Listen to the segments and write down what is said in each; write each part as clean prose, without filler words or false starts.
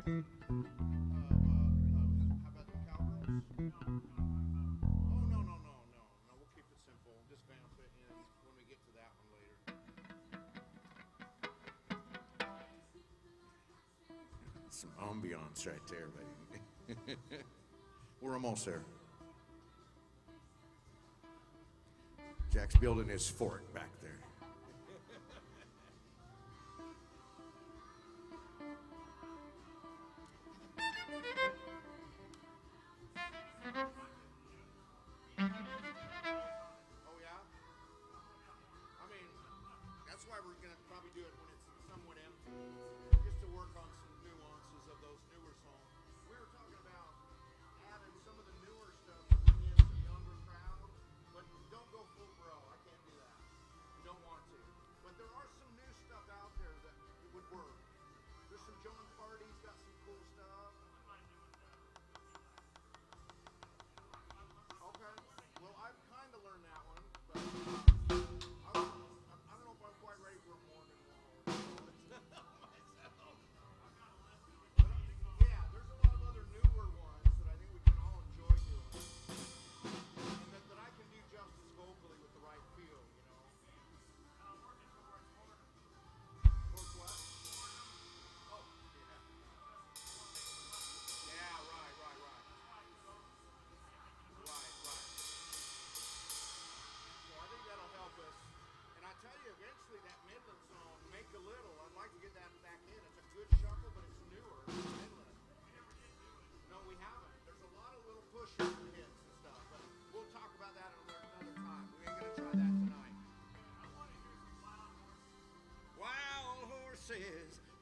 How about the Cowgirls? Oh, no. We'll keep it simple. Just vamp it in when we get to that one later. Some ambiance right there, baby. We're almost there. Jack's building his fort back there.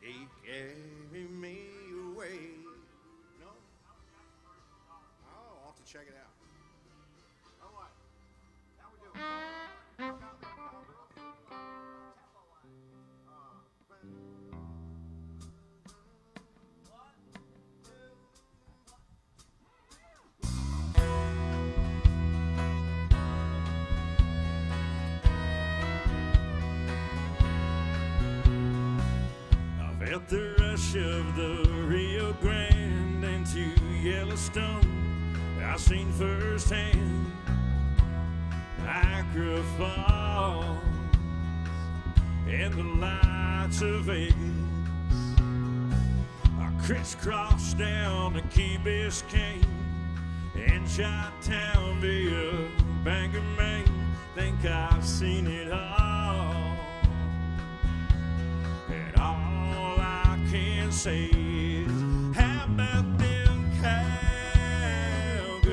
He carried me away. No? Oh, I'll have to check it out. All right. How we doing? Felt the rush of the Rio Grande into Yellowstone. I seen firsthand Niagara Falls and the lights of Vegas. I crisscrossed down to Key Biscayne and shot town via Bangor, Maine. Think I've seen it all. And all I can say is, how about them cowgirls?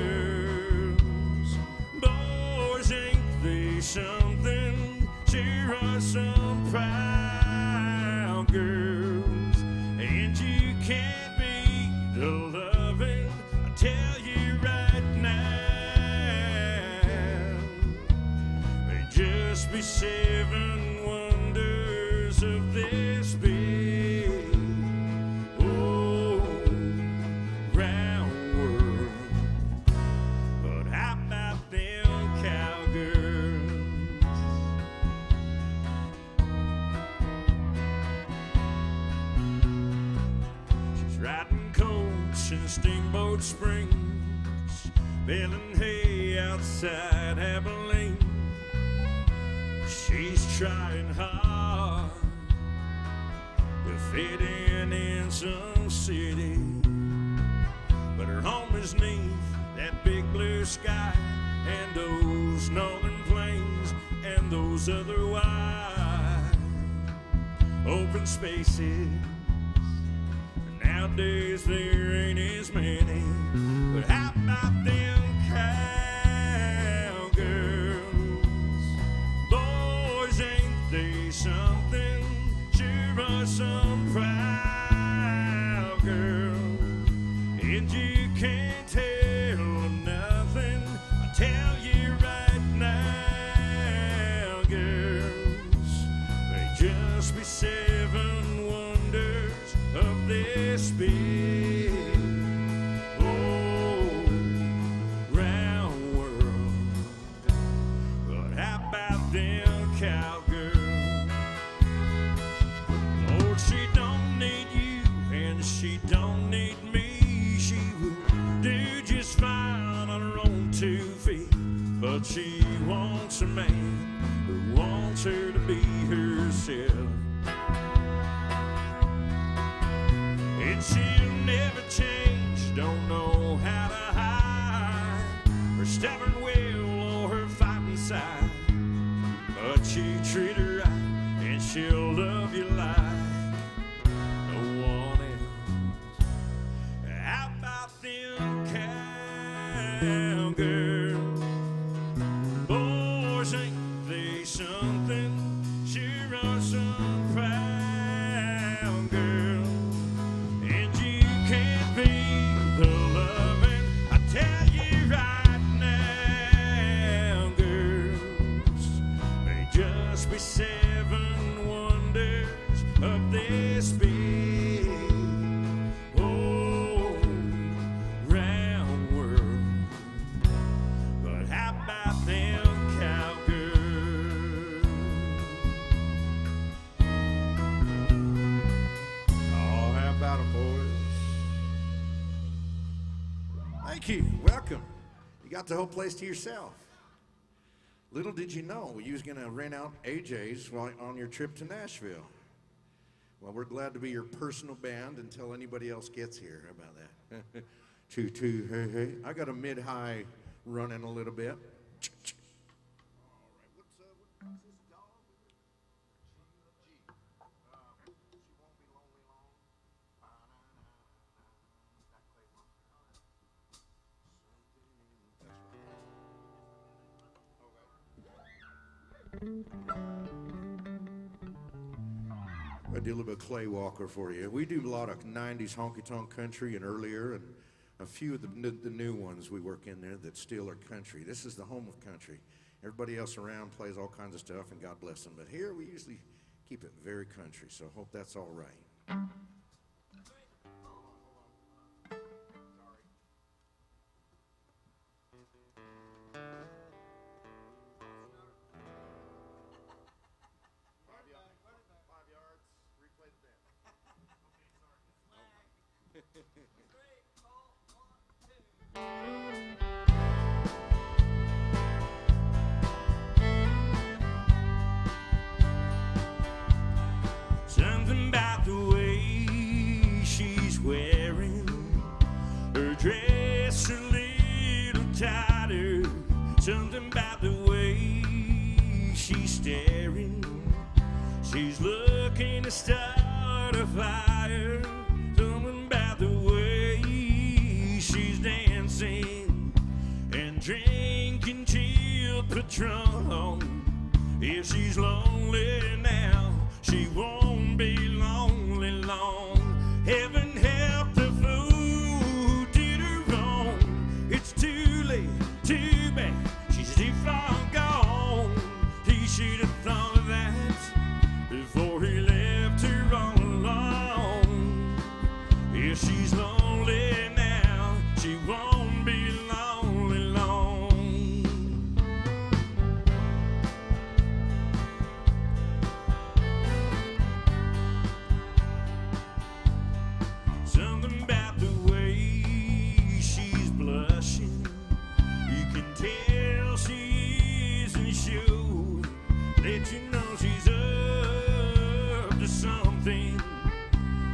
Boys, ain't they something? Sure are some proud girls. And you can't beat the loving, I tell you right now. They just be 7 wonders of this big old round world. But how about them cowgirls? She's riding coach in Steamboat Springs, baling hay outside Abilene. She's trying hard to fit in some city, but her home is neath that big blue sky and those northern plains and those those other wide open spaces. Nowadays there ain't as many, but how about them cowgirls? Boys, ain't they something? Sure are some proud girls, and you can't tell nothing. I tell you right now, girls, they just be 7 wonders of this big old round world. But how about them cowgirls? Lord, she don't need you and she don't need me. She will do just fine on her own 2 feet. But she wants a man who wants her to be herself. And she'll never change, don't know how to hide her stubborn will or her fighting side. But you treat her right and she'll love you like no one else. How about them cowgirls? Boys, ain't they something? Sure are some proud girls. And you can't be the loving, I tell you right now, girls. They just be 7 wonders of this big old round world. But how about them cowgirls? Oh, how about 'em, boys? Thank you. Welcome. You got the whole place to yourself. Little did you know you was going to rent out AJ's while on your trip to Nashville. Well, we're glad to be your personal band until anybody else gets here. How about that? Choo choo, hey, hey. I got a mid-high running a little bit. I do a little bit of Clay Walker for you. We do a lot of 90s honky-tonk country and earlier, and a few of the new ones we work in there that still are country. This is the home of country. Everybody else around plays all kinds of stuff, and God bless them. But here we usually keep it very country, so hope that's all right. Something about the way she's wearing her dress a little tighter. Something about the way she's staring. She's looking to start a fire. Something about the way she's dancing and drinking chilled Patron. If she's lonely now, she won't be lonely long. Heaven help the fool who did her wrong. It's too late, too bad, she's too far gone. He should have thought of that before he left her all alone. If she's lonely now, she won't be lonely long. Something about the way she's blushing. You can tell she isn't sure. Let you know she's up to something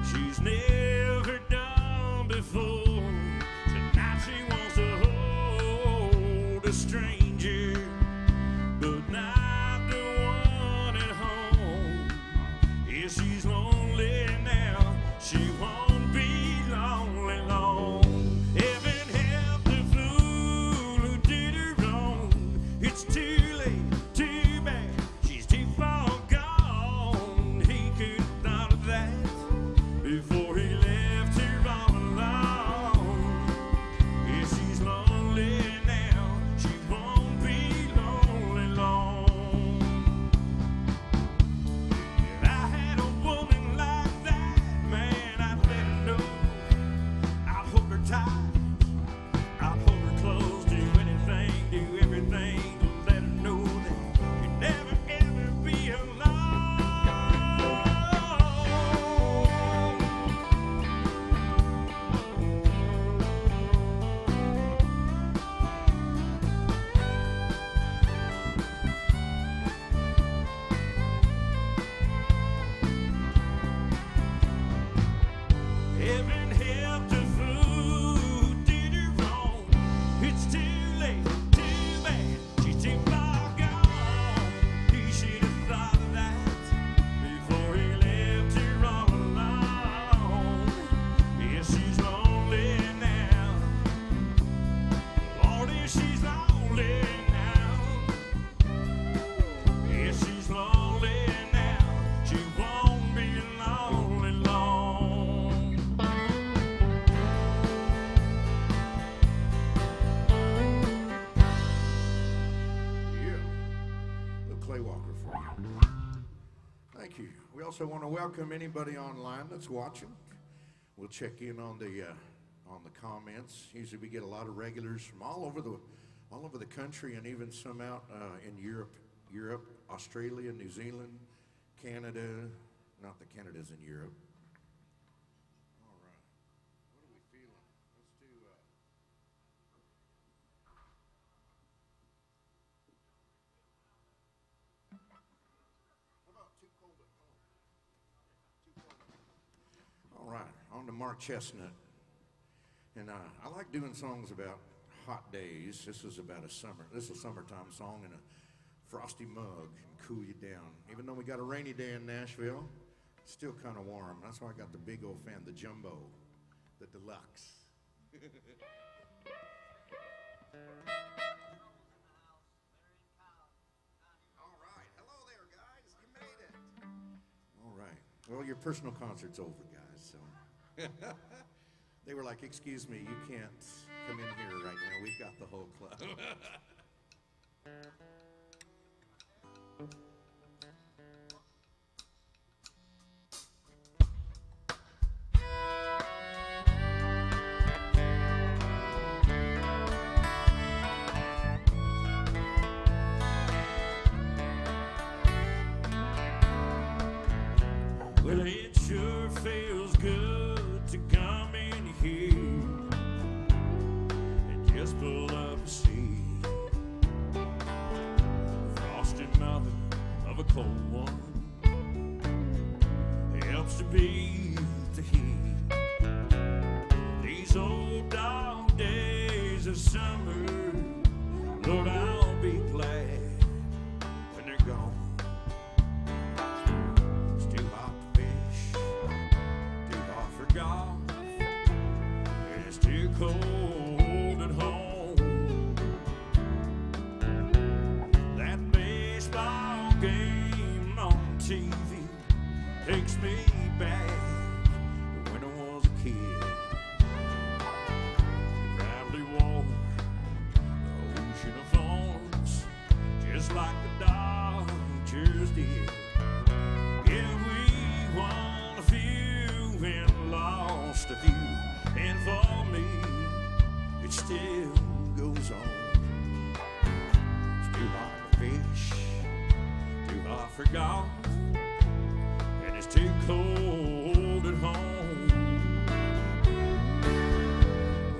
she's never done before. Tonight she wants to hold a stranger, but not the one Clay Walker for you. Thank you. We also want to welcome anybody online that's watching. We'll check in on the comments. Usually we get a lot of regulars from all over the country, and even some out in Europe, Australia, New Zealand, Canada. Not that Canada's in Europe. All right. What are we feeling? Let's do. How about Too Cold at Home? Too Cold at Home. All right. On to Mark Chestnut. And I like doing songs about hot days. This is about a summertime song in a frosty mug and cool you down. Even though we got a rainy day in Nashville, it's still kind of warm. That's why I got the big old fan, the Jumbo, the Deluxe. All right. Hello there, guys. You made it. All right. Well, your personal concert's over, guys. So they were like, "Excuse me, you can't come in here right now. We've got the whole club." Well, it sure feels good to come in here and just pull up a seat. Frosted mother of a cold one helps to beat the heat. These old dog days of summer, Lord, I'll be glad when they're gone. Golf, and it's too cold at home. That baseball game on TV takes me back to when I was a kid. We proudly wore the ocean of thorns, just like the Dodgers did. Yeah, we won a few and lost a few, and for me it still goes on. It's too hot to fish, too hot for golf, and it's too cold at home.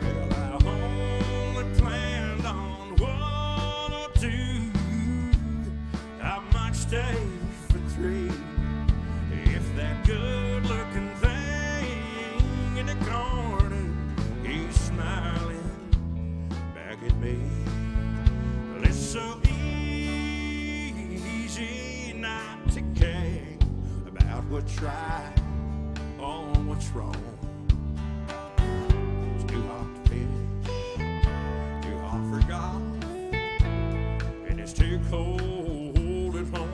Well, I only planned on 1 or 2. I might stay for 3 if that good-looking thing in the corner he's smiling back at me. Well, it's so easy not to care about what's right or what's wrong. It's too hot to fish, too hot for golf, and it's too cold at home.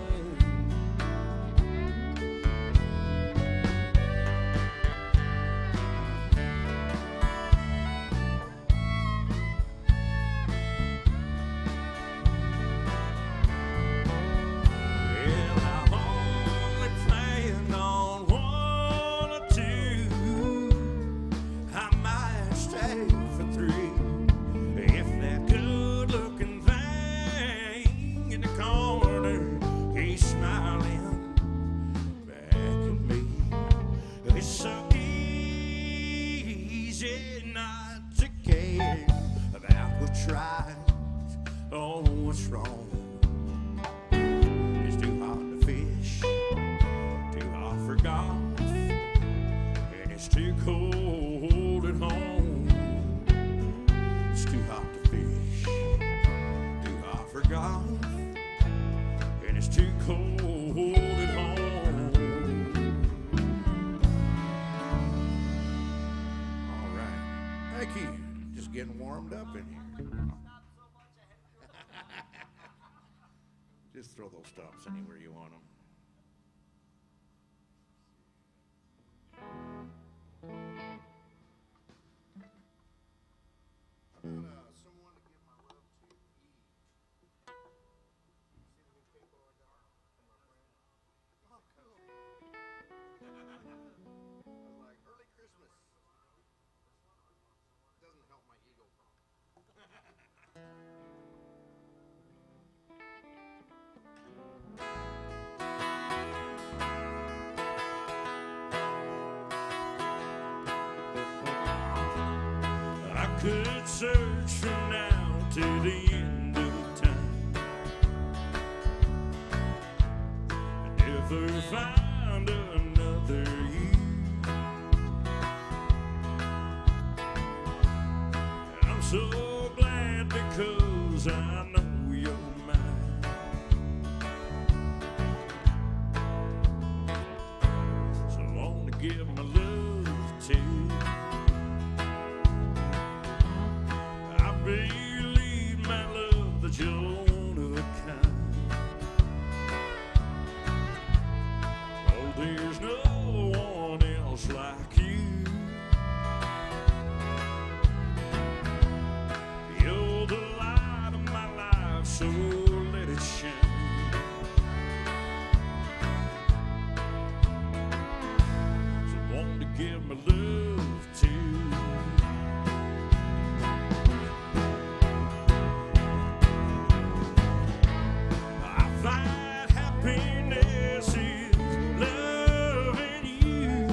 Right, oh, what's wrong? It's too hot to fish, too hot for golf, and it's too cold at home. It's too hot to fish, too hot for golf, and it's too cold at home. All right, thank you. Just getting warmed up in here. Just throw those stops anywhere you want them. Someone to give my love to Eve. See if we can take her down. could search from now to the end of time and never find another you. I'm so glad because I know you're mine. So I want to give my love to you. I believe, my love, that you're one of a kind. Oh, there's no one else like you. You're the light of my life, so let it shine. So I want to give my love to you. I find happiness is loving you.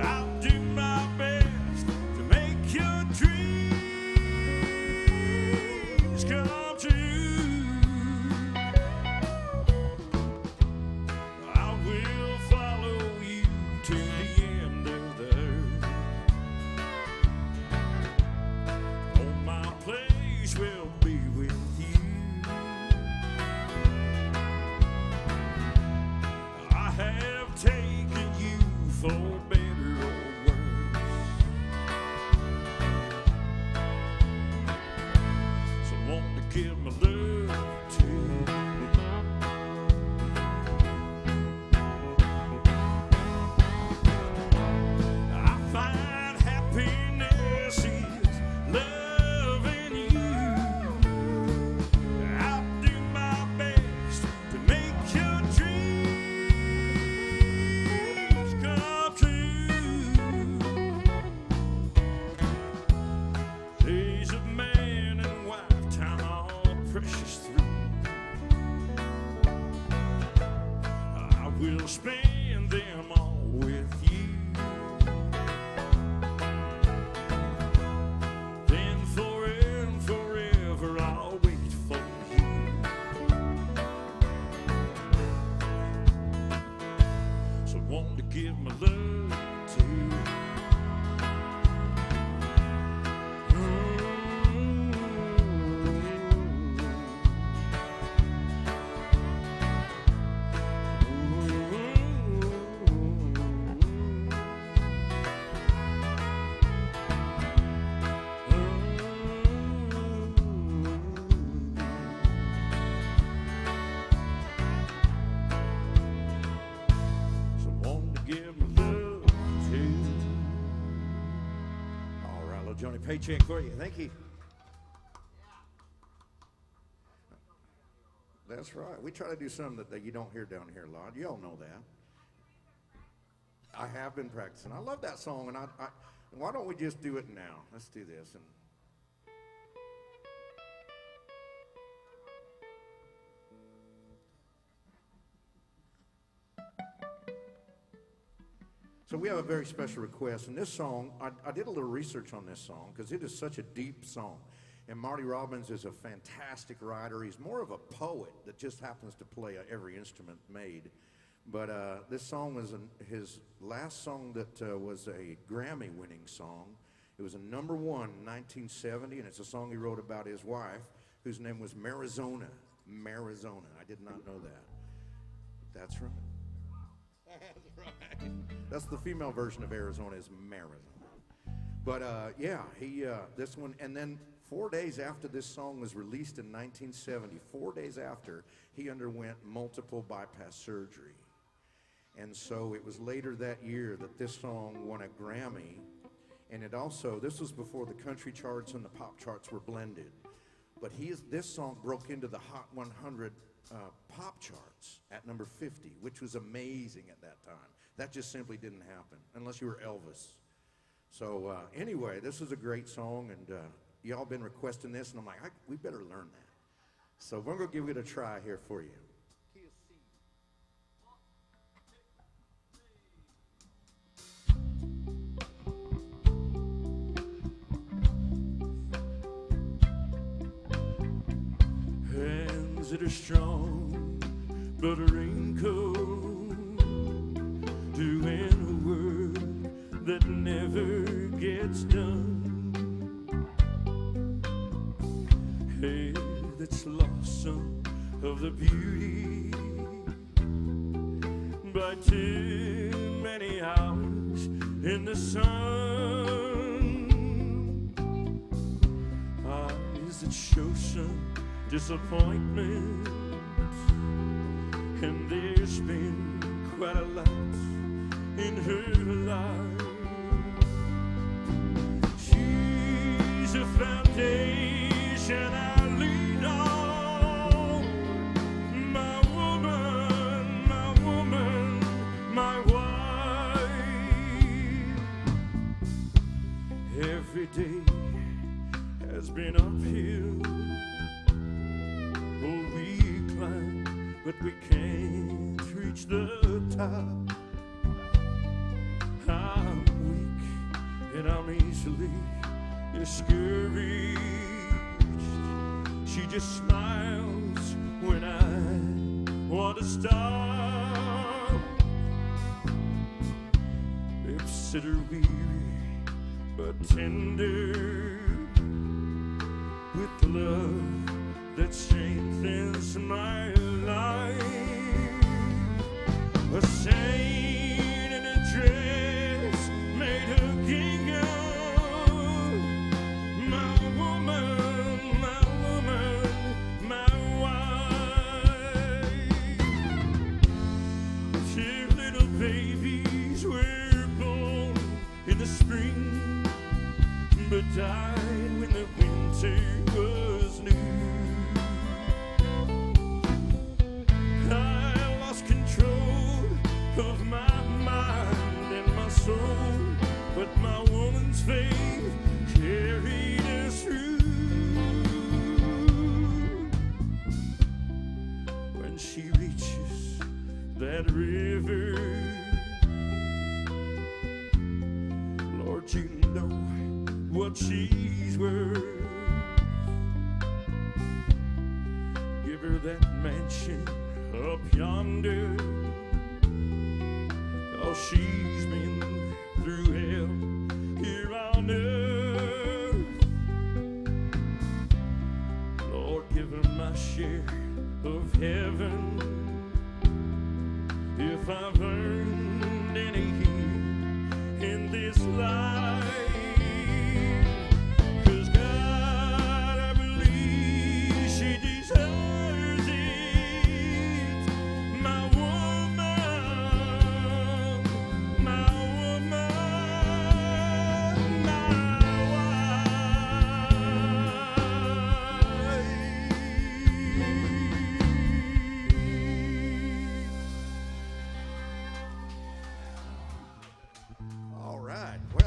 I'll do my best to make your dreams come true. I will follow you to the end of the earth. Oh, my place will be with you. I have taken you for better or worse. So I want to give my love to you. I find happiness is loving you. I'll do my best to make your dreams come true. Days of man and wife, time all precious through. I will spend them all with you. Then forever and forever I'll wait for you. So I want to give my love to you. So I want to give my love to you. All right, little Johnny Paycheck for you. Thank you. That's right. We try to do something that you don't hear down here a lot. You all know that. I have been practicing. I love that song, and why don't we just do it now? Let's do this. And so we have a very special request. And this song, I did a little research on this song because it is such a deep song. And Marty Robbins is a fantastic writer. He's more of a poet that just happens to play every instrument made. But this song was his last song that was a Grammy-winning song. It was a #1 in 1970, and it's a song he wrote about his wife, whose name was Marizona. Marizona. I did not know that. That's right. That's right. That's the female version of Arizona is Marizona. But yeah, this one, and then 4 days after this song was released in 1970, 4 days after, he underwent multiple bypass surgery. And so it was later that year that this song won a Grammy. And it also, this was before the country charts and the pop charts were blended. But this song broke into the Hot 100 pop charts at number 50, which was amazing at that time. That just simply didn't happen, unless you were Elvis. So anyway, this is a great song, and y'all been requesting this, and I'm like, we better learn that. So we're going to give it a try here for you. hands that are strong, but a raincoat, doing a work that never gets done. Hair that's lost some of the beauty by too many hours in the sun. Eyes that show some disappointment, and there's been quite a lot in her life. She's a foundation I lean on, my woman, my wife. Every day has been uphill. Oh, we climb, but we can't reach the top. I'm weak and I'm easily discouraged. She just smiles when I want to stop. Lips that are weary but tender, with love that strengthens my life. A saint in a dress made of gingham, my woman, my wife. Two little babies were born in the spring, but died when the winter was new. I lost control of my mind and my soul, but my woman's faith carried us through. When she reaches that river, Lord, you know what she's worth. Give her that mansion up yonder, 'cause she's been through hell here on earth. Lord, give her my share of heaven, if I've earned any here in this life.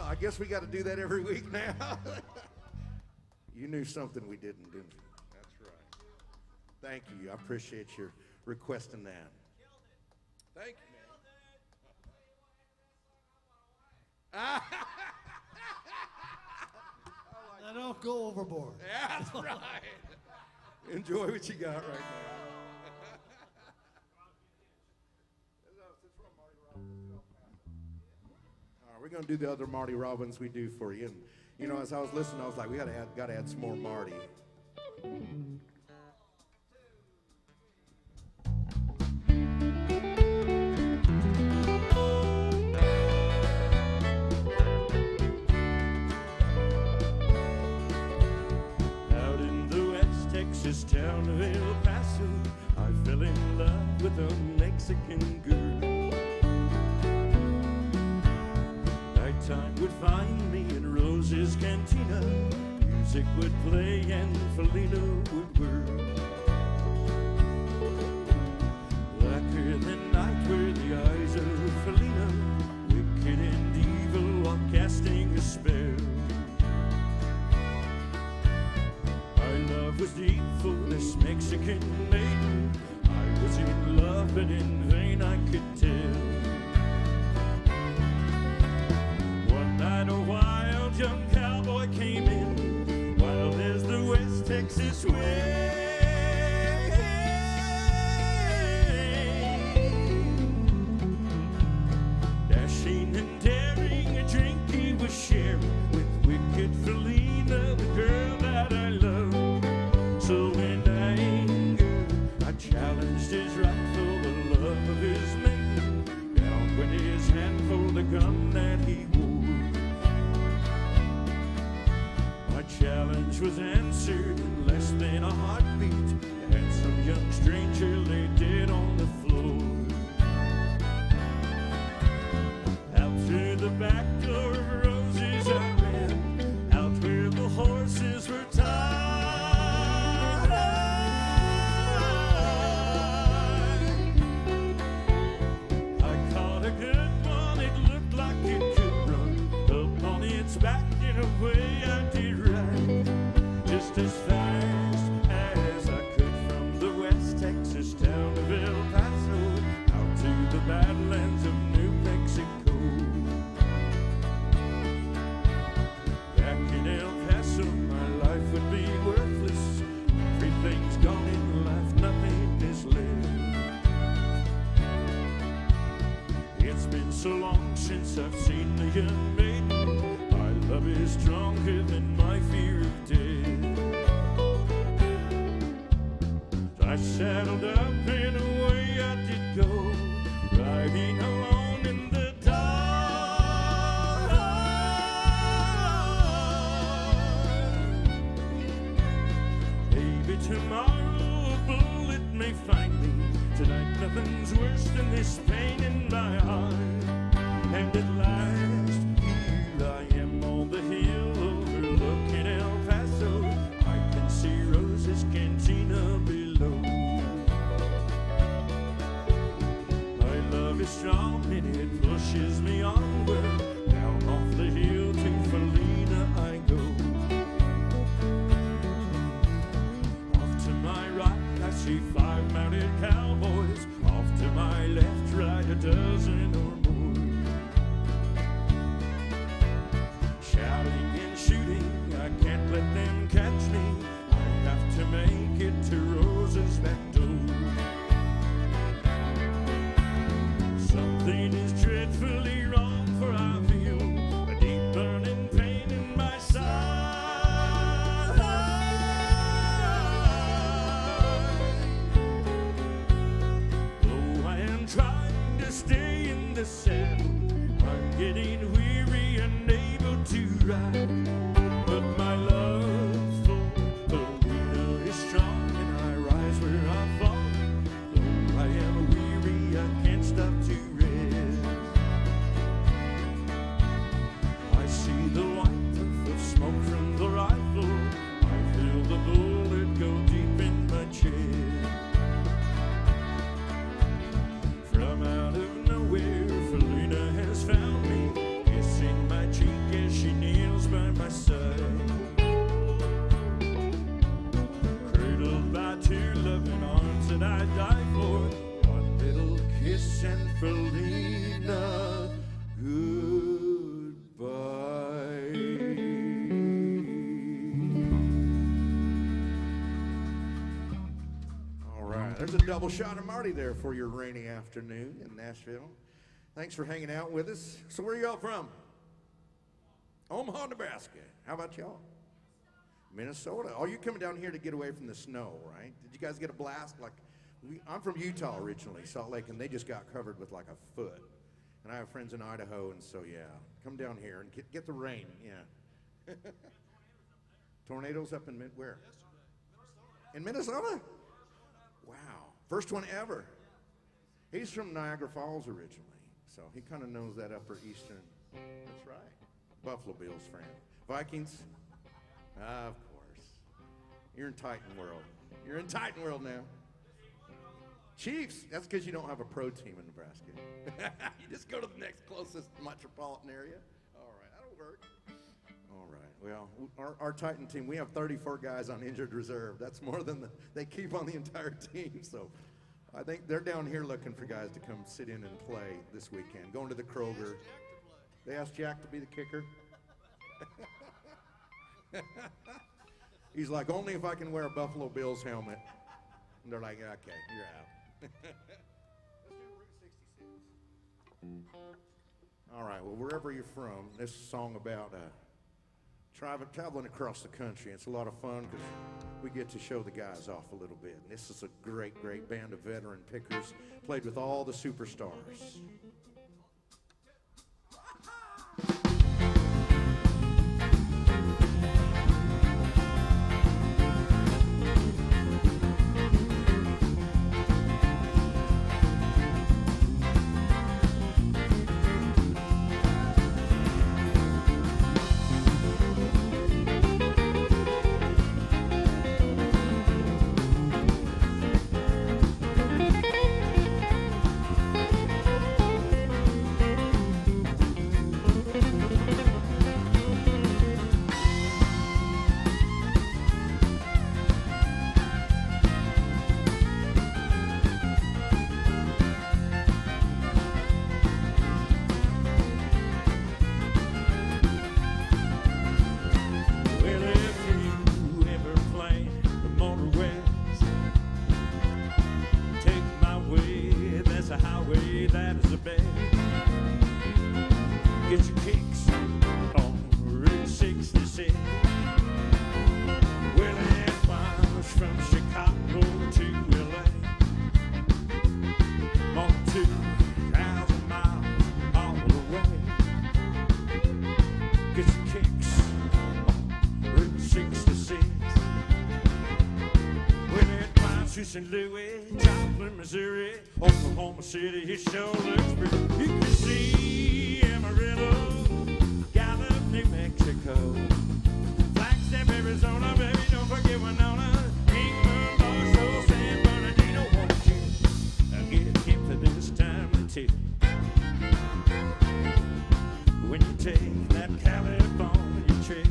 I guess we got to do that every week now. You knew something we didn't, didn't you? That's right. Thank you. I appreciate your requesting that. Thank you, man. Now don't go overboard. Yeah, that's right. Enjoy what you got right now. We're going to do the other Marty Robbins we do for you. And, you know, as I was listening, I was like, we got to add some more Marty. Out in the West Texas town of El Paso, I fell in love with a Mexican girl. Time would find me in Rose's Cantina. Music would play and Felina would whirl. Blacker than night were the eyes of Felina, wicked and evil while casting a spell. Our love was deep for this Mexican maiden. I was in love, but in vain I could tell. A wild young cowboy came in, wild as the West Texas wind. so long since I've seen the young maiden. My love is stronger than my fear of death. I saddled up and away I did go, riding alone in the dark. Maybe tomorrow a bullet may find me. Tonight nothing's worse than this pain in my heart. And at last, here I am on the hill overlooking El Paso. I can see Rose's Cantina below. My love is strong and it pushes me onward. Down off the hill to Felina I go. Off to my right I see 5 mounted cowboys. Off to my left, right, a dozen or more. Shouting and shooting, I can't let them catch me. I have to make it to Rose's back door. Something is dreadfully wrong, for I feel a deep burning pain in my side. Though I am trying to stay in the saddle, I'm getting weary and able to ride. But my love for Felina is strong, and I rise where I fall. Though I am weary, I can't stop to rest. I see the white puff of smoke from the rifle. I feel the bullet go deep in my chest. From out of nowhere, Felina has found me, kissing my cheek as she kneels by my side. Cradled by 2 loving arms that I die for. One little kiss and Felina, goodbye. All right, there's a double shot of Marty there for your rainy afternoon in Nashville. Thanks for hanging out with us. So where are y'all from? Omaha, Nebraska. How about y'all? Minnesota. Oh, you coming down here to get away from the snow, right? Did you guys get a blast? I'm from Utah originally, Salt Lake, and they just got covered with like a foot. And I have friends in Idaho, and so yeah, come down here and get the rain, yeah. Tornadoes up in where? In Minnesota? Wow, first one ever. He's from Niagara Falls originally, so he kind of knows that upper eastern. That's right. Buffalo Bills fan. Vikings? Of course. You're in Titan World. You're in Titan World now. Chiefs? That's because you don't have a pro team in Nebraska. You just go to the next closest metropolitan area. All right, that'll work. All right, well, our Titan team, we have 34 guys on injured reserve. That's more than they keep on the entire team, so I think they're down here looking for guys to come sit in and play this weekend. Going to the Kroger. They asked Jack to be the kicker. He's like, only if I can wear a Buffalo Bills helmet. And they're like, okay, you're out. Let's do Route 66. All right, well, wherever you're from, this is a song about traveling across the country. It's a lot of fun because we get to show the guys off a little bit. And this is a great, great band of veteran pickers. Played with all the superstars. St. Louis, Joplin, Missouri, Oklahoma City, it sure looks pretty. You can see Amarillo, Gallup, New Mexico, Flagstaff, Arizona, baby, don't forget Winona, Kingman, Barstow, San Bernardino. Won't you get hip to this time of tip when you take that California trip?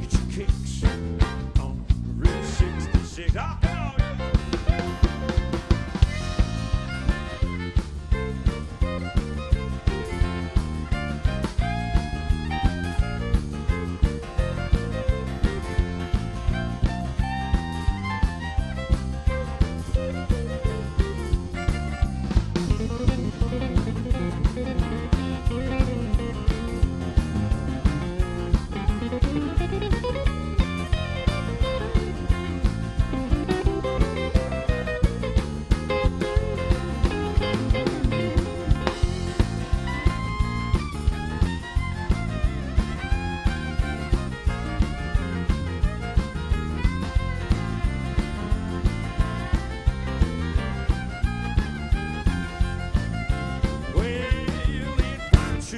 Get your kicks on Route 66. Oh, come on.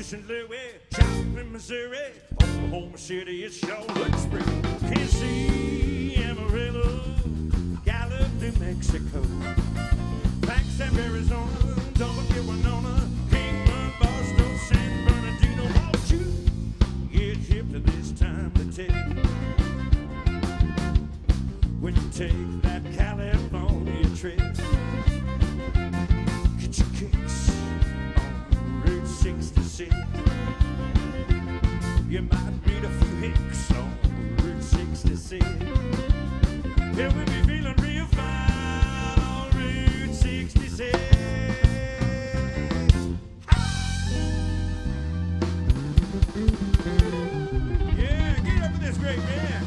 St. Louis, Joplin, Missouri, Oklahoma City, it sure looks pretty. Tennessee, Amarillo, Gallup, New Mexico, Flagstaff, Arizona, don't forget Winona, Kingman, Barstow, San Bernardino. Won't you get hip to this time to take when you take that California trip? Get your kicks on Route 66. You might meet a few hicks on Route 66. Yeah, we'll be feeling real fine on Route 66. Yeah, get up with this great man.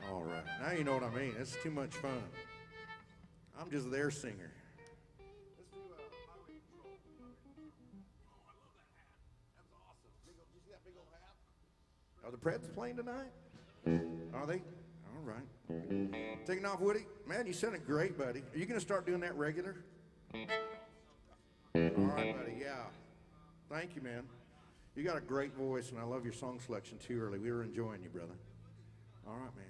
All right. Now you know what I mean. It's too much fun. I'm just their singer. Let's do Highway Patrol. Oh, I love that hat. That's awesome. Did you see that big old hat? Are the Preds playing tonight? Are they? All right. Taking off, Woody? Man, you sounded great, buddy. Are you going to start doing that regular? All right, buddy. Yeah. Thank you, man. You got a great voice, and I love your song selection too early. We were enjoying you, brother. All right, man.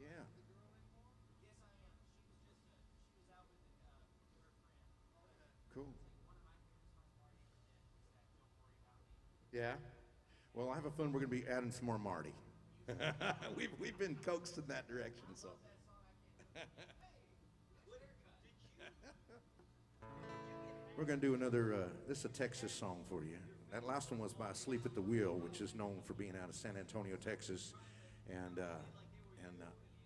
Yeah. Cool. Yeah. Well, I have a feeling we're going to be adding some more Marty. we've been coaxed in that direction, so. We're going to do another, this is a Texas song for you. That last one was by Sleep at the Wheel, which is known for being out of San Antonio, Texas. And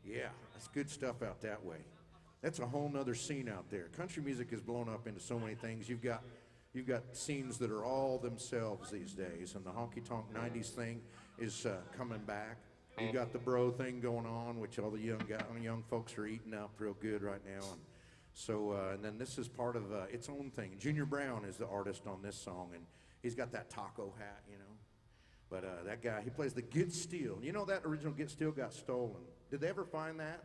yeah, that's good stuff out that way. That's a whole nother scene out there. Country music has blown up into so many things. You've got scenes that are all themselves these days, and the honky-tonk 90s thing is coming back. You got the bro thing going on, which all the young folks are eating up real good right now. And so, and then this is part of its own thing. Junior Brown is the artist on this song, and he's got that taco hat, you know. But that guy, he plays the Get Steel. You know that original Get Steel got stolen. Did they ever find that?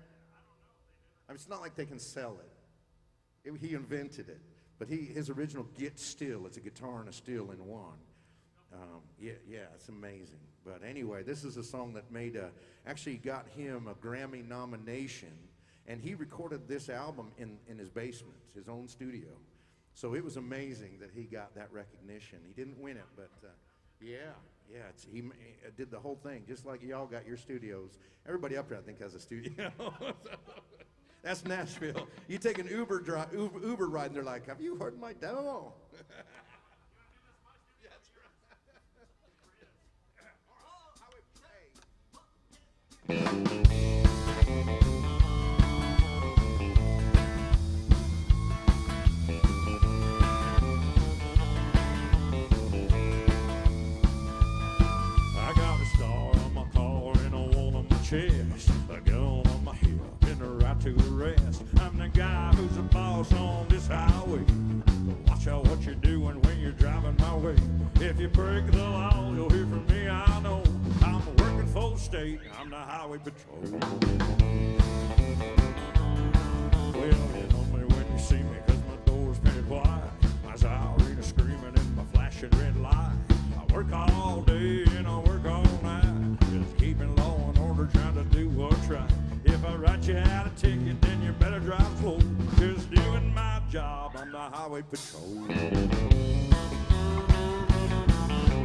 I mean, it's not like they can sell it. He invented it. But his original Get Steel, it's a guitar and a steel in one. Yeah, it's amazing. But anyway, this is a song that actually got him a Grammy nomination. And he recorded this album in his basement, his own studio. So it was amazing that he got that recognition. He didn't win it, but he did the whole thing, just like y'all got your studios. Everybody up here, I think, has a studio. That's Nashville. You take an Uber ride, and they're like, "Have you heard my demo?" I got a star on my car and a one on my chest, a gun on my hip and a right to arrest. I'm the guy who's the boss on this highway. Watch out what you're doing when you're driving my way. If you break the law, you'll hear from me, I know. I'm working for the state, I'm the highway patrol. Well, you know me when you see me, cause my door's painted white. My siren screaming in my flashing red light. I work all day and I work all night, just keeping law and order, trying to do what's right. If I write you out a ticket, then you better drive slow. Just doing my job, I'm the highway patrol.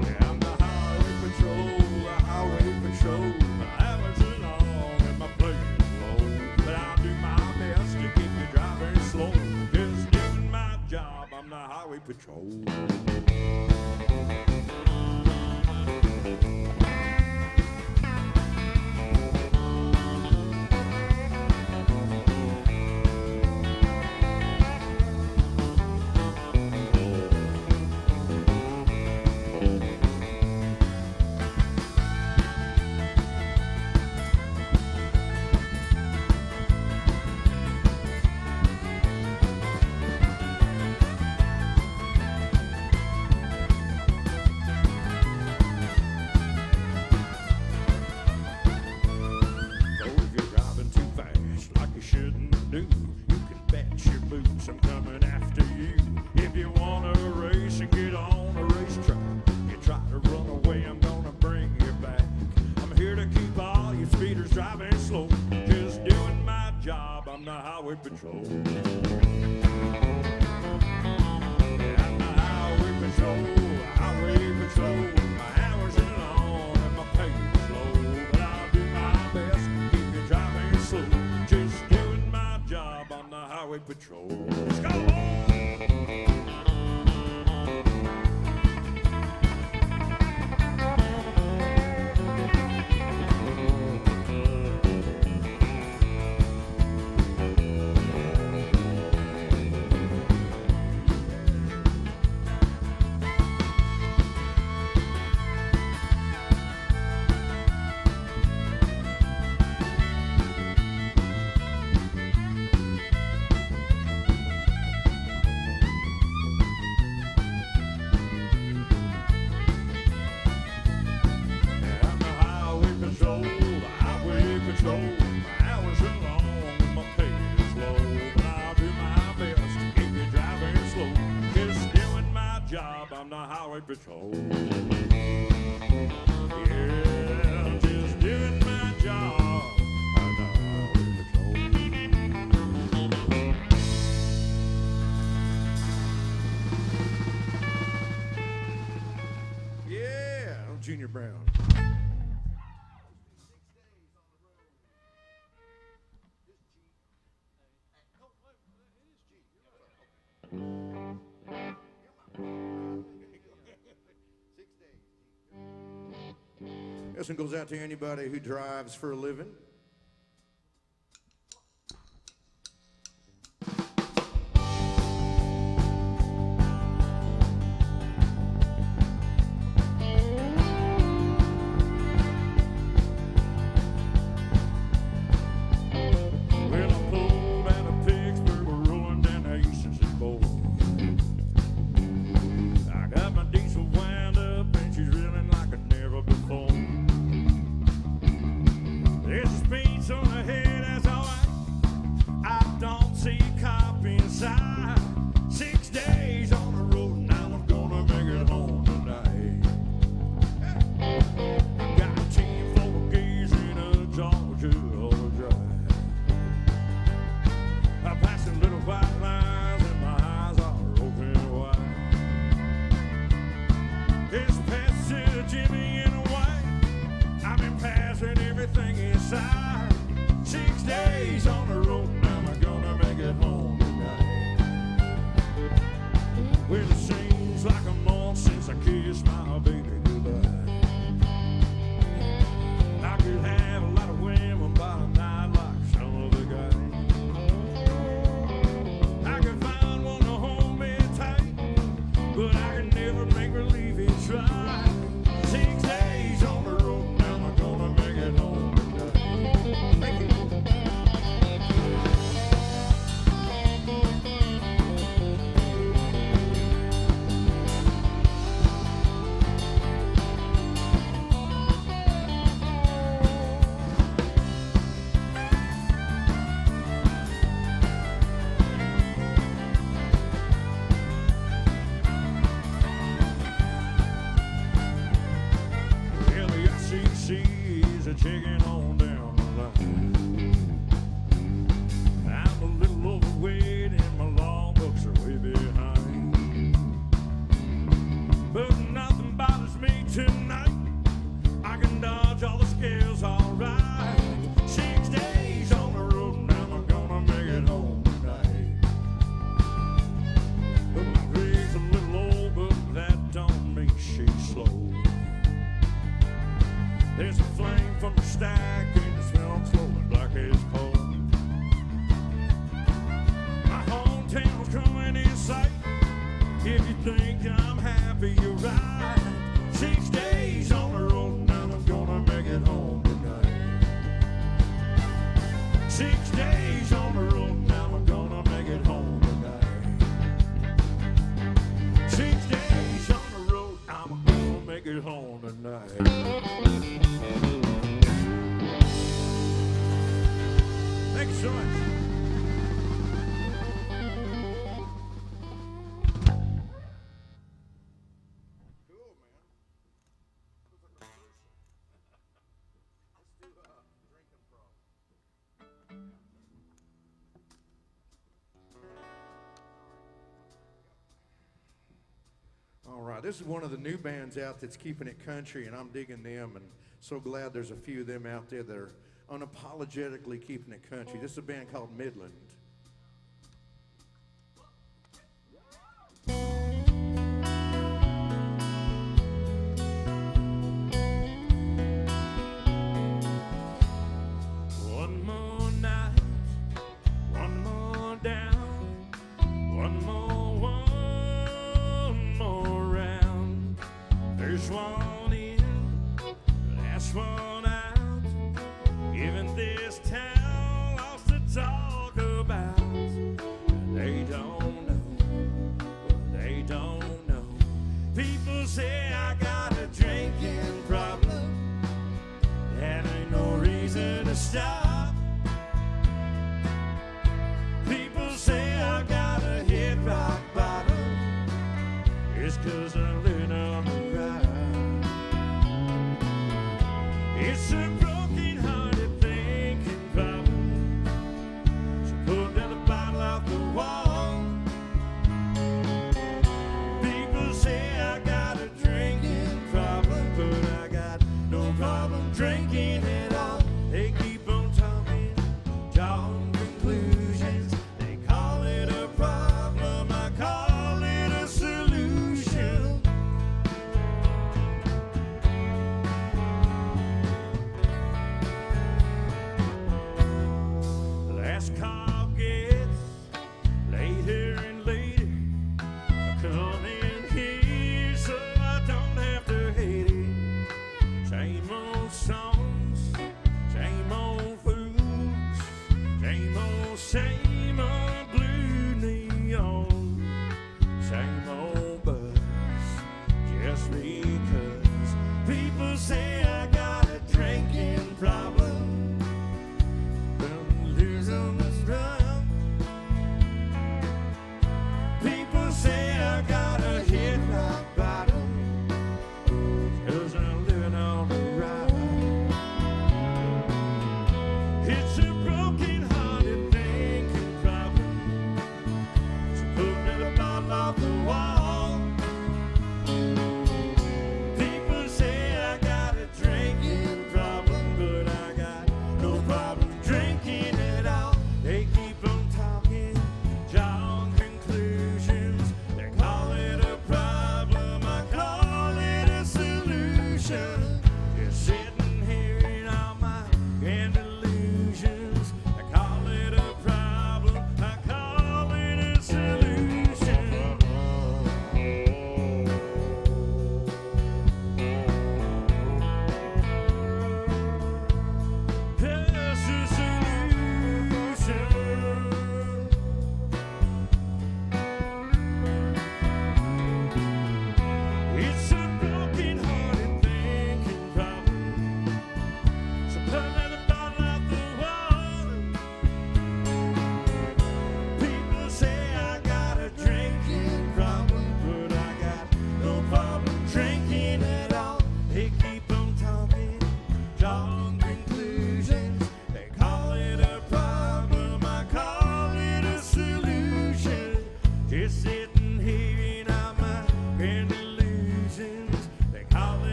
Yeah, I'm the highway patrol, the highway patrol. My hours are long and my pay is low, but I'll do my best to keep you driving slow. Just doing my job, I'm the highway patrol. Patrol. Yeah, I'm the highway patrol, highway patrol. My hours are long and my pay is low, but I'll do my best to keep you driving slow. Just doing my job on the highway patrol. Let's go on! Patrol. Yeah, just doing my job. I'm the highway patrol. Yeah, I'm Junior Brown. This one goes out to anybody who drives for a living. Well, I pulled out of Pittsburgh, we're rolling down the eastern seaboard. I got my diesel wound up and she's reeling like a never before. There's checking on down the line. I'm a little overweight and my longbooks are way behind. But nothing bothers me tonight. I can dodge all the scales alright. 6 days on the road and I'm gonna make it home tonight. But my Greg's a little old, but that don't mean she's slow. There's a flame from the stack and it's smelling slowly black as coal. My hometown's coming in sight. If you think I'm happy, you're right. 6 days on the road and I'm gonna make it home tonight. 6 days on the road and I'm gonna make it home tonight. 6 days on the road, I'm gonna make it home tonight. Thank you so much. Cool, man. Looks like a revolution. Let's do drinking problem. All right, this is one of the new bands out that's keeping it country, and I'm digging them, and so glad there's a few of them out there that are unapologetically keeping it country. This is a band called Midland. One more night, one more down, one more round. There's one in, last one out. Even this town lost to talk about. They don't know, they don't know. People say I got a drinking problem. That ain't no reason to stop. People say I got a hit rock bottom. It's 'cause I'm living on the ride. It's a broken-hearted thinking problem. So put another bottle off the wall. People say I got a drinking problem, but I got no problem drinking at all. They keep on talking, drawing conclusions. They call it a problem, I call it a solution. Last call gets later and later. I come in here so I don't have to hate it. Same old songs,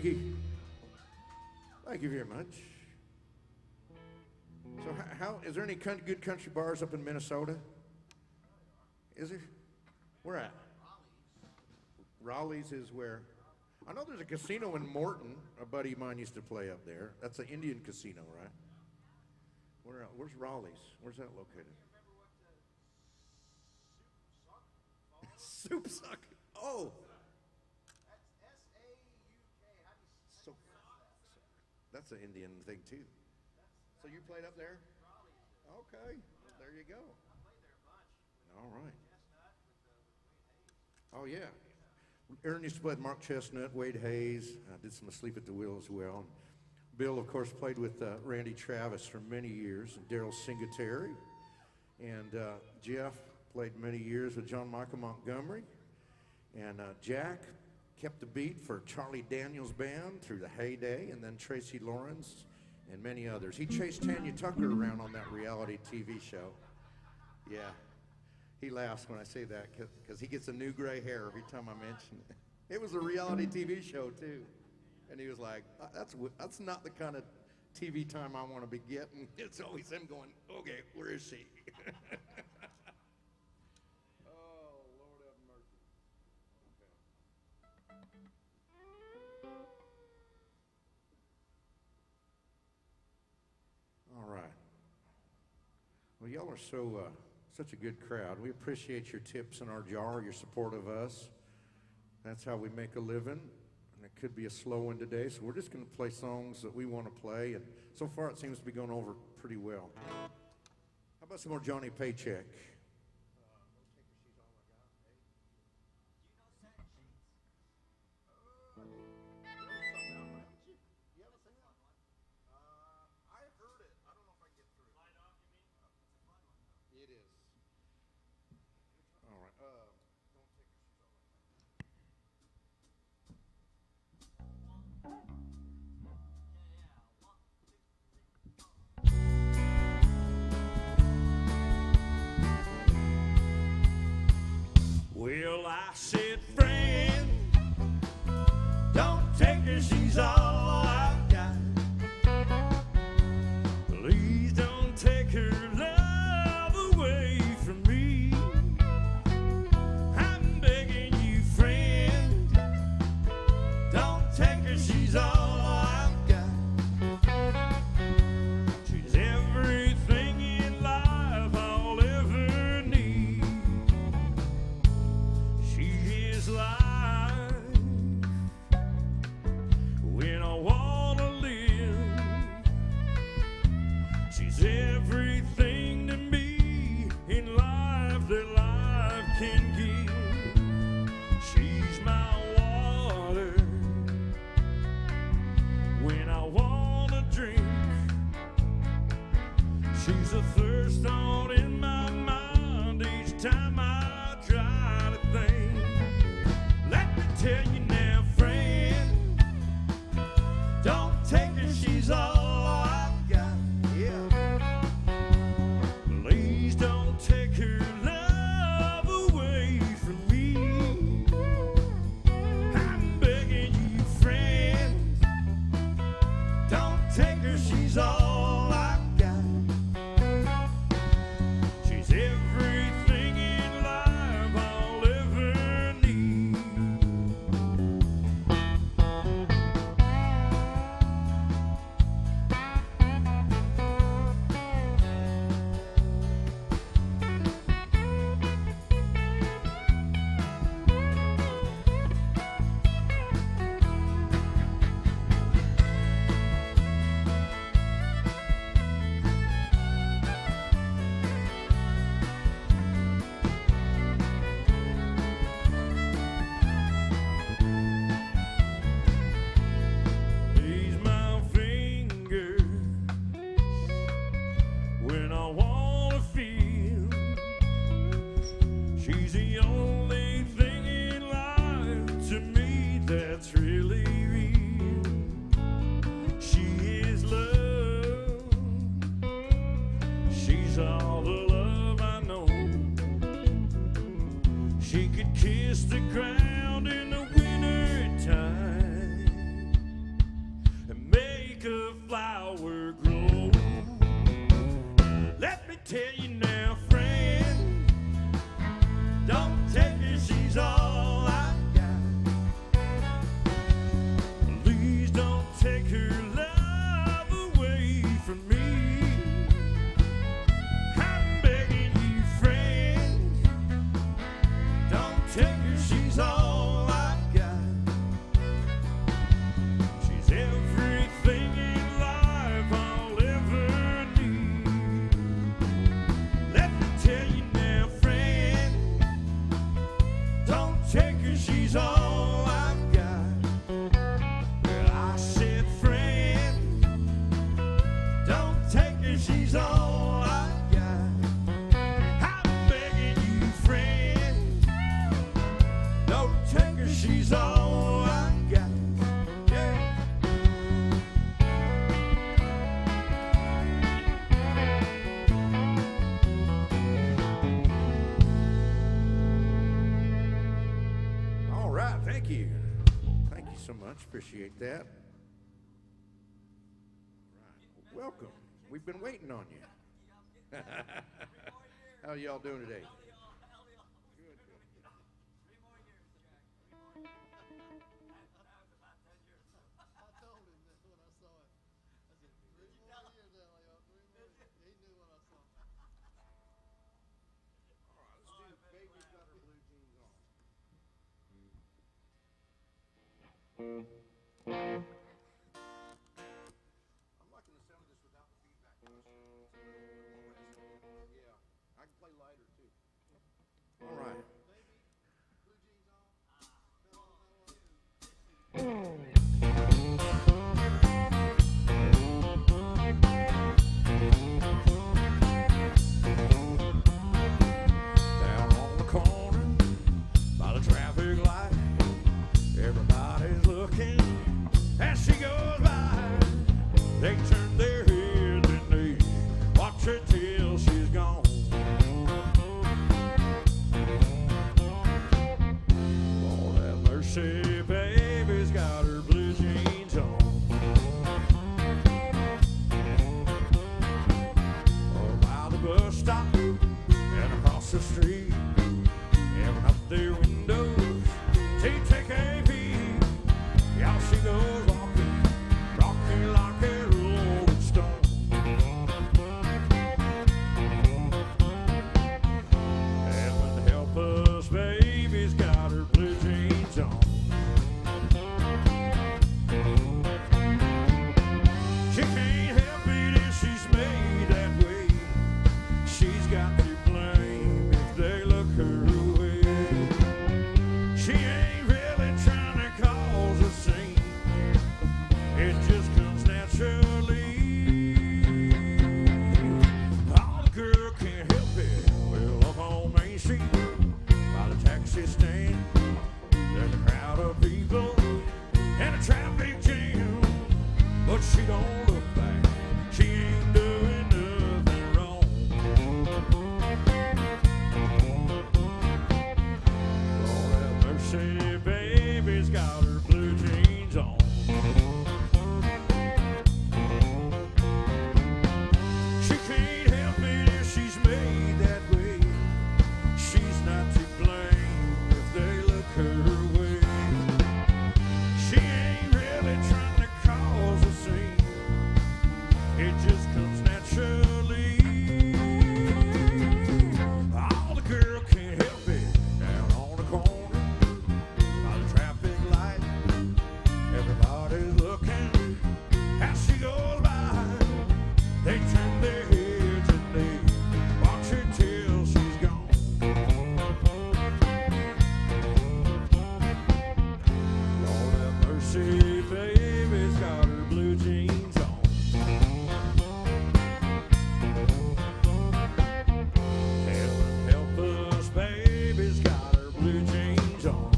Thank you. Thank you very much. So how is there any good country bars up in Minnesota? Is there? Where at? Raleigh's is where? I know there's a casino in Morton. A buddy of mine used to play up there. That's an Indian casino, right? Where's Raleigh's? Where's that located? Soup Suck. Oh. That's S-A-U-K. How do you So, that's an Indian thing too. So you played up there? Okay. There you go. I played there a bunch. All right. Chestnut with Wade Hayes. Oh yeah. Aaron used to play with Mark Chestnut, Wade Hayes. Did some Asleep at the Wheel as well. Bill, of course, played with Randy Travis for many years, and Daryl Singletary. And Jeff played many years with John Michael Montgomery. And Jack kept the beat for Charlie Daniels Band through the heyday, and then Tracy Lawrence and many others. He chased Tanya Tucker around on that reality TV show. Yeah. He laughs when I say that because he gets a new gray hair every time I mention it. It was a reality TV show too. And he was like, that's not the kind of TV time I want to be getting. It's always him going, okay, where is she? Oh, Lord have mercy. Okay. All right. Well, y'all are such a good crowd. We appreciate your tips in our jar, your support of us. That's how we make a living, and it could be a slow one today, so we're just going to play songs that we want to play, and so far it seems to be going over pretty well. How about some more Johnny Paycheck? Well, I said, friend, don't take her, she's all I've got. Please don't take her love away from me. I'm begging you, friend, don't take her, she's all I've got. She's everything in life I'll ever need. She is life when I wanna live. She's everything to me in life that life can give. She's my water when I wanna drink. She's a thirst thought in my mind each time I try to think. Let me tell you now, friend, don't take her, she's all I've got. Yeah. Please don't take her love away from me. I'm begging you, friend, don't take her, she's all I've got. She's everything in life I'll ever need. Ease my fingers when I wanna feel. She's the only thing in life to me that's really real. She is love. She's all the love I know. She could kiss the ground in the winter time. take her, she's all I've got. She's everything in life I'll ever need. Let me tell you now, friend, don't take her, she's all I've got. Well, I said, friend, don't take her, she's all I've got. I'm begging you, friend, don't take her, she's all I've got. Yeah. All right, thank you. Thank you so much. Appreciate that. Right. Welcome. We've been waiting on you. How y'all doing today? I told him that when I saw it. I said, 3 more years, Elio, 3 more years. He knew when I saw it. All right, let's do Baby's Got Her Blue Jeans On. I'm liking the sound of this without the feedback. Yeah, I can play lighter too. All right. Blue jeans on. Fell on that one. Down on the corner by the traffic light, everybody's looking as she goes by. They turn their heads and they watch her till she's gone. Lord have mercy, baby's got her blue jeans on. Or by the bus stop and across the street, and up their windows, they take a peek. How she goes walking, rocking like a rolling stone. Heaven help us, baby's got her blue jeans on. She can't help it if she's made that way. She's got to blame if they look her way. She ain't really trying to cause a scene. It just comes naturally. Oh, the girl can't help it. Well, up on Main Street, by the taxi stand, there's a crowd of people and a traffic jam. But she don't look back. She ain't doing nothing wrong. Lord have mercy, baby's got her blue jeans on. She can't help it if she's made that way. She's not to blame if they look her way. She ain't really trying to cause a scene. It just comes naturally. Oh, the girl can't help it. Down on the corner by the traffic light, everybody's looking as she goes by. They turn their heads and they watch her till she's gone. Lord have mercy, baby's got her blue jeans on. Heaven help us, baby's got her blue jeans on.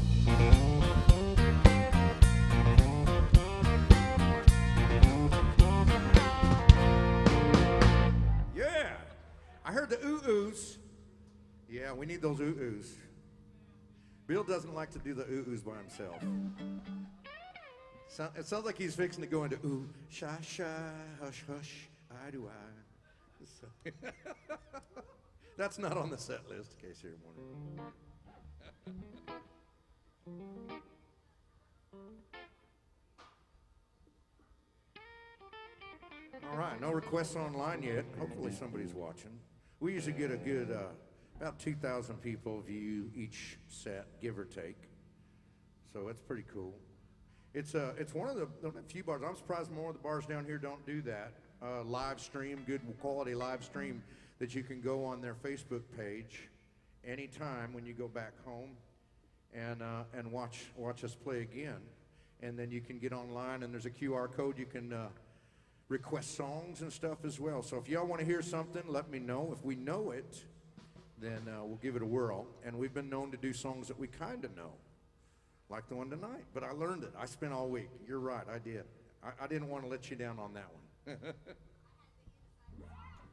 Yeah, I heard the ooh-oohs. Yeah, we need those ooh-oohs. Bill doesn't like to do the ooh-oohs by himself. It sounds like he's fixing to go into ooh, shy, shy, hush, hush, I do I. That's not on the set list, in case you're wondering. All right, no requests online yet. Hopefully somebody's watching. We usually get a good About 2,000 people view each set, give or take. So it's pretty cool. It's one of the few bars. I'm surprised more of the bars down here don't do that. Live stream, good quality live stream that you can go on their Facebook page anytime when you go back home and watch us play again. And then you can get online and there's a QR code. You can request songs and stuff as well. So if y'all want to hear something, let me know. If we know it, then we'll give it a whirl. And we've been known to do songs that we kind of know, like the one tonight. But I learned it. I spent all week. You're right, I did. I didn't want to let you down on that one.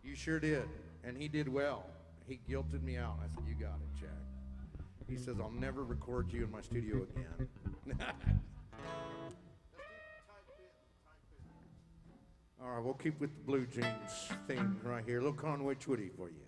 You sure did. And he did well. He guilted me out. I said, you got it, Jack. He says, I'll never record you in my studio again. All right, we'll keep with the Blue Jeans theme right here. A little Conway Twitty for you.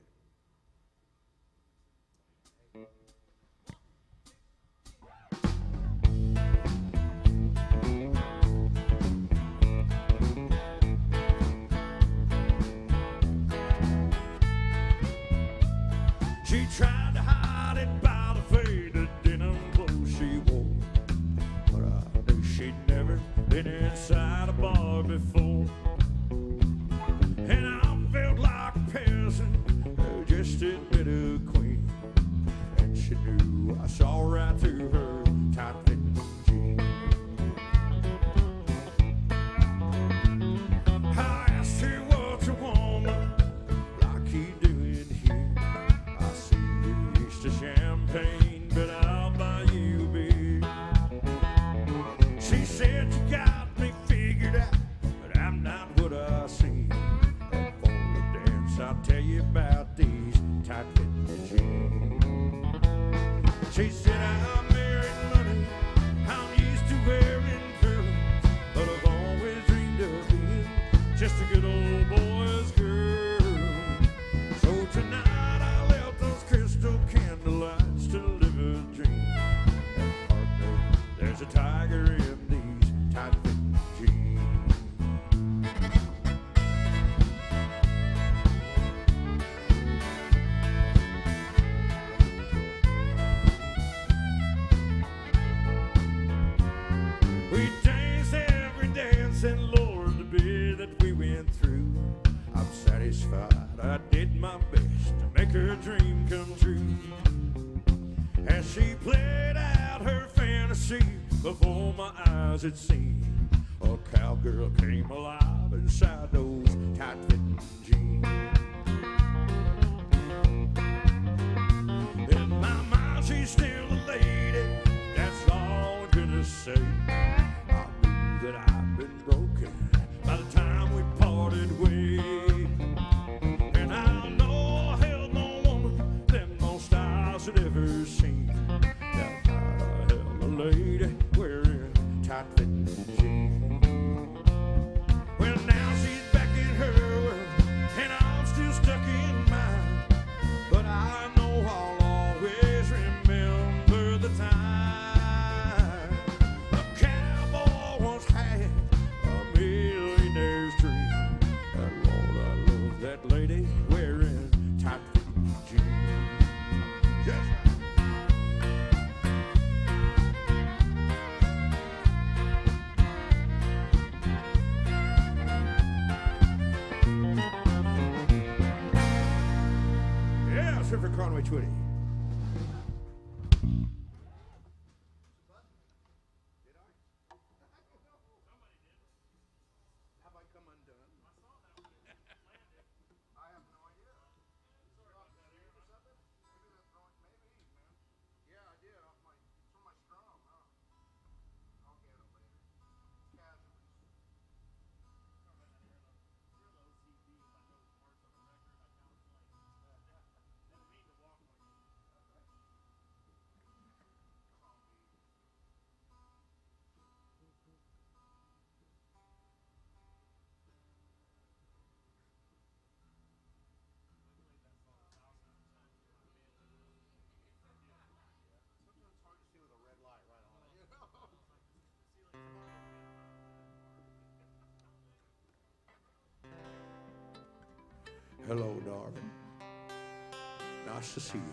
She tried to hide it by the faded denim clothes she wore, but I knew she'd never been inside a bar before. And I felt like a peasant who just admitted a queen, and she knew I saw right through her tight-fitting jeans. I asked her what's a woman like you doing here. I see you used to champagne, but I'll buy you a beer. She said you got me figured out, but I'm not what I seem. And for the dance, I'll tell you about these tight-fitting jeans. She said I'm married money, I'm used to wearing curls, but I've always dreamed of being just a good old boy's girl. So tonight I left those crystal candlelights to live a dream. And partner, there's a tiger in these tight-fitting jeans. We danced every dance, and Lord, the bit that we went through, I'm satisfied I did my best to make her dream come true. As she played out her fantasy before my eyes, it seemed a cowgirl came alive inside those tight-fitting jeans. In my mind, she's still a lady, that's all I'm gonna say. I knew that I'd been broken by the time we parted ways. And I know I held no woman them most eyes had ever seen. That night I held a lady wearing tight-fitting jeans. Well, now she's back in her world, and I'm still stuck in mine. But I know I'll always remember the time a cowboy once had a millionaire's dream. And Lord, I love that lady wearing tight-fitting jeans. Yes, Yeah, it's for Conway Twitty. Have I come undone? I have no idea. Maybe or something? Maybe that's wrong. Maybe, man. Yeah, I did. Off my, it's from my strum, huh? I'll get it later. Casually. Sometimes it's hard to see with a red light right on it. You know? Hello, darling. Nice to see you.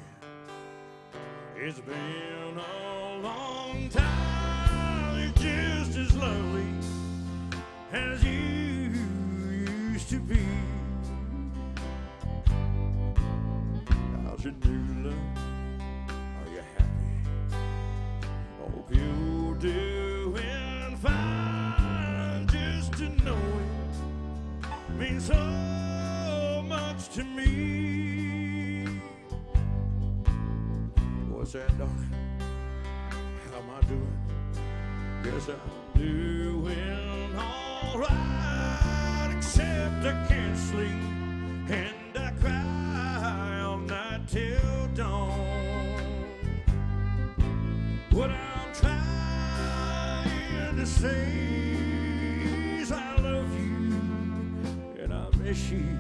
It's been a long time. You're just as lovely as you used to be. How's your new love? Are you happy? Hope you're doing fine. Just to know it means so much to me. What's that, darling? How am I doing? Guess I'm doing all right, except I can't sleep and I cry all night till dawn. What I'm trying to say is I love you and I miss you.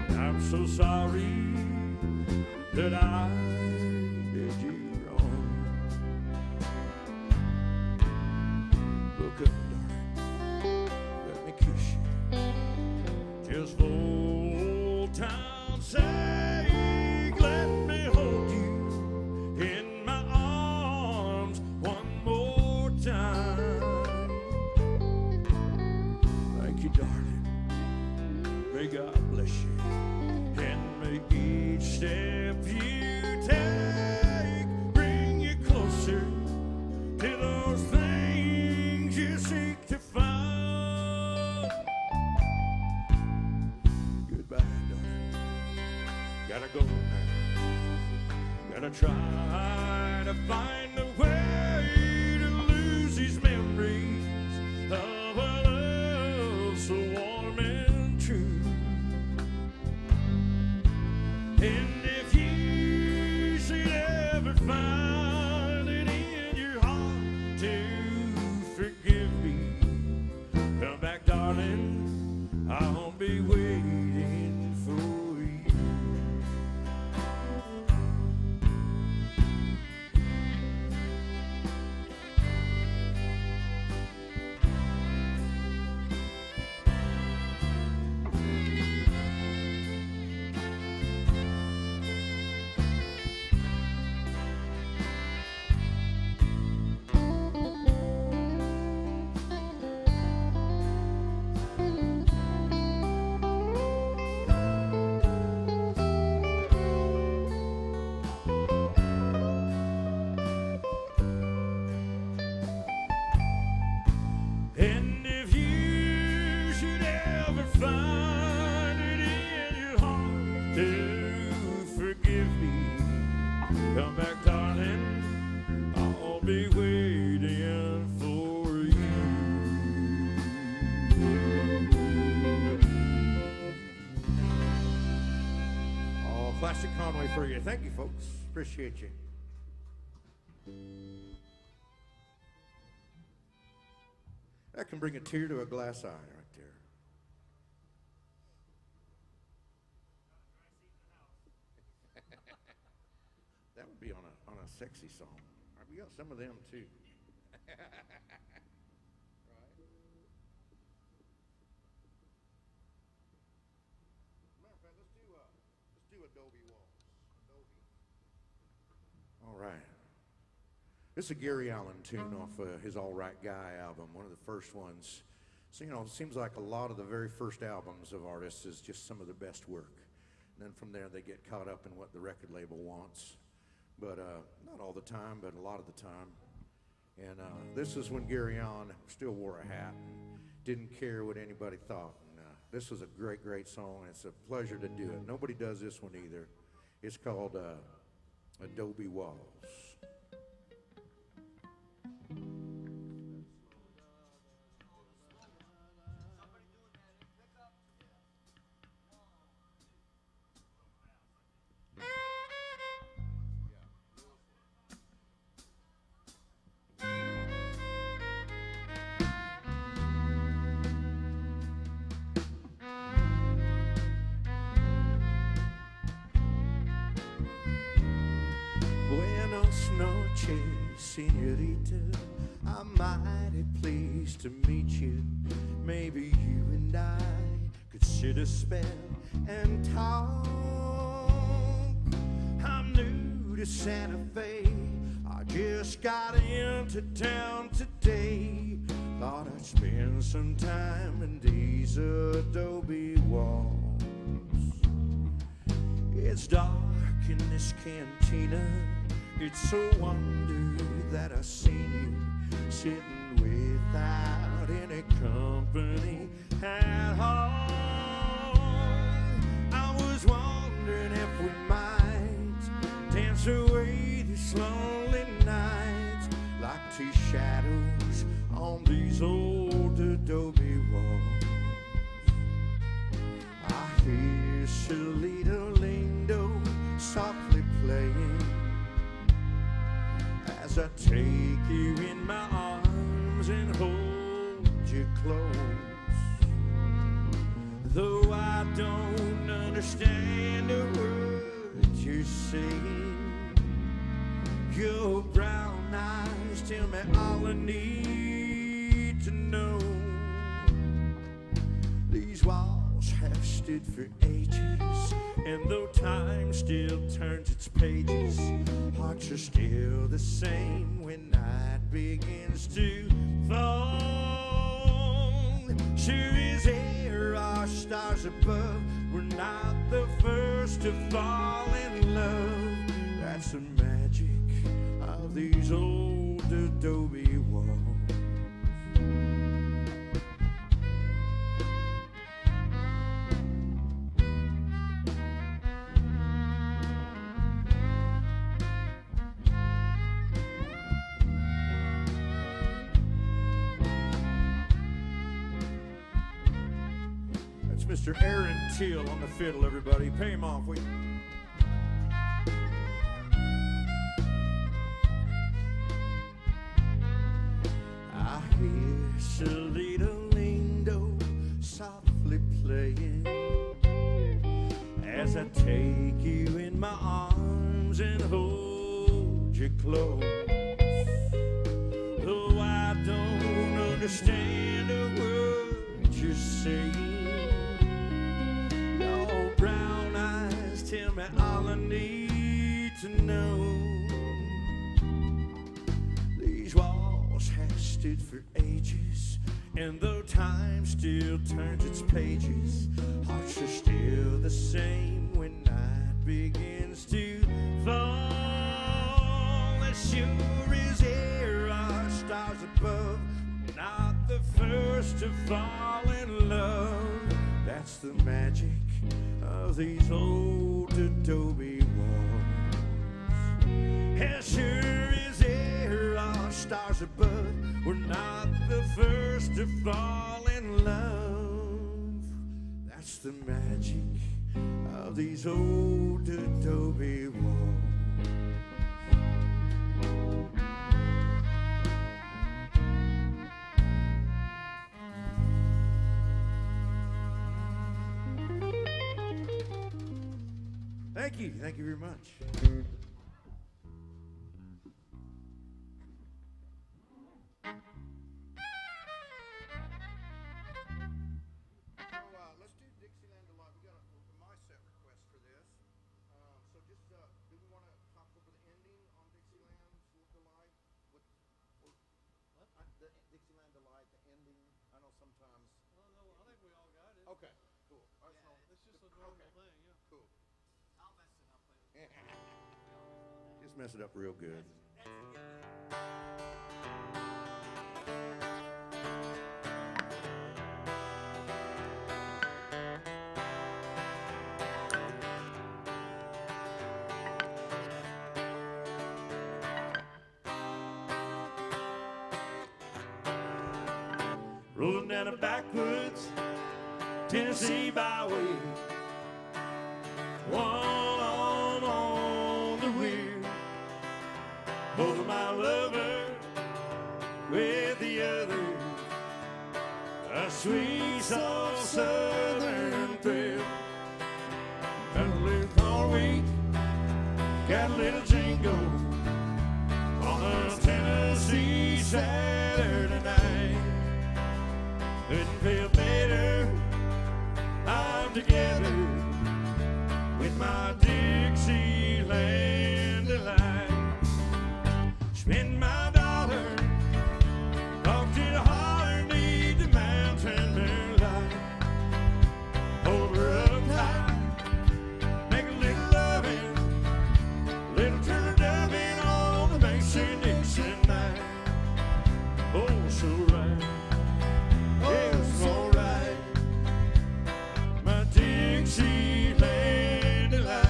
I'm so sorry that I did you wrong. Look up, darling, let me kiss you. Just for old time's sake, let me hold you in my arms one more time. Thank you, darling. May God bless you. And may each step you take bring you closer to those things you seek to find. Goodbye, darling. Gotta go now. Gotta try to find a way to lose these memories of a love so warm and true. And if you should ever find it in your heart to forgive me, come back, darling, I'll be waiting for you. And if you should ever find it in your heart to forgive me, come back, darling, I'll be waiting for you. Oh, classic Conway for you. Thank you, folks. Appreciate you. That can bring a tear to a glass eye right there. That would be on a sexy song. We got some of them too. Matter of fact, let's do Adobe Walls. Adobe. All right. This is a Gary Allan tune off his All Right Guy album, one of the first ones. So, you know, it seems like a lot of the very first albums of artists is just some of the best work. And then from there, they get caught up in what the record label wants. But not all the time, but a lot of the time. And this is when Gary Allan still wore a hat and didn't care what anybody thought. And this was a great, great song, and it's a pleasure to do it. Nobody does this one either. It's called Adobe Walls. Buenas noches, señorita. I'm mighty pleased to meet you. Maybe you and I could sit a spell and talk. to Santa Fe. I just got into town today. Thought I'd spend some time in these adobe walls. It's dark in this cantina. It's a wonder that I seen you sitting without any company at home. I was wondering if we might dance away this lonely night like two shadows on these old adobe walls. I hear Shalita Lindo softly playing as I take you in my arms and hold you close. Though I don't understand a word you're saying, your brown eyes tell me all I need to know. These walls have stood for ages, and though time still turns its pages, hearts are still the same when night begins to fall. Sure as there are stars above, we're not the first to fall in love. That's the magic of these old adobe walls. That's Mr. Aaron Till on the fiddle, everybody. Pay him off, will you? I hear Shalita Lindo softly playing as I take you in my arms and hold you close. Though I don't understand a word you're saying, your brown eyes tell me all I need to know. These walls have stood for ages, and though time still turns its pages, hearts are still the same when night begins to fall. As sure as there are stars above, we're not the first to fall in love. That's the magic of these old adobe walls. As sure as there are stars above, we're not the first to fall in love. That's the magic of these old adobe walls. Thank you very much. Let's do Dixieland Delight. We got my set request for this. So just, do we want to talk over the ending on Dixieland Delight? The Dixieland Delight, the ending. I know sometimes. Well, no, I think we all got it. Okay, cool. All right, so It's just a normal thing, yeah. cool. I'll mess it up later. Just mess it up real good. Rolling down a backwoods Tennessee byway, one arm on the wheel, holding my lover with the other, a sweet soft southern thrill. Got a little thorn week, got a little jingle on a Tennessee Saturday night. Couldn't feel better, I'm together with my Dixieland delight. spend my dollar. Walked in a holler, need the mountain moonlight. Hold her up tight, make a little loving, little turn dubbing on the Mason Dixon night. Oh, so right, yeah, so right. My Dixieland delight.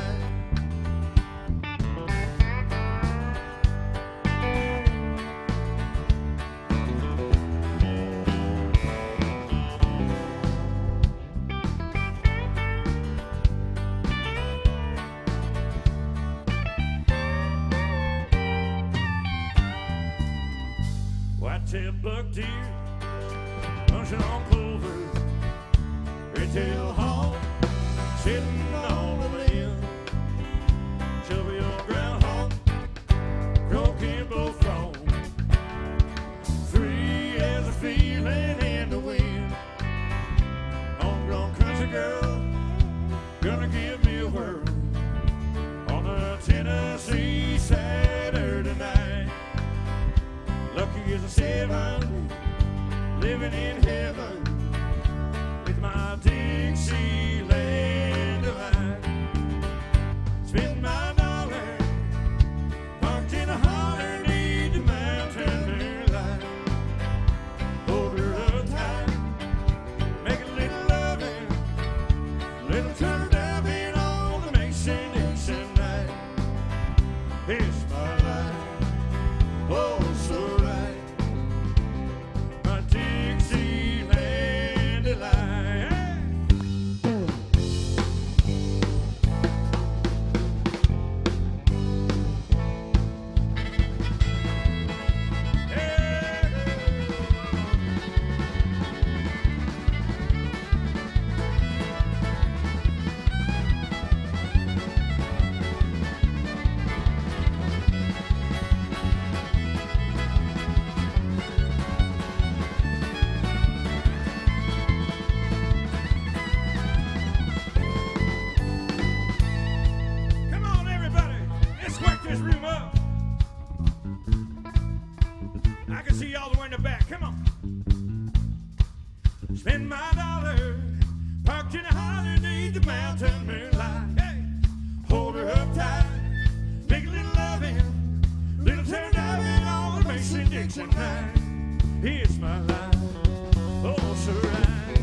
Whitetail buck deer, munching on clover, red-tail hawk, sitting on a limb, chubby old groundhog, croaking bullfrog, free as a feeling in the wind. Homegrown country girl, gonna give me a whirl on a Tennessee Saturday night. Lucky as a seven, living in heaven with my Dixieland delight. Spend my dollar, parked in a holler, need the mountain moonlight. Hold her up tight, make a little loving, little turn dubbing on the Mason Dixon night. It's my life, oh so right. My Dixieland delight. Come on, everybody, let's work this room up. I can see y'all the way in the back. Come on. Spend my dollar, parked in a holler, need the mountain moonlight. Hey, hold her up tight, make a little loving, little turn dubbing on the Mason Dixon night. It's my life, oh so right,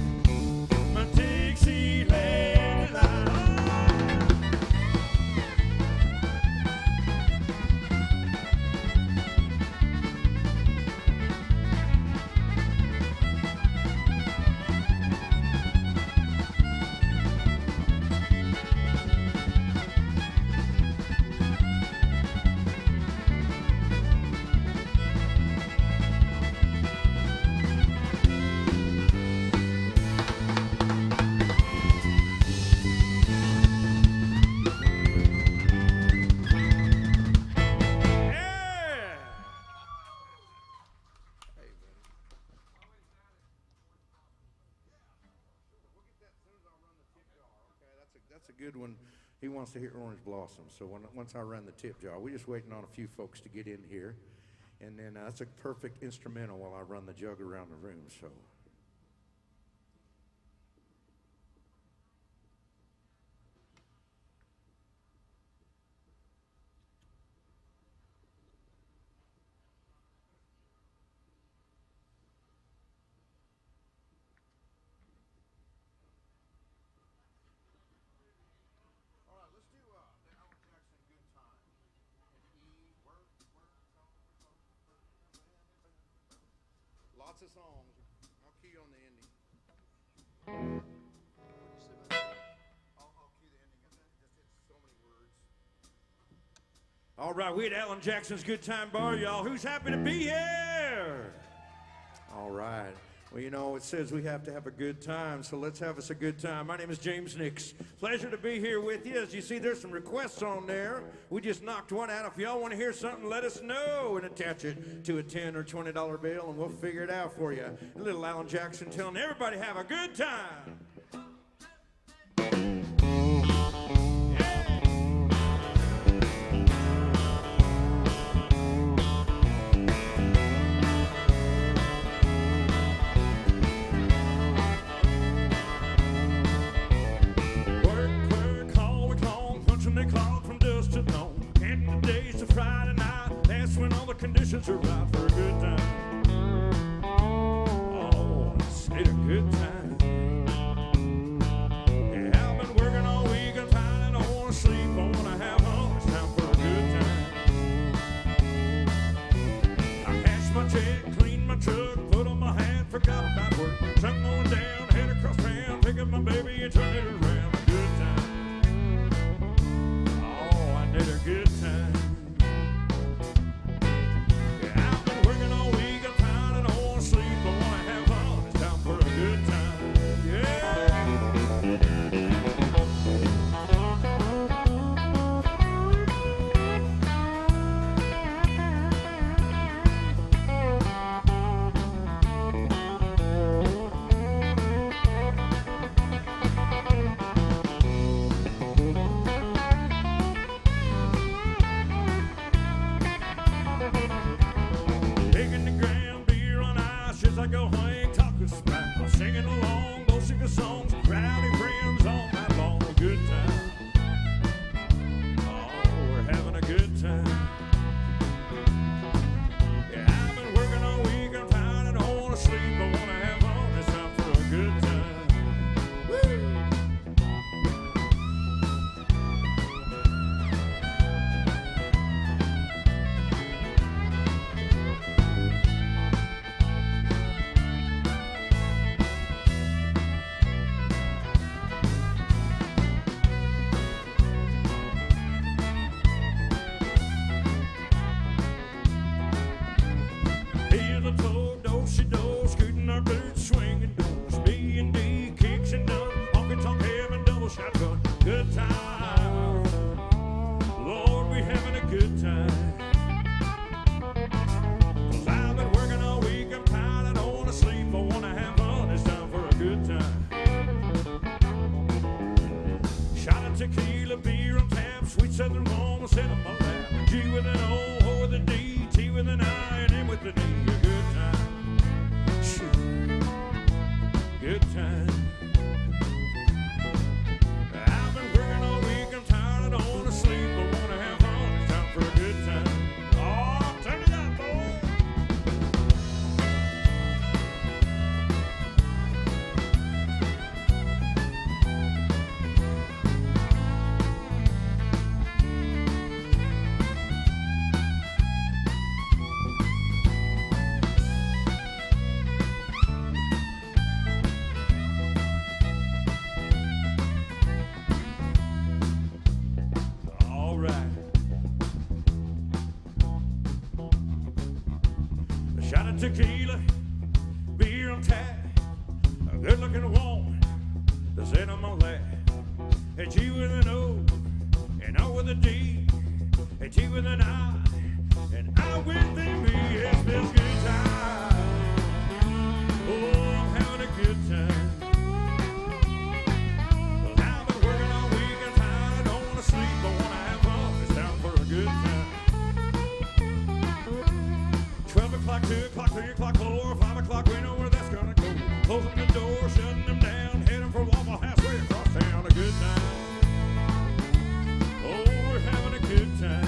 my Dixieland delight. Yeah. That's a good one. He wants to hear Orange Blossom. So once I run the tip jar, we're just waiting on a few folks to get in here. And then that's a perfect instrumental while I run the jug around the room. So. All right, let's do the Alan Jackson Good Time. Lots of songs. I'll key on the ending. I'll key the ending of that. Just it's so many words. All right, we at Alan Jackson's Good Time Bar, y'all. Who's happy to be here? All right. Well, you know, it says we have to have a good time, so let's have us a good time. My name is James Nix. Pleasure to be here with you. As you see, there's some requests on there. We just knocked one out. If y'all want to hear something, let us know and attach it to a $10 or $20 bill, and we'll figure it out for you. A little Alan Jackson telling everybody have a good time. out for a good time. Oh, it's a good time. Yeah, I've been working all week, I'm tired and I wanna sleep. I wanna have fun, it's time for a good time. I cashed my check, cleaned my truck, put on my hat, forgot about work. Sun going down, head across town, pick up my baby and turn it around. A good time. Oh, I need a good time. Yeah, I've been working all week, I'm tired and I wanna sleep. I wanna have fun, it's time for a good time. Yeah. Taking the ground, beer on ice, just like a hang, talking smile, singing along, boasting the songs, crowding friends all night long. A good time. Oh, we're having a good time. Yeah, I've been working all week, I'm tired and I wanna sleep. I wanna have fun, it's time for a good time. Woo! Here's a toad, do-si-do, scooting our boots, swinging doors, B&D, kicks and done, honky-tonk heaven, double shotgun, good time. Lord, we having a good time. 'Cause I've been working all week, I'm tired, I don't wanna sleep, I wanna have fun, it's time for a good time. Shot of tequila, beer on tap, sweet southern woman sit on my lap. G with an O, O with a D, T with an I, and M with an E. A good time. Shoot. Good time. I've been working all week, I'm tired, I don't wanna sleep, I wanna have fun, it's time for a good time. Oh, turn it up, boy. All right. A shot of tequila, beer on tap, a good-looking woman to sit on my lap. A G with an O, and O with a D, a T with an I, and I with an E. It's this good time. Oh, I'm having a good time. Well, I've been working all week, I'm tired, I don't wanna sleep, I wanna have fun, it's time for a good time. 12 o'clock, 2 o'clock, 3 o'clock, 4, 5 o'clock, we know where that's gonna go. Closing the door, shutting them down, heading for Waffle House way across town. A good time. Oh, we're having a good time.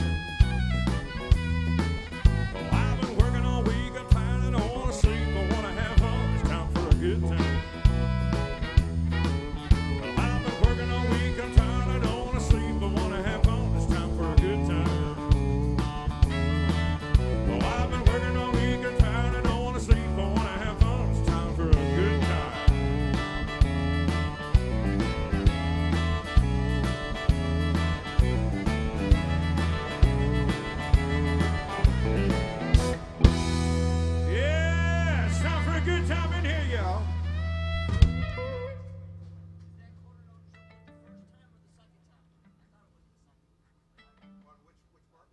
Oh, I've been working all week, I'm tired, I don't wanna sleep, I wanna have fun, it's time for a good time. Well, I've been working all week, I'm tired, I don't wanna sleep, I wanna have fun, it's time for a good time. Well, I've been working all week, I'm tired, I don't wanna sleep, I wanna have fun, it's time for a good time. Yeah, it's time for a good time in here, y'all. What, which part?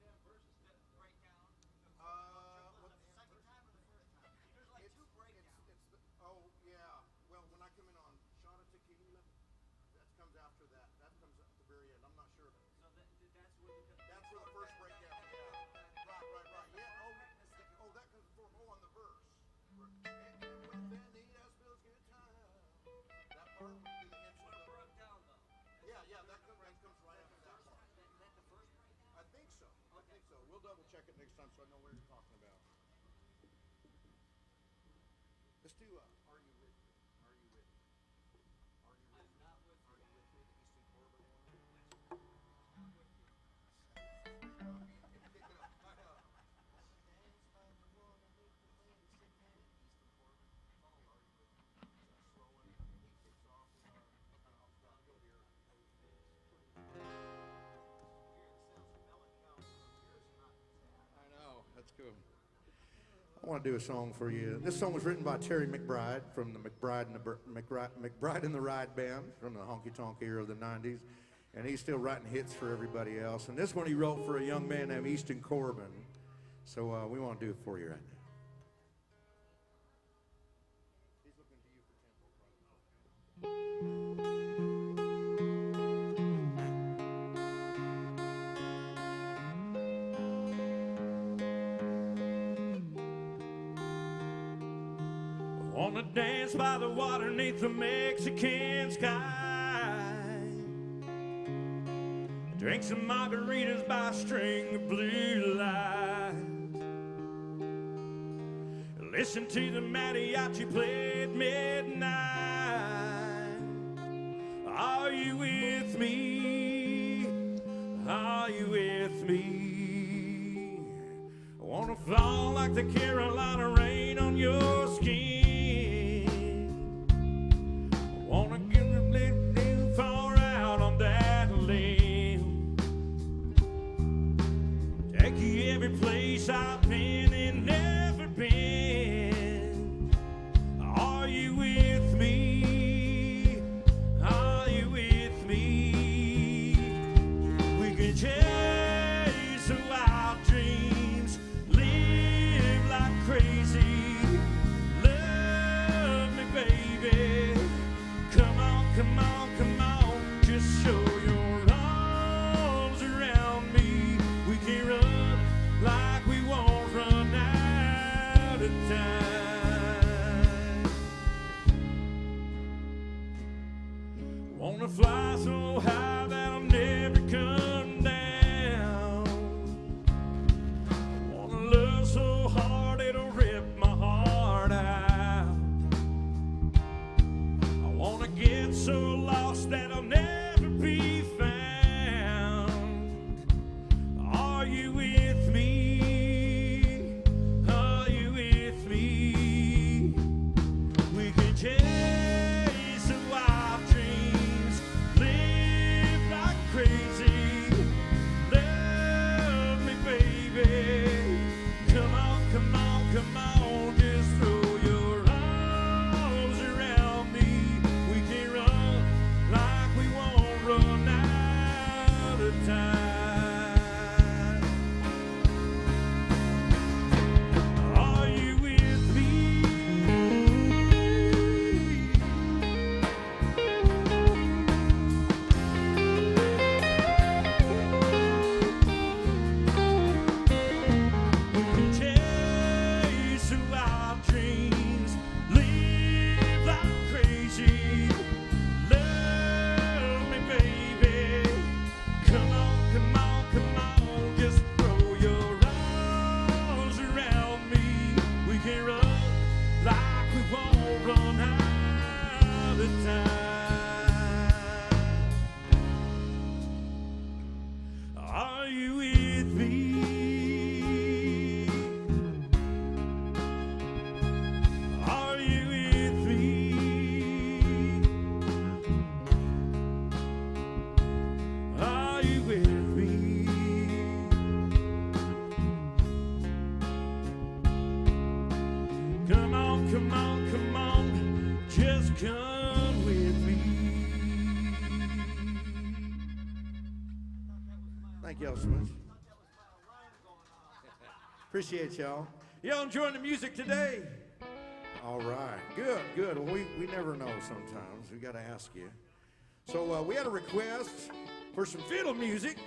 Oh, yeah. Well, when I come in on shot of tequila, that comes after that. That comes at the very end. I'm not sure. That's where the first breakdown. Yeah. Right. Yeah. Oh, that comes before. Oh, on the verse. And with Anita spills good time. That part would be the instrumental. Yeah. That comes right after that part. I think so. We'll double check it next time so I know what you're talking about. Cool. I want to do a song for you. This song was written by Terry McBride from the McBride and the Ride Band from the honky tonk era of the 90s. And he's still writing hits for everybody else. And this one he wrote for a young man named Easton Corbin. So we want to do it for you right now. He's looking to you for I wanna dance by the water neath the Mexican sky. Drink some margaritas by a string of blue lights. Listen to the mariachi play at midnight. Are you with me? Are you with me? I wanna fall like the Carolina rain on your skin. I wanna get a little far out on that limb. Take you every place I've been and never been. Are you with me? Are you with me? We can chase the wild dreams, live like crazy. Love me, baby. Come on, come on, come on. Just show your arms around me. We can run like we won't run out of time. Wanna fly so high that I'll never come down. Wanna love so hard it'll rip my heart out. I wanna get so lost that I'll never be found. Are you with me? Are you with me? We can chase the wild dreams, live like crazy. Love me, baby. Come on, come on, come on. Just throw your arms around me. We can run like we won't run out of time. Are you with me? We can chase the wild dreams, live like crazy. Love me, baby. Come on, come on, come on. Just throw your arms around me. We can run like we won't run out of time. Are you with me? Are you with me? Are you with me? Come on, come on, come on. Just come with me. Thank y'all so much. Appreciate y'all. Y'all enjoying the music today? All right. Good, good. Well, we never know sometimes. We got to ask you. So we had a request for some fiddle music,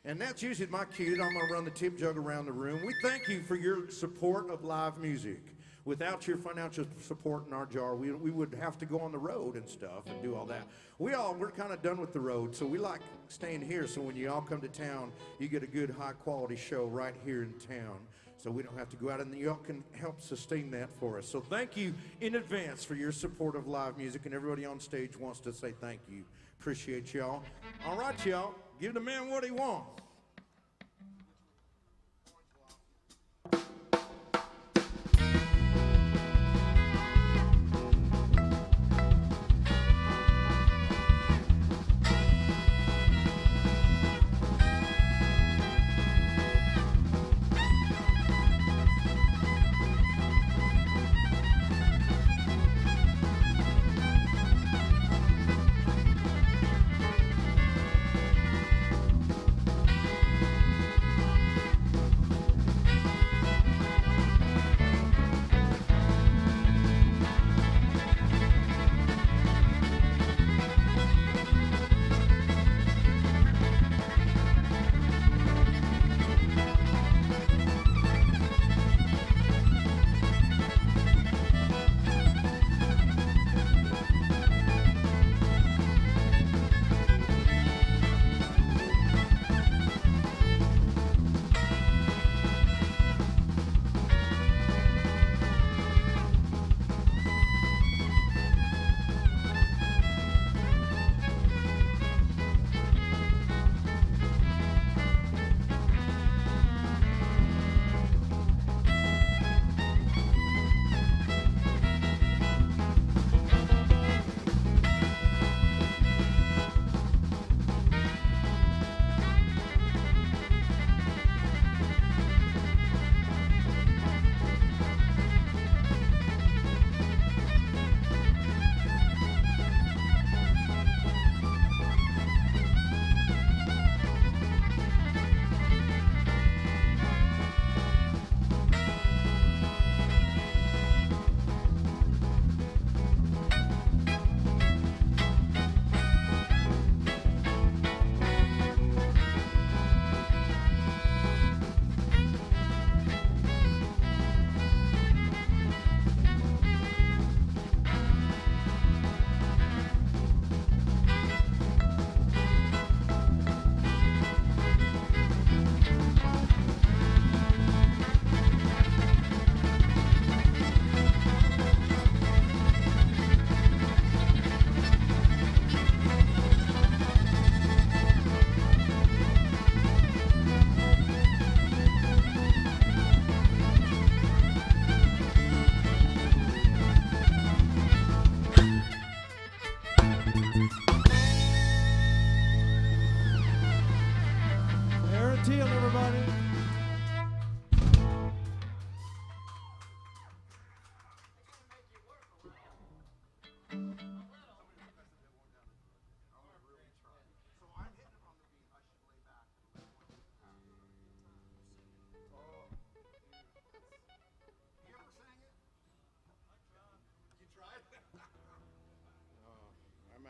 and that's usually my cue. I'm going to run the tip jug around the room. We thank you for your support of live music. Without your financial support in our jar, we would have to go on the road and stuff and do all that. We're kind of done with the road, so we like staying here. So when you all come to town, you get a good high quality show right here in town. So we don't have to go out, and y'all can help sustain that for us. So thank you in advance for your support of live music, and everybody on stage wants to say thank you. Appreciate y'all. All right, y'all, give the man what he wants.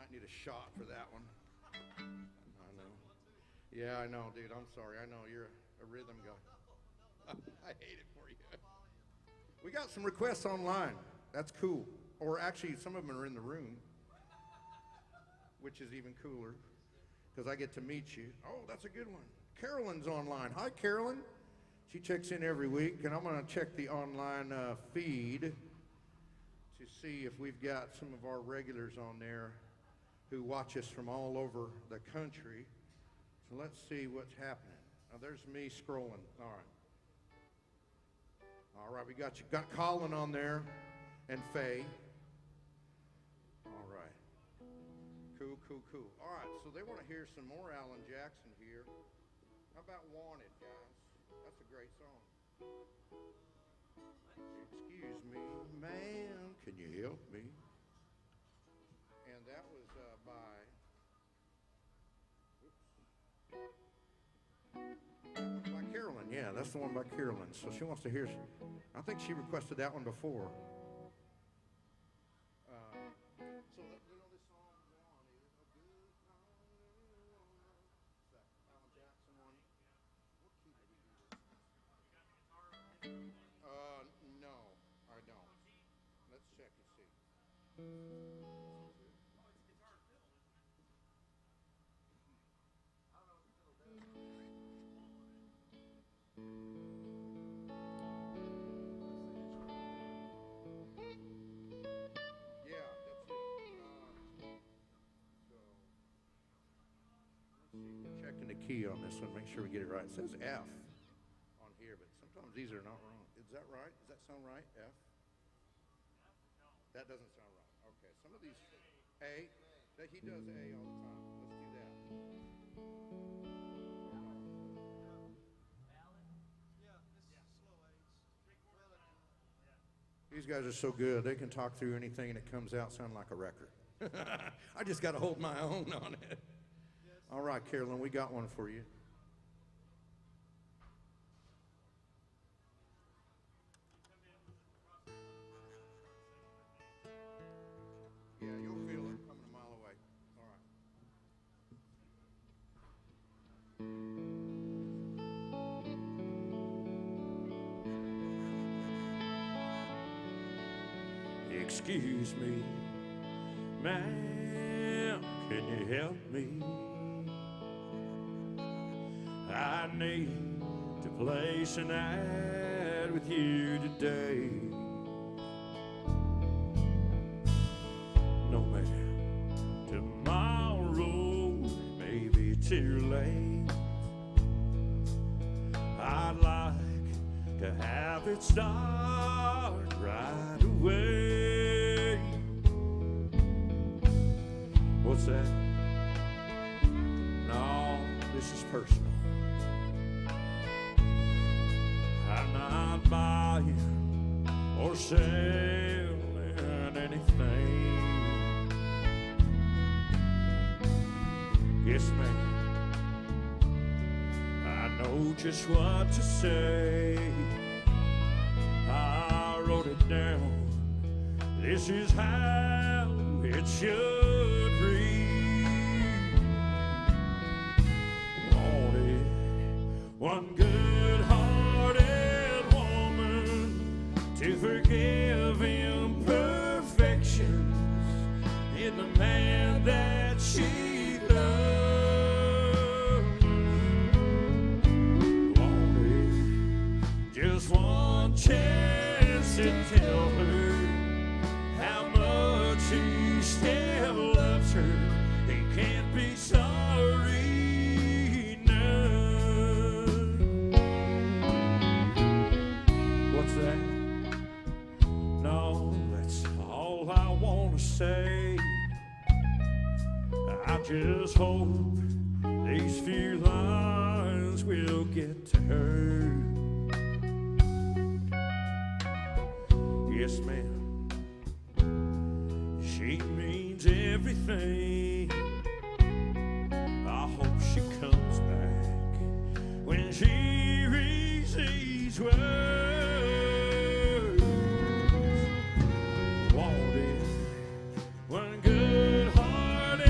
might need a shot for that one. I know. Yeah, I know, dude. I'm sorry. I know you're a rhythm guy. I hate it for you. We got some requests online. That's cool. Or actually, some of them are in the room, which is even cooler because I get to meet you. Oh, that's a good one. Carolyn's online. Hi, Carolyn. She checks in every week, and I'm going to check the online feed to see if we've got some of our regulars on there who watch us from all over the country. So let's see what's happening. Now, there's me scrolling. All right. All right, we got Colin on there and Faye. All right. Cool, cool, cool. All right, so they want to hear some more Alan Jackson here. How about Wanted, guys? That's a great song. Excuse me, ma'am, can you help me? And that was by... By Carolyn, yeah, that's the one by Carolyn. So she wants to hear, I think she requested that one before. So you know this song, Wanted, a good time. Is that Alan Jackson one? What key did we do this? No, I don't. Let's check and see. Checking the key on this one, make sure we get it right. It says F on here, but sometimes these are not wrong. Is that right? Does that sound right? F? That doesn't sound right. Okay, some of these A. He does A all the time. Let's do that. These guys are so good. They can talk through anything and it comes out sounding like a record. I just got to hold my own on it. All right, Carolyn, we got one for you. Yeah, you'll feel it coming a mile away. All right. Excuse me, ma'am, can you help me? I need to place an ad with you today. No, ma'am, tomorrow may be too late. I'd like to have it start right away. What's that? No, this is personal. I'm not buying or selling anything. Yes, ma'am, I know just what to say. I wrote it down. This is how it should read. Wanted one good-hearted woman to forgive imperfections in the man that she loves. Wanted just one chance to tell her how much he still loves her. He can't be sorry now. What's that? No, that's all I want to say. I just hope these few lines will get to her. Yes, ma'am, she means everything. I hope she comes back when she reads these words. Wanted one good-hearted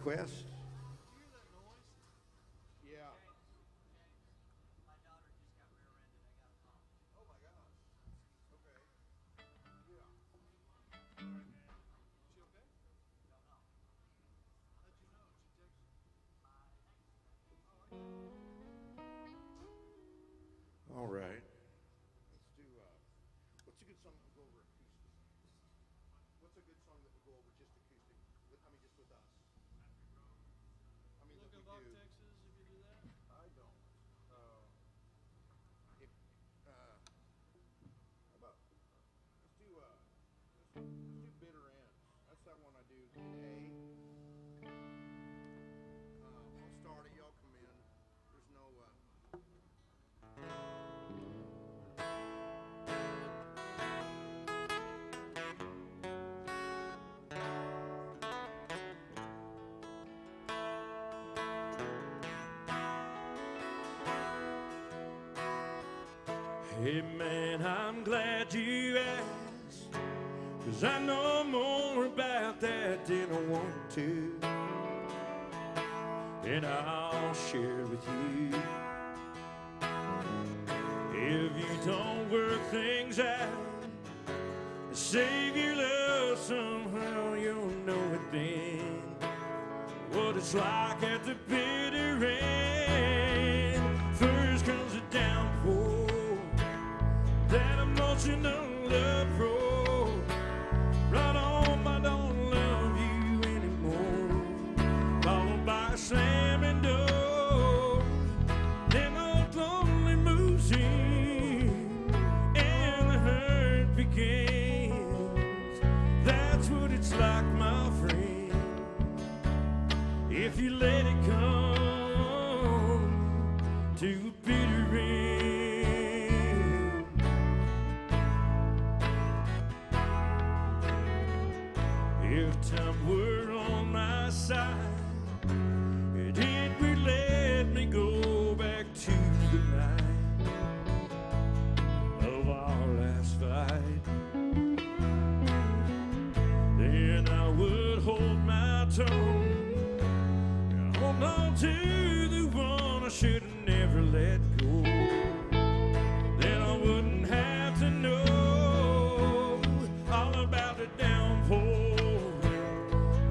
request? Yeah. My daughter just got rear-ended. I got a call. Oh my God. Okay. Yeah. She okay? Don't know. How'd you know? She texted you. All right. Let's do, what's a good song that will go over acoustic? What's a good song that will go over just acoustic? I mean, just with us. I mean, Look that up we do. Texas if you do that. I don't. If, how about, let's do Bitter Ends. That's that one I do in A. I'll start it, y'all come in. There's no, Hey man, I'm glad you asked, 'cause I know more about that than I want to, and I'll share with you. If you don't work things out, save your love somehow, you'll know it then, what it's like at the bitter end. First comes a downpour, that emotional love road, right on, I don't love you anymore, followed by a slamming door, then the lonely moves in, and the hurt begins. That's what it's like, my friend, if you let it come to a bitter end. If time were on my side, it would let me go back to the night of our last fight. Then I would hold my tongue and hold on to the one I should have never let go. Then I wouldn't have to know all about the downpour,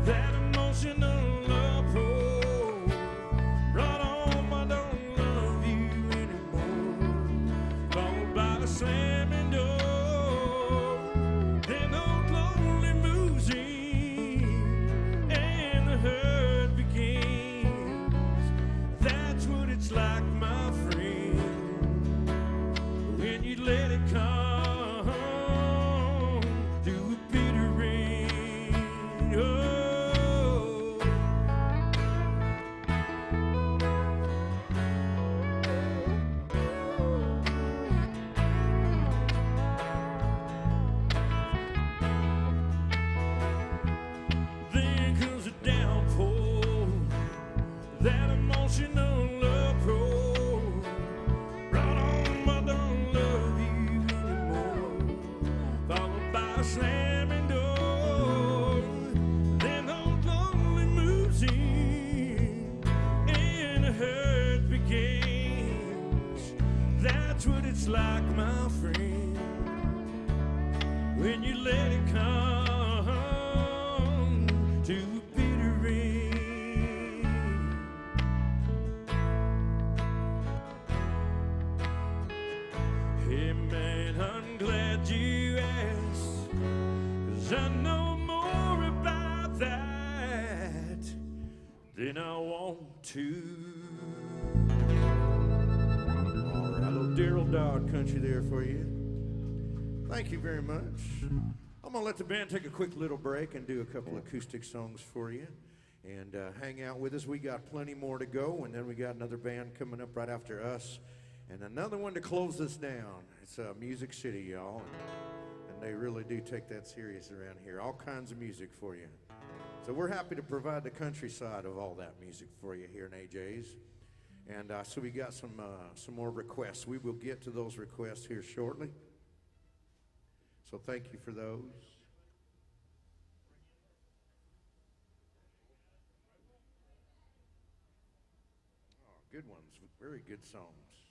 that emotional uproar, brought on, I don't love you anymore, followed by a slamming door, then those lonely moves in, and the hurt begins. That's what it's like, my friend, when you let it come to a bitter end. Oh. Then comes a downpour, that emotional uproar, right on, I don't love you anymore, followed by a slamming door, then those lonely moves in, and the hurt begins. That's what it's like, my friend, when you let it come to a bitter end. Hey man, I'm glad you asked, 'cause I know more about that than I want to. all right, a little Daryl Dodd country there for you. Thank you very much. I'm going to let the band take a quick little break and do a couple acoustic songs for you. And hang out with us. We got plenty more to go, and then we got another band coming up right after us. And another one to close us down. It's Music City, y'all. And they really do take that serious around here. All kinds of music for you. So we're happy to provide the countryside of all that music for you here in AJ's. And so we got some more requests. We will get to those requests here shortly. So thank you for those. Good ones, very good songs.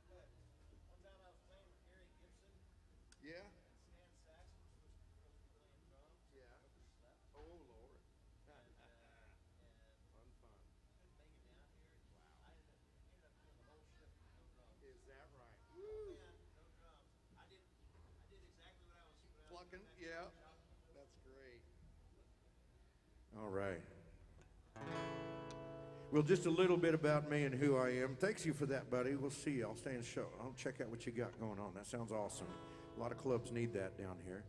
One time I was playing with Gary Gibson Yeah? and Stan Sax, which was supposed to be playing drums. Yeah. Overslept. Oh, Lord. And Fun, fun. couldn't make it down here. Wow. I ended up doing the whole shift with no drums. Is that right? Whole band, no drums. I did exactly what I was Plucking, back yeah. in the shop. That's great. All right. Well, just a little bit about me and who I am. Thanks you for that, buddy. We'll see you. I'll stay in the show. I'll check out what you got going on. That sounds awesome. A lot of clubs need that down here.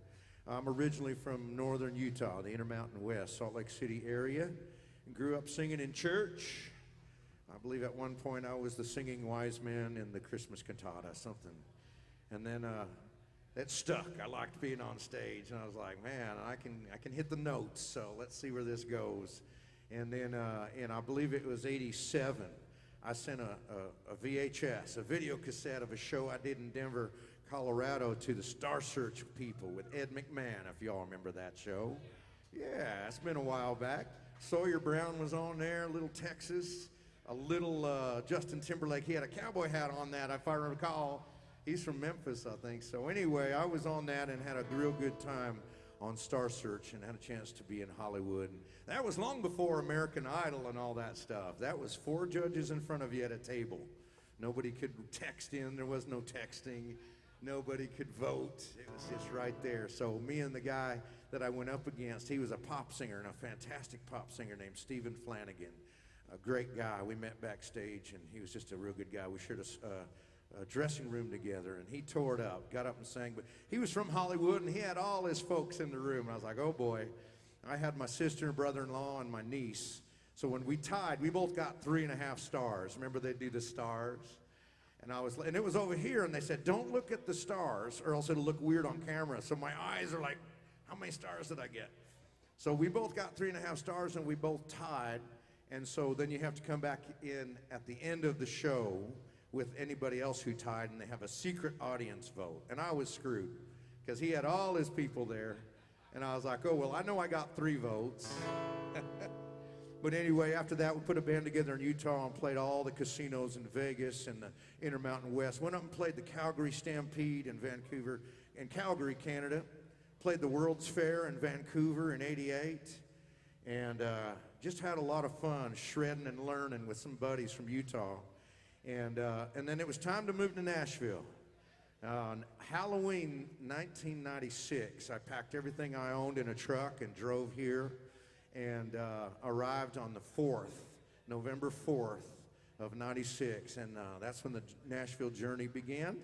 I'm originally from northern Utah, the Intermountain West, Salt Lake City area. And grew up singing in church. I believe at one point I was the singing wise man in the Christmas cantata, something. And then it stuck. I liked being on stage, and I was like, man, I can hit the notes, so let's see where this goes. And then, and I believe it was 87, I sent a VHS, a video cassette of a show I did in Denver, Colorado, to the Star Search people with Ed McMahon, if y'all remember that show. Yeah, it's been a while back. Sawyer Brown was on there, Little Texas, a little Justin Timberlake. He had a cowboy hat on that, if I recall. He's from Memphis, I think. So anyway, I was on that and had a real good time on Star Search and had a chance to be in Hollywood. And that was long before American Idol and all that stuff. That was 4 judges in front of you at a table. Nobody could text in. There was no texting. Nobody could vote. It was just right there. So me and the guy that I went up against, he was a pop singer, and a fantastic pop singer named Stephen Flanagan. A great guy. We met backstage, and he was just a real good guy. We shared a dressing room together, and he tore it up, got up and sang. But he was from Hollywood, and he had all his folks in the room. And I was like, oh boy. I had my sister and brother-in-law and my niece. So when we tied, we both got 3.5 stars. Remember they do the stars? And it was over here, and they said, don't look at the stars, or else it'll look weird on camera. So my eyes are like, how many stars did I get? So we both got 3.5 stars, and we both tied. And so then you have to come back in at the end of the show with anybody else who tied, and they have a secret audience vote. And I was screwed, because he had all his people there. And I was like, oh, well, I know I got 3 votes. But anyway, after that, we put a band together in Utah and played all the casinos in Vegas and the Intermountain West. Went up and played the Calgary Stampede in Vancouver, in Calgary, Canada. Played the World's Fair in Vancouver in '88. And just had a lot of fun shredding and learning with some buddies from Utah. And then it was time to move to Nashville. On Halloween 1996, I packed everything I owned in a truck and drove here, and arrived on the 4th, November 4th of '96, and that's when the Nashville journey began.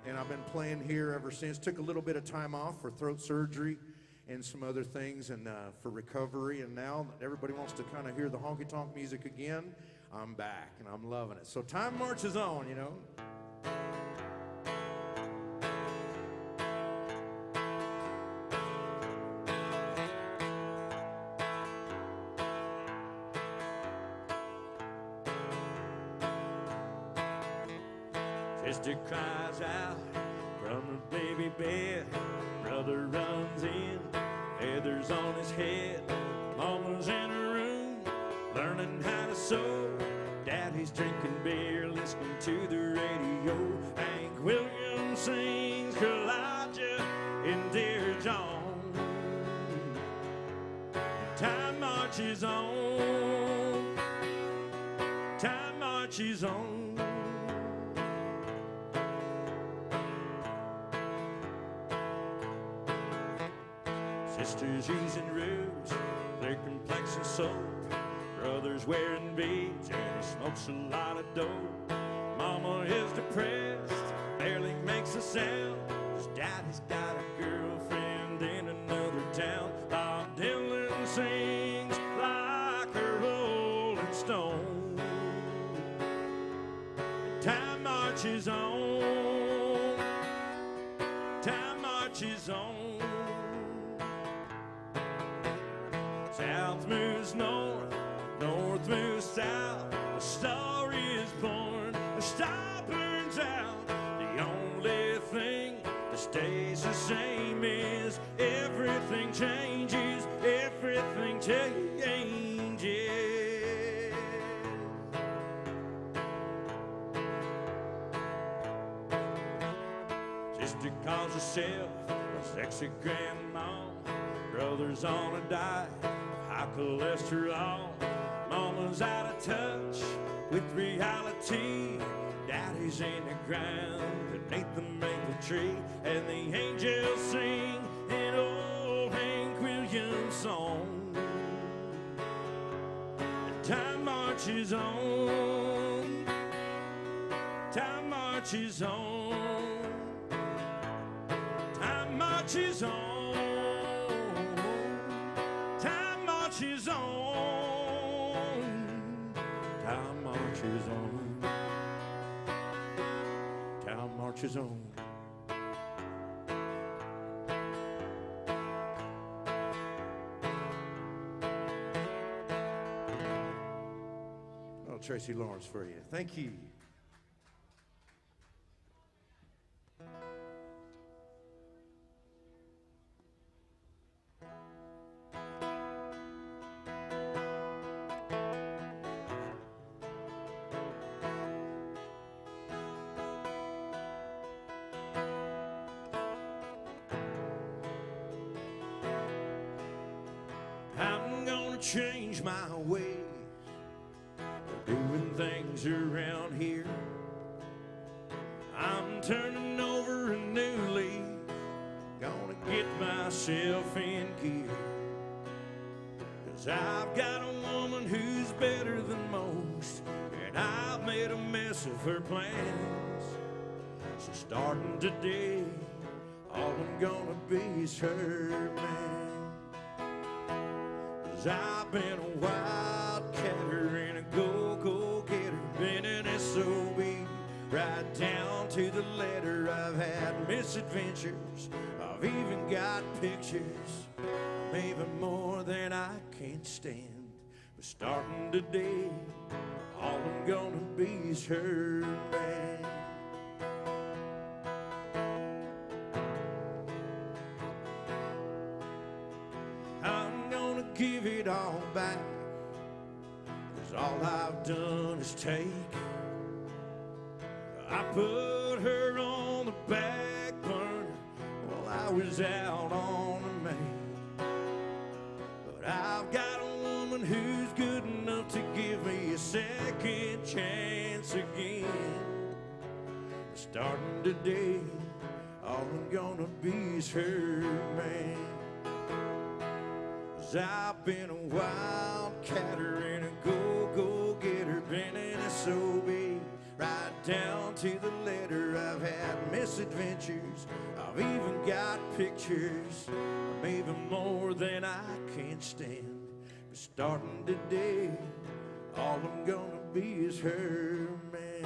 And I've been playing here ever since. Took a little bit of time off for throat surgery and some other things, and for recovery, and now that everybody wants to kind of hear the honky-tonk music again, I'm back, and I'm loving it. So time marches on, you know. Sister cries out from the baby bed. Brother runs in, feathers on his head. Mama's in her room, learning how to sew. Daddy's drinking beer, listening to the radio. Hank Williams sings Elijah in Dear John. Time marches on. Time marches on. Sisters using rubes, their complexion soap. Brother's wearing beads and he smokes a lot of dope. Mama is depressed, barely makes a sound. His daddy's got a girlfriend in another town. Bob Dylan sings like a rolling stone. Time marches on. Time marches on. South moves north, north moves south. A star is born, a star burns out. The only thing that stays the same is changes, everything changes, everything changes. Sister calls herself a sexy grandma. Brother's on a diet of high cholesterol. Mama's out of touch with reality. Daddy's in the ground beneath the maple tree. And the angels sing an old Hank Williams song. And time marches on. Time marches on. Time marches on. Time marches on. Time marches on. Time marches on. Oh, Tracy Lawrence for you. Thank you. I'm gonna change my ways of doing things around here. I'm turning over a new leaf, gonna get myself in gear. 'Cause I've got a woman who's better than most, and I've made a mess of her plans. So starting today, all I'm gonna be is her man. 'Cause I've been a wildcatter and a go-go-getter, been an SOB right down to the letter. I've had misadventures, I've even got pictures, maybe more than I can stand. But starting today, all I'm gonna be is her man. I'm gonna give it all back, 'cause all I've done is take. I put her on the back burner while I was out on the main. But I've got a woman who's good enough to give me a second chance again. Starting today, all I'm gonna be is her man. 'Cause I've been a wildcatter and a go-go-getter, been an SOB right down to the letter. I've had misadventures, I've even got pictures, maybe more than I can stand. But starting today, all I'm gonna be is her man.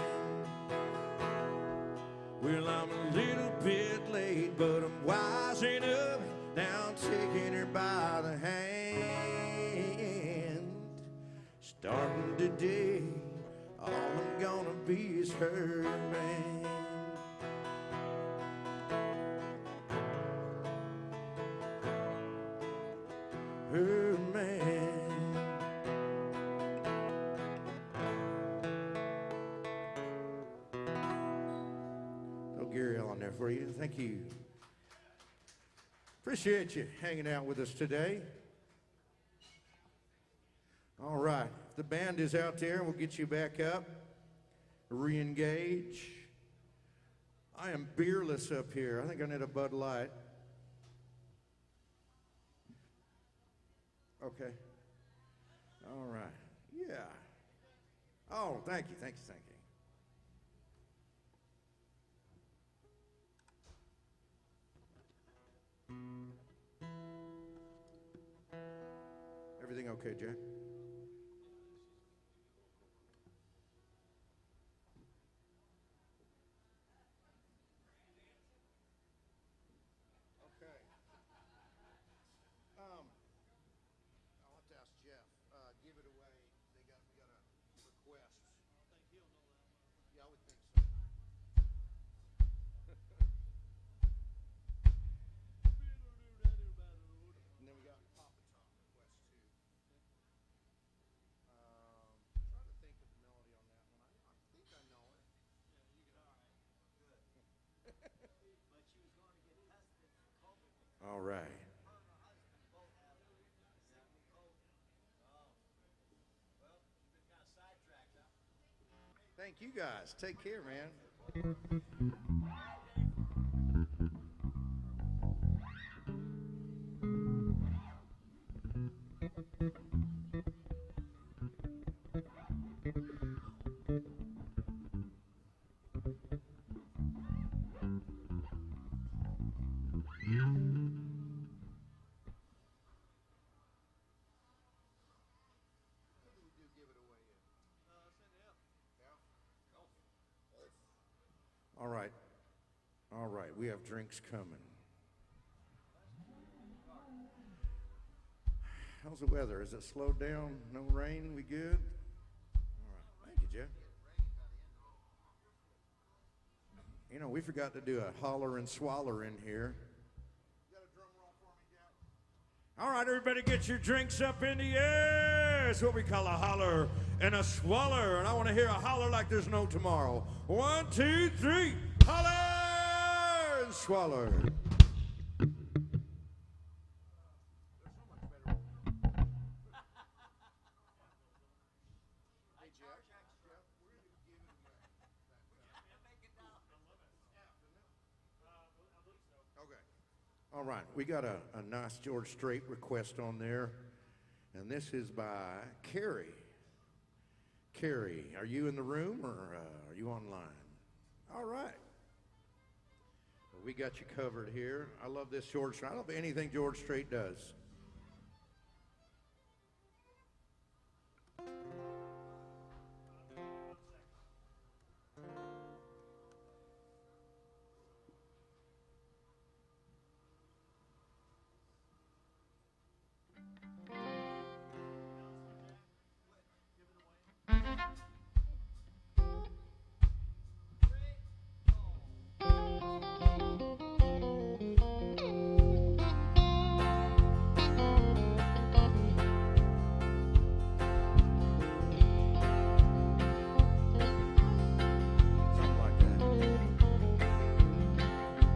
Well, I'm a little bit late, but I'm wising up. Now I'm taking her by the hand. Starting today, all I'm gonna be is her man. Her man. Oh, Gary on there for you. Thank you. Appreciate you hanging out with us today. All right, the band is out there. We'll get you back up, re-engage. I am beerless up here. I think I need a Bud Light. Okay. All right. Yeah. Oh, thank you, thank you, thank you. Everything okay, Jack? Okay. I'll have to ask Jeff. Give it away. We got a request. Yeah, I would think so. All right. Thank you guys. Take care, man. All right. All right. We have drinks coming. How's the weather? Is it slowed down? No rain? We good? All right. Thank you, Jeff. You know, we forgot to do a holler and swaller in here. All right, everybody get your drinks up in the air. It's what we call a holler and a swaller. And I want to hear a holler like there's no tomorrow. 1, 2, 3. Holler and swaller. All right, we got a nice George Strait request on there, and this is by Carrie. Carrie, are you in the room or are you online? All right. Well, we got you covered here. I love this George Strait. I love anything George Strait does.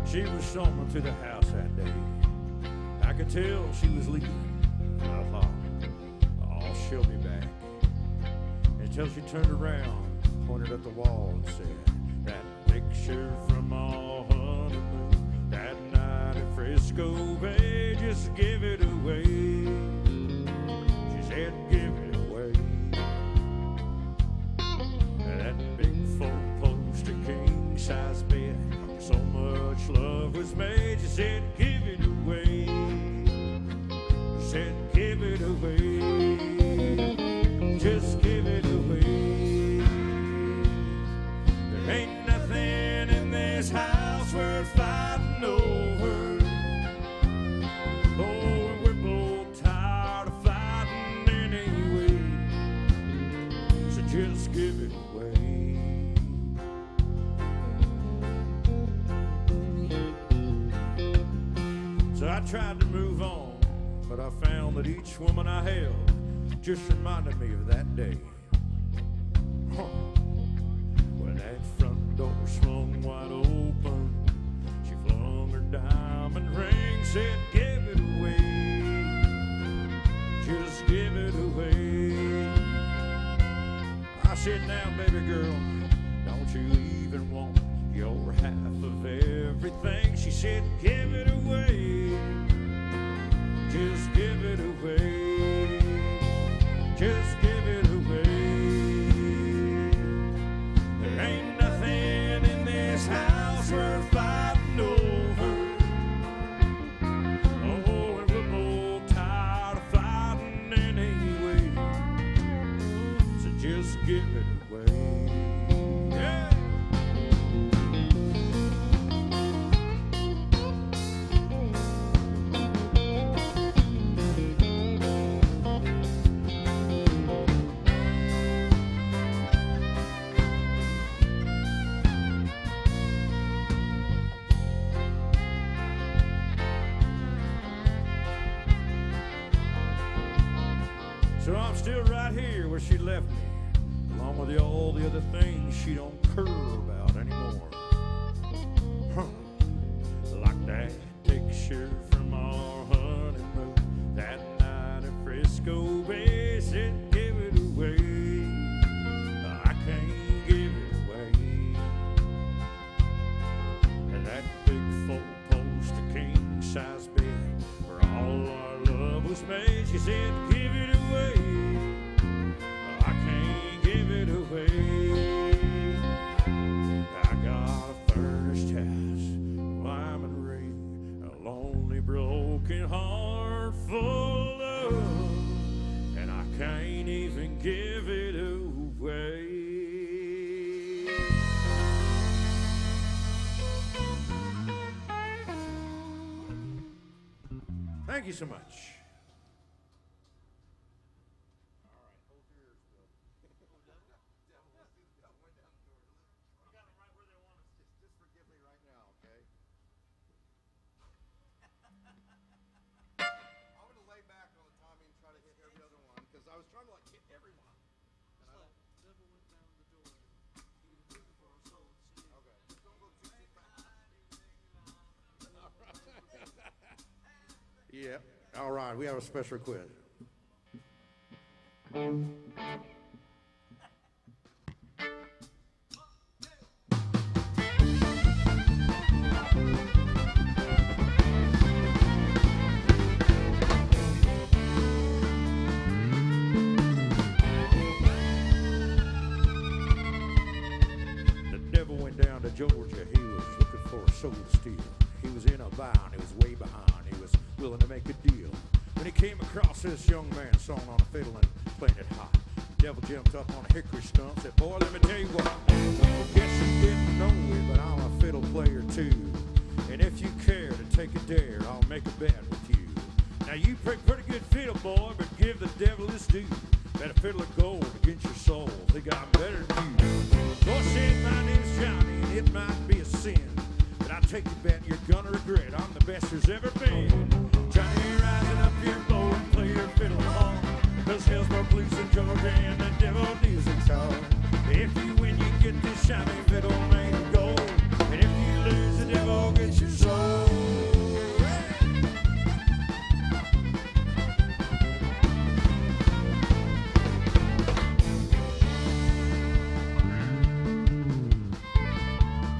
She was storming through the house that day. I could tell she was leaving. I thought, oh, she'll be back. Until she turned around, pointed at the wall and said, that picture from our honeymoon, that night at Frisco Bay, just give it away. She said, give it away. That big four-poster king-size bed, so much love was made. She said, give it away. She said, give it away. Just give it away. There ain't nothing in this house worth fighting over. Oh, we're both tired of fighting anyway. So just give it away. So I tried to move on, but I found that each woman I held just reminded me of that day. Huh. When that front door swung wide open, she flung her diamond ring, said, give it away. Just give it away. I said, now, baby girl, don't you even want your half of everything? She said, give it away. Just give it away. Just give it away. There ain't nothing in this house worth fighting over. Oh, and we're both tired of fighting anyway. So just give it away. Yeah. So I'm still right here where she left me, along with all the other things she don't care about anymore. Huh. Like that picture from was made. She said, give it away. I can't give it away. I got a furnished house, lime and rain, a lonely broken heart full of love, and I can't even give it away. Thank you so much. Just forgive me right now, okay? I'm gonna lay back on the Tommy and try to hit every other one because I was trying to like hit everyone. And I don't. Devil went down the door. He was looking for a soul to steal. Okay. Don't look too fast. Yeah. All right. We have a special quiz. The devil went down to Georgia. He was looking for a soul to steal. He was in a bind. He was way behind. He was willing to make a deal. When he came across this young man sawing on a fiddle and playing it hot, the devil jumped up on a hickory stump, said, boy, let me tell you what. Guess you didn't know it, but I'm a fiddle player too. And if you care to take a dare, I'll make a bet with you. Now you play pretty good fiddle, boy, but give the devil his due. Bet a fiddle of gold against your soul. Think I'm better than you. Boy said, my name's Johnny, and it might be a sin, but I take the bet you're gonna regret. I'm the best there's ever been. Johnny, rising up your bow and play your fiddle along, 'cause Hillsborough Blues in Georgia and the devil music's on. If you win, you get this shiny fiddle made of gold, and if you lose, the devil gets your soul.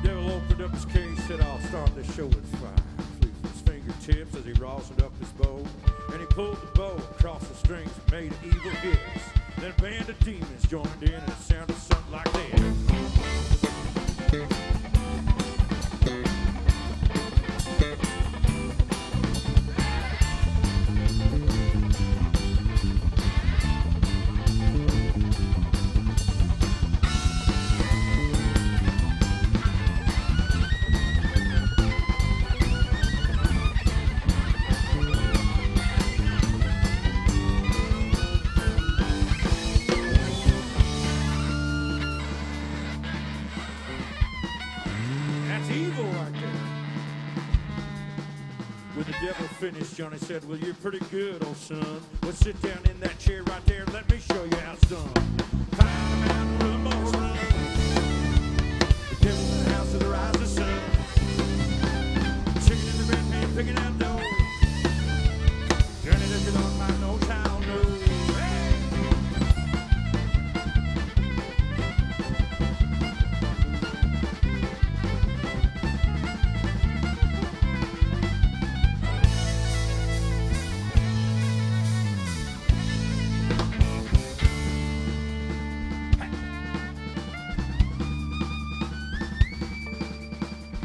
Devil opened up his case, said, I'll start this show with fire. Flew from his fingertips as he rosin up his bow, and he pulled the bow across the strings and made evil hits. Then a band of demons joined in, and it sounded something like this. That's evil right there. When the devil finished, Johnny said, well, you're pretty good, old son. Well, sit down in that chair right there and let me show you how it's done. Pound a mountain, run, boys, run. The devil's in the house of the rising sun. Chicken in the red pan, picking out dough. Journey that you don't mind, no child knows.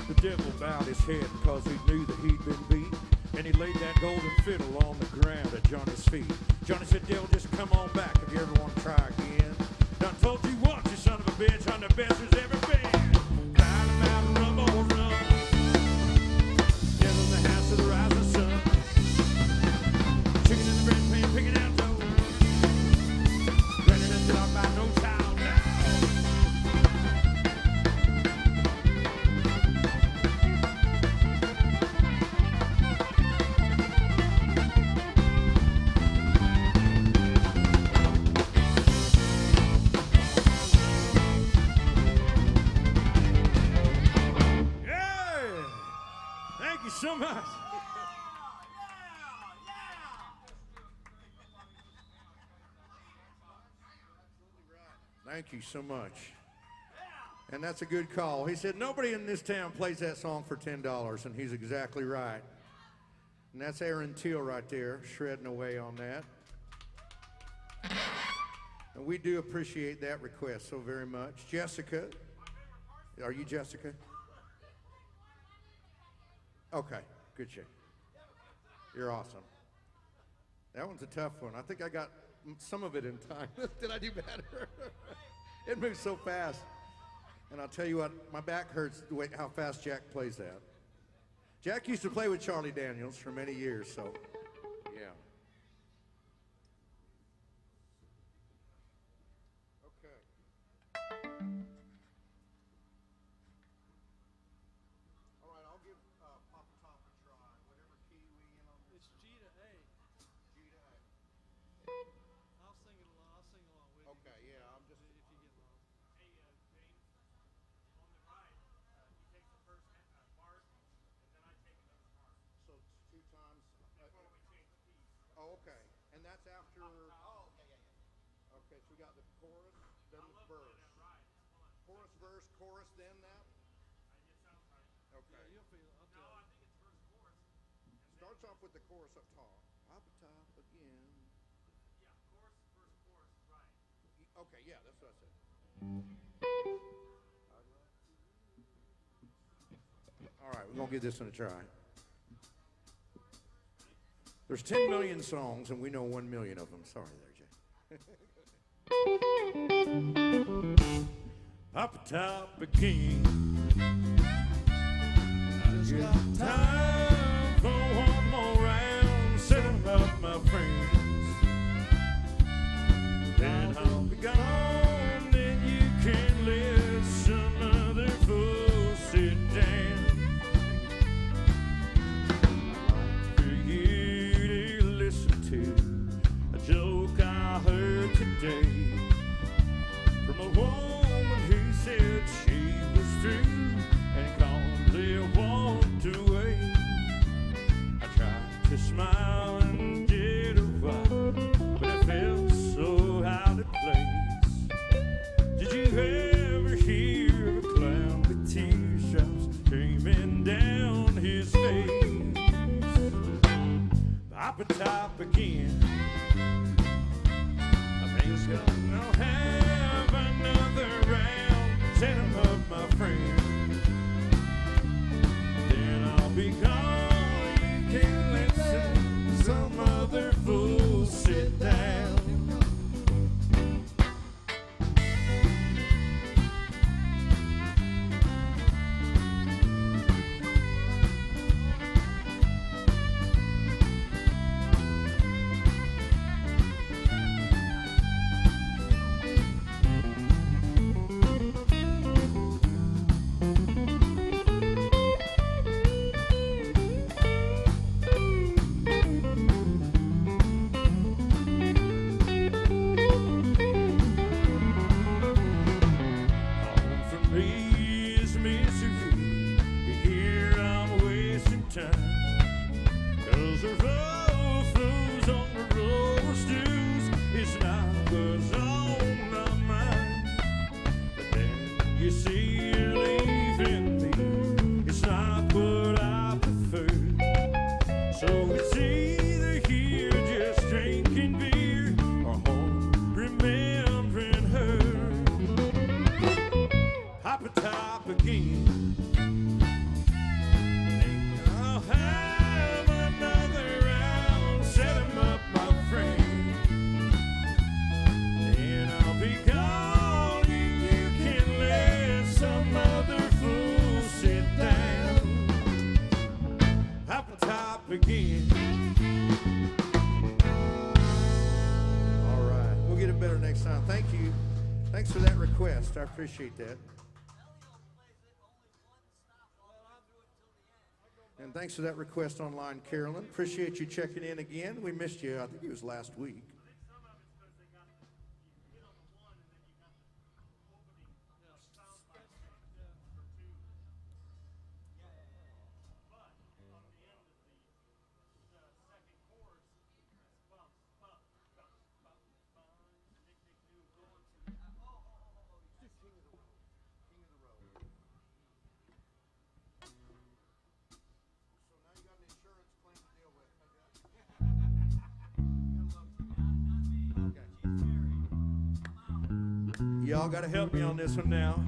The devil bowed his head because he knew that he'd been beat, and he laid that golden fiddle on the ground at Johnny's feet. Johnny said, devil, just come on back if you ever want to try again. Done told you once, you son of a bitch, I'm the best there's ever been. Climb the mountain, run, boy, run. Devil in the house of the rising sun. Chicken in the bread pan, picking out dough. Running until I'm by no child now. Thank you so much. Thank you so much. And that's a good call. He said, nobody in this town plays that song for $10, and he's exactly right. And that's Aaron Teal right there, shredding away on that. And we do appreciate that request so very much. Jessica, are you Jessica? Okay, good shit. You're awesome. That one's a tough one. I think I got some of it in time. Did I do better? It moves so fast. And I'll tell you what, my back hurts the way how fast Jack plays that. Jack used to play with Charlie Daniels for many years, so yeah. Okay. All right, I'll give Papa Top a try. Whatever key we in on. It's G to A. G to A. I'll sing it along. I'll sing along with you. Okay, yeah, I'm just. If you get lost. Hey, James, on the right, you take the first part, and then I take another part. So it's 2 times. Before we change keys. Oh, okay. And that's after. Oh, okay, yeah. Okay, so we got the chorus, then the verse. Right, it's fun. Chorus, verse, chorus, then that. It sounds right. Okay. Yeah, you'll feel it. I'll No, tell I you. think it's verse chorus. Starts off with the chorus up top. Up top again. Yeah, chorus, verse, chorus, right. Okay, yeah, that's what I said. All right, we're gonna give this one a try. There's 10 million songs, and we know 1 million of them. Sorry there, Jay. Up top again. I just got time for one more round. Setting up my friends. Then I'll be gone. Then you can let some other fool sit down. For you to listen to a joke I heard today from a woman who said she was through and calmly walked away. I tried to smile and get away, but it felt so out of place. Did you ever hear of a clown with teardrops streaming down his face? Papa Top again. I think it's gonna have another round. Set 'em up, my friend. Then I'll be gone. You can listen. Some other fool sit down. All for me is misery. Here I'm wasting time. 'Cause the road flows on the roller stools. It's not what's on my mind. But then you see you're leaving me. It's not what I prefer. So it's either here just drinking beer or home remembering her. Papa Top again. I'll have another round. Set 'em up, my friend. Then I'll be gone. You can let some other fool sit down. Papa Top again. All right, we'll get it better next time. Thank you. Thanks for that request. I appreciate that. Elio plays it only one stop all through until the end. And thanks for that request online, Carolyn. Appreciate you checking in again. We missed you. I think it was last week. Some of it's because they got you hit on the one and then you got the opening sound bite for two. But on the end of the second chorus, it's bump, bump, bump, bump, bump. Nick knew going to. King of the Road. King of the Road. So now you got an insurance claim to deal with. Y'all got to help me on this one now.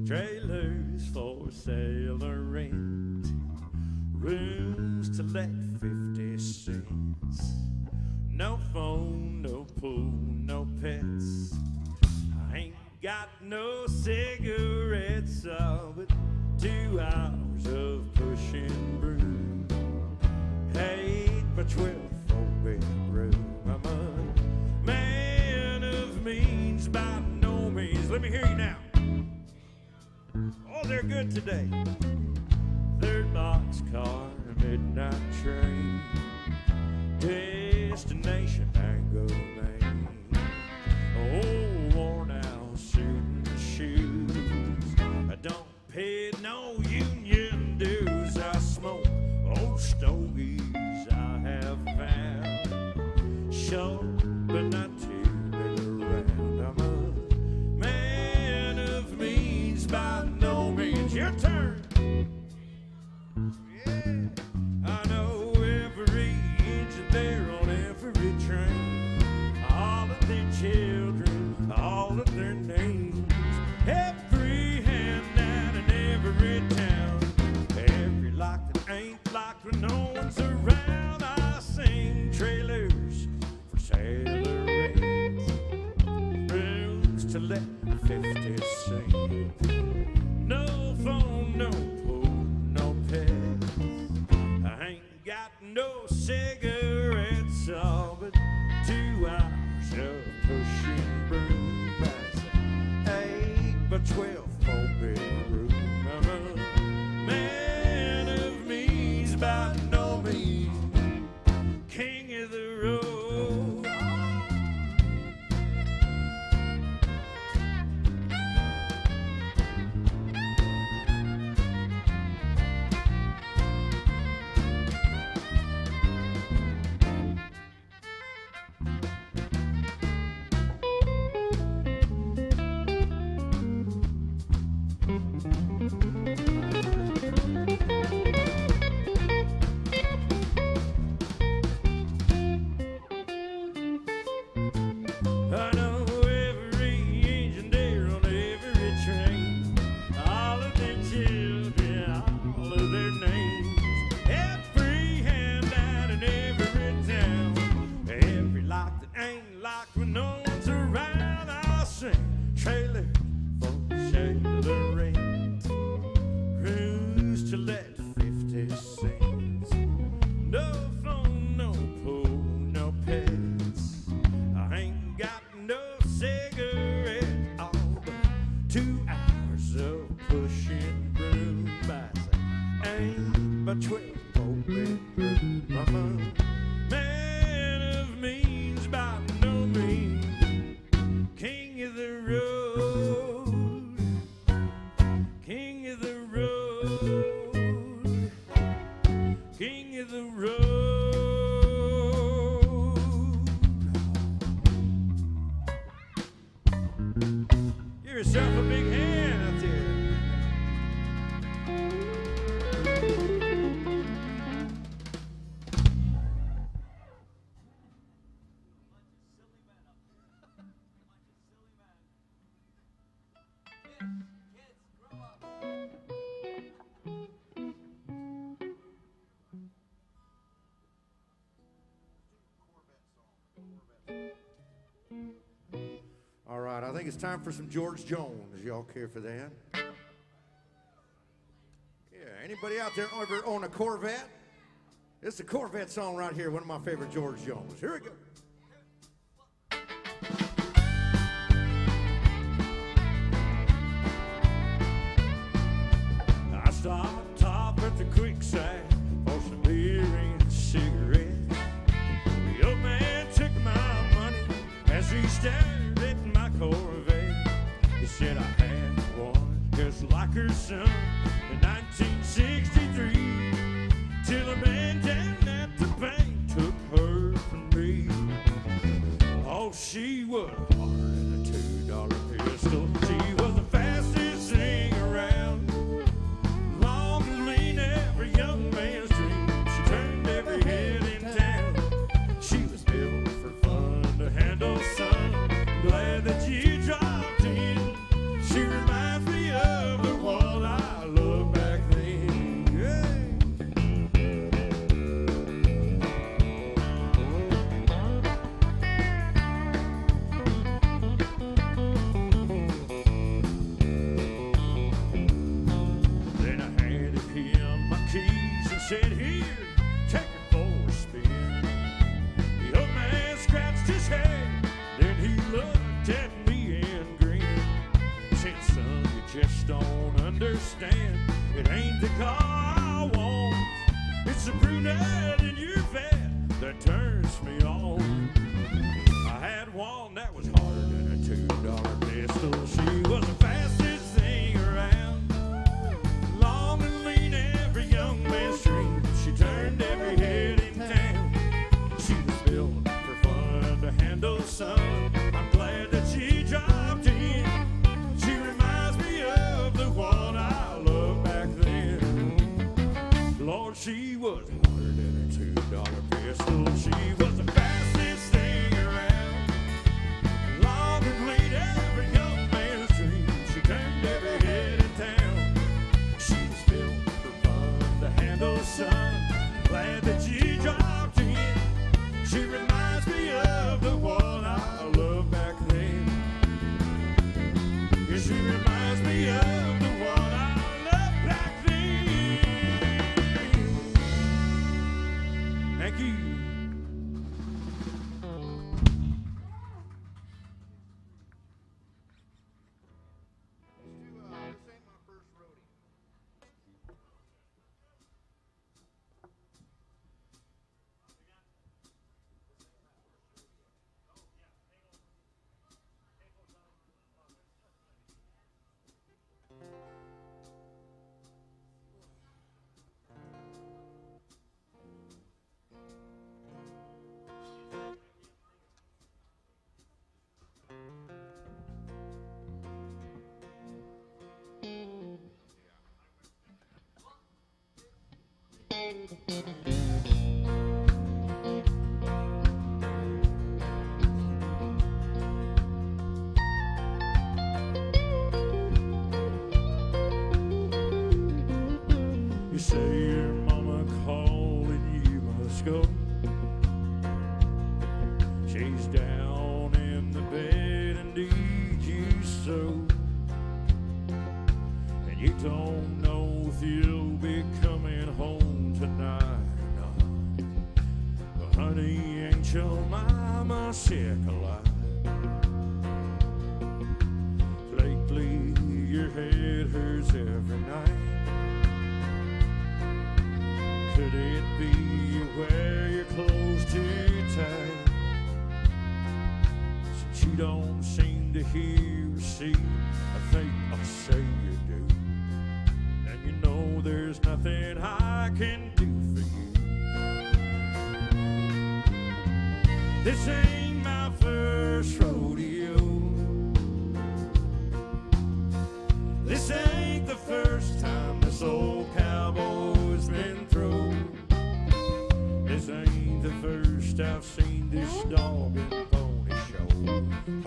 Trailers for sale or rent, rooms to let 50 cents. No phone, no pool, no pets. I ain't got no cigarettes, but 2 hours of pushing broom. 8 by 12 4-bedroom. I'm a man of means by no means. Let me hear you now. Oh, they're good today. 3rd boxcar, midnight train, destination Mango Maine. Oh, worn out suit and shoes. I don't pay no union dues. I smoke old stogies I have found. Short, but not too big around. I'm a man of means by no means. Your turn. I know every engine there on every train, all of their children, all of their names, every handout in every town, every lock that ain't locked when no one's around. I sing trailers for sale or rent, rooms to let 50 cents. No phone, no pool, no pets. I ain't got no cigarettes, but 2 hours of pushing broom. That's 8 by 12 4-bedroom. I'm a man of means by no means, king of the road. I know every engine there on every train, all of their children, all of their names, every handout in every town, every lock that ain't locked when no one's around. I'll sing trailer for sale or rent, rooms to let 50 cents. No phone, no pool, no pets. I ain't got no cigarette, all but 2 hours of pushing broom. By 8 by 12 4-bedroom. I'm a man of means by no means, king of the road, king of the road, king of the road. Give yourself a big hand out there. All right, I think it's time for some George Jones. Y'all care for that? Yeah, anybody out there ever own a Corvette? It's a Corvette song right here, one of my favorite George Jones. Here we go. I stopped off at the quicksand for some beer and cigarettes. The old man took my money as he stared at my Corvette. He said I had one just like her son in 1963, till a man down at the bank took her from me. Oh, she was harder than a $2 pistol. She was the fastest thing around, long as lean every young man's dream. just don't understand. It ain't the car I want, it's the brunette in your bed that turns me on. I had one that was harder than a $2 pistol. She was the fastest thing around, long and lean, every young man's dream. She turned every head in town. She was built for fun to handle, son. I'm glad that she dropped in. She reminds me of the one I loved back then. Lord, she was harder than a $2 pistol. She was the fastest thing around, long and lean, every young man's dream. She turned every head in town. She was built for fun to handle, son. Glad that she dropped in. She reminds me of the one I loved back then. Yeah, she reminds me of the one I loved back then. Thank you. This ain't my first rodeo. You say your mama called and you must go. She's down in the bed and needs you so. And you don't know if you'll be coming home tonight or not. But honey, ain't your mama sick alive? Lately your head hurts every night. Could it be you wear your clothes too tight? Since you don't seem to hear or see a thing I say you do, and you know there's nothing I can do for you. This ain't my first rodeo. This ain't the first time this old cowboy's been through. This ain't the first I've seen this dog and pony show.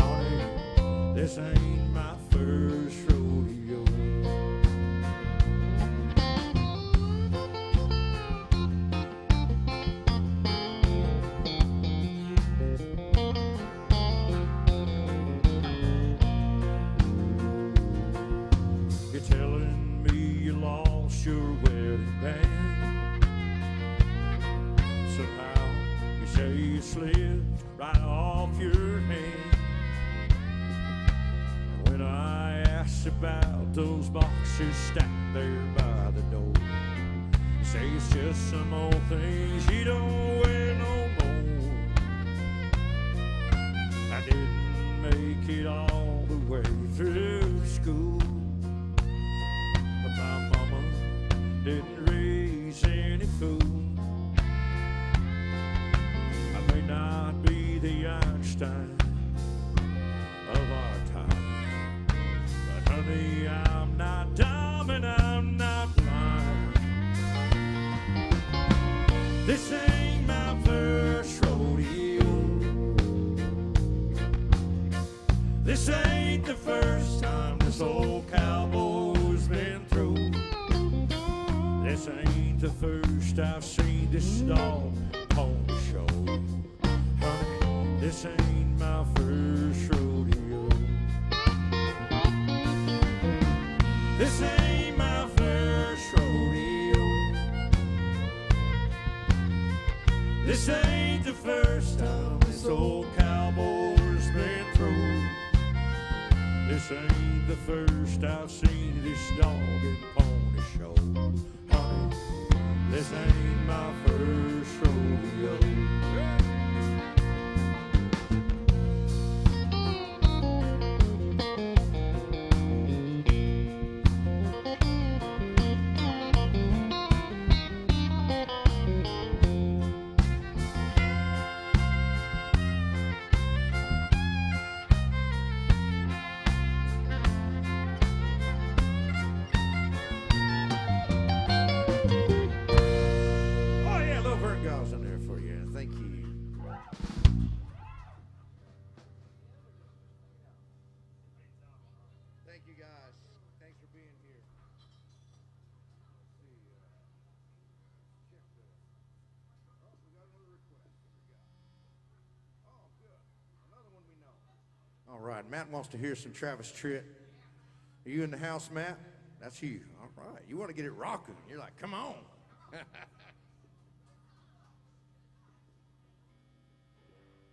Honey, this ain't my first rodeo. You're telling me you lost your wedding band. Somehow you say you slipped right off your hand. And when I asked about those boxes stacked there by the door, you say it's just some old things you don't wear no more. I didn't make it all the way through school, but my mama didn't raise any fool. I may not be the Einstein of our time, but honey, I'm not dumb and I'm not blind. This ain't my first rodeo. This ain't the first time this old cowboy's been through. This ain't the first I've seen this dog pony show. Honey, this ain't my first rodeo. This ain't my first rodeo. This ain't the first time this old cowboy's been through. This ain't the first I've seen dog and pony show. Honey, this ain't my first rodeo. Oh yeah, little Vern Gauss in there for you. Thank you. Thank you, guys. Thanks for being here. Let's see, check the. Oh, we got another request. What we got? Oh, good. Another one we know. All right, Matt wants to hear some Travis Tritt. Are you in the house, Matt? That's you. All right. You want to get it rocking. You're like, come on.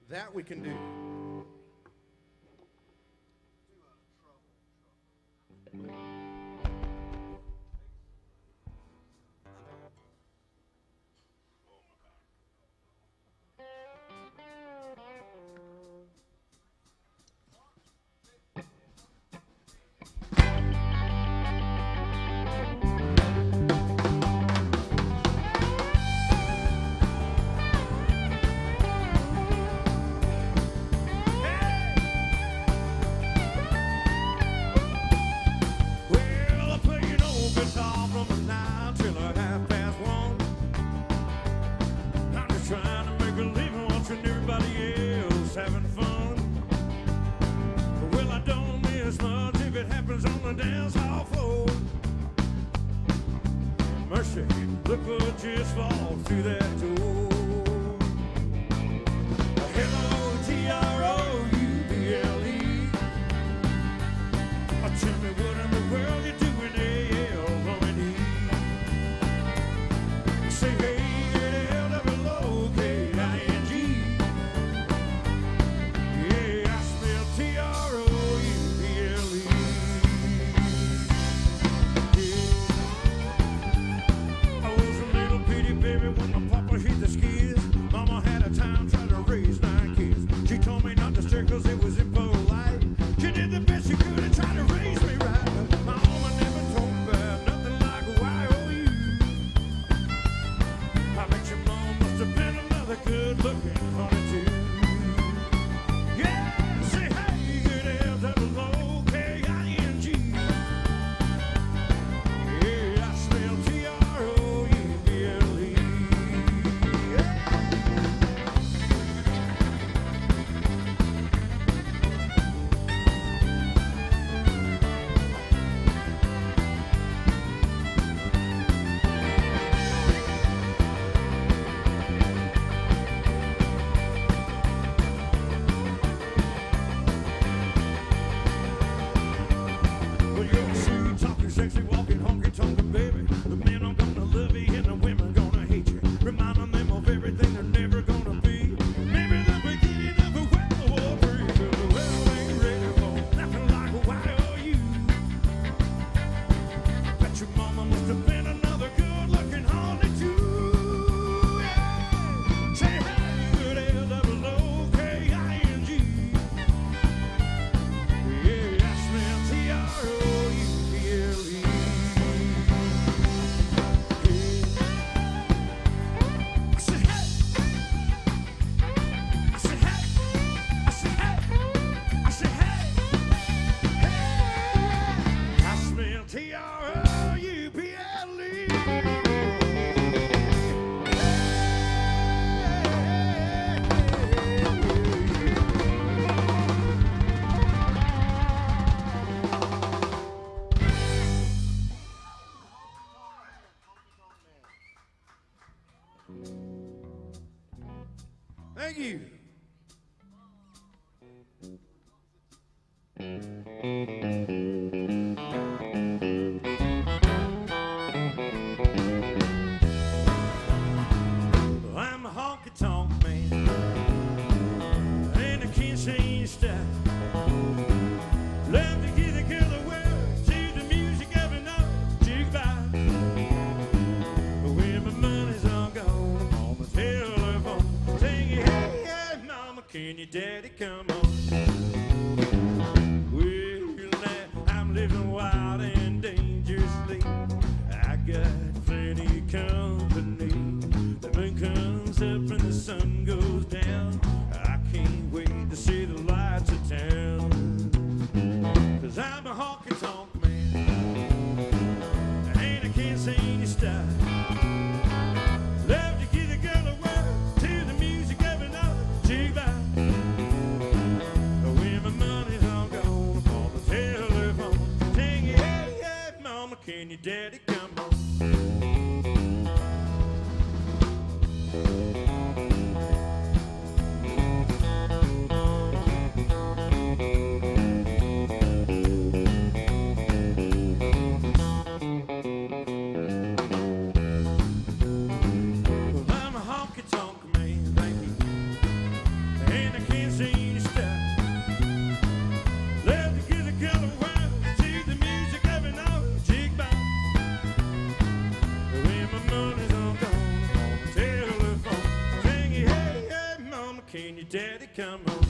That we can do. Well, I play an old guitar from the 9 till a 1:30. I'm just trying to make a living watching everybody else having fun. Well, I don't miss much if it happens on the dance hall floor. Mercy, look what just falls through that door. Hello, Troubele. Tell me what in the world you're doing, L-O-N-E. Say hey, L-O-K-I-N-G. Yeah, I smell Troubele. Yeah. I was a little bitty baby when my papa hit the skids. Mama had a time trying to raise 9 kids. She told me not to stare 'cause it was impolite. She did the best she could and tried to raise me right. My mama never told me about nothing like a YOU. I bet your mom must have been another good-looking honey too. Yeah, say hey, good L-O-K-I-N-G. Yeah, I smell Troubele. Yeah. Well, you're sweet, talking, sexy, walking, honky, tonkin', baby. The men are gonna love you and the women gonna hate you. Reminding them of everything they're never gonna be. Maybe the beginning of a World War III. But the world ain't ready for nothing like a YOU. Bet your mama must have been another good-looking honey too. Yeah. Say hey, good L-O-K-I-N-G. Yeah, I smell Troubele. I said hey. I said hey. I said hey. I said hey. Hey. I smell Thank you. I'm a honky tonk man, and I can't change style. Love to get the girl the world to the music every night. wild and dangerously. I got plenty company. The moon comes up and the sun goes down. I can't wait to see the lights of town. 'Cause I'm a honky-tonk man, and I can't sing any style. Love to give a girl a whirl to the music of another jukebox. When my money's all gone, I'm on the telephone singing, hey, hey, mama, can your daddy come home? Can your daddy come home?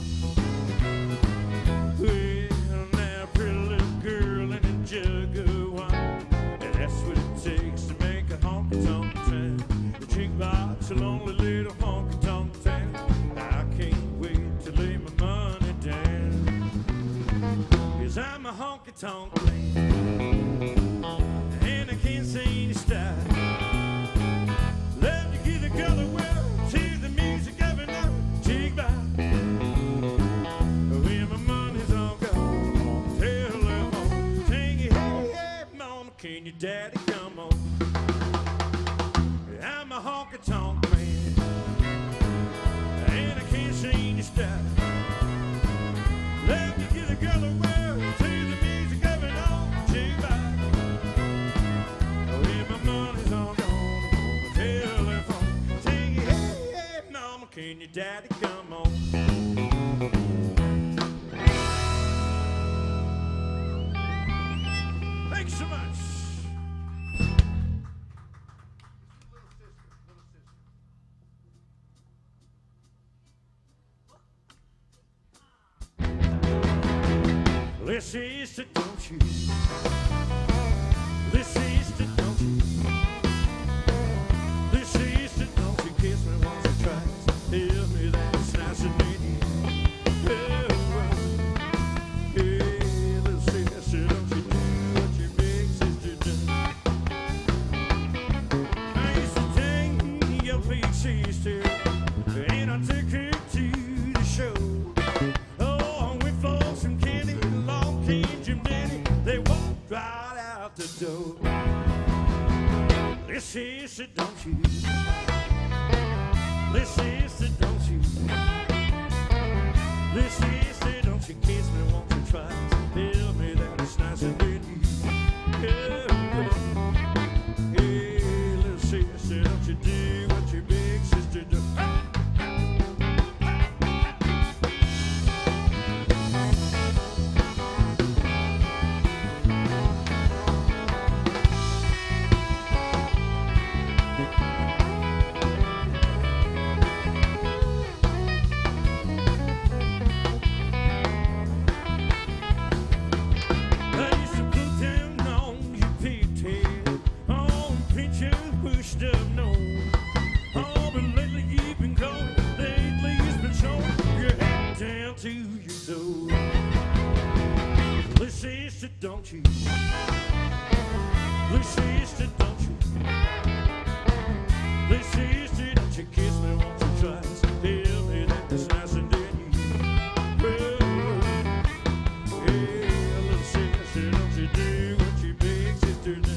Well, now, pretty little girl and a jug of wine, and that's what it takes to make a honky-tonk town. The jukebox, a lonely little honky-tonk town. I can't wait to lay my money down, 'cause I'm a honky-tonk man, and I can't sing any style. Love to give a girl a whirl to the music of an hour. When my money's all gone, on the telephone singing, hey, hey, mama, can your daddy come home? I'm a honky-tonk man, and I can't sing any style. Love to give a girl a whirl to the music of an old jukebox. When my money's all gone, on the telephone singing, hey, hey, mama, can your daddy come home? Thanks so much. Little sister, don't you? Little sister, don't you? Little sister, don't you kiss me once or twice? Tell me that it's nice and needy. Hey, little sister, don't you do what your big sister does? I used to take your big sister, and I took her to the show. Oh, with folks from Kenny, Long King, Jim Denny, they walked right out the door. Little sister, don't you? Little sister, don't you? Little sister, don't you kiss me once or twice? Tell me that it's nice and pretty. Yeah, hey, little sister, don't you do what your big sister does? Don't you? Little sister, don't you? Little sister, don't you kiss me once or twice? Tell me that it's nice and dirty. Well, hey, little sister, don't you do what your big sister does?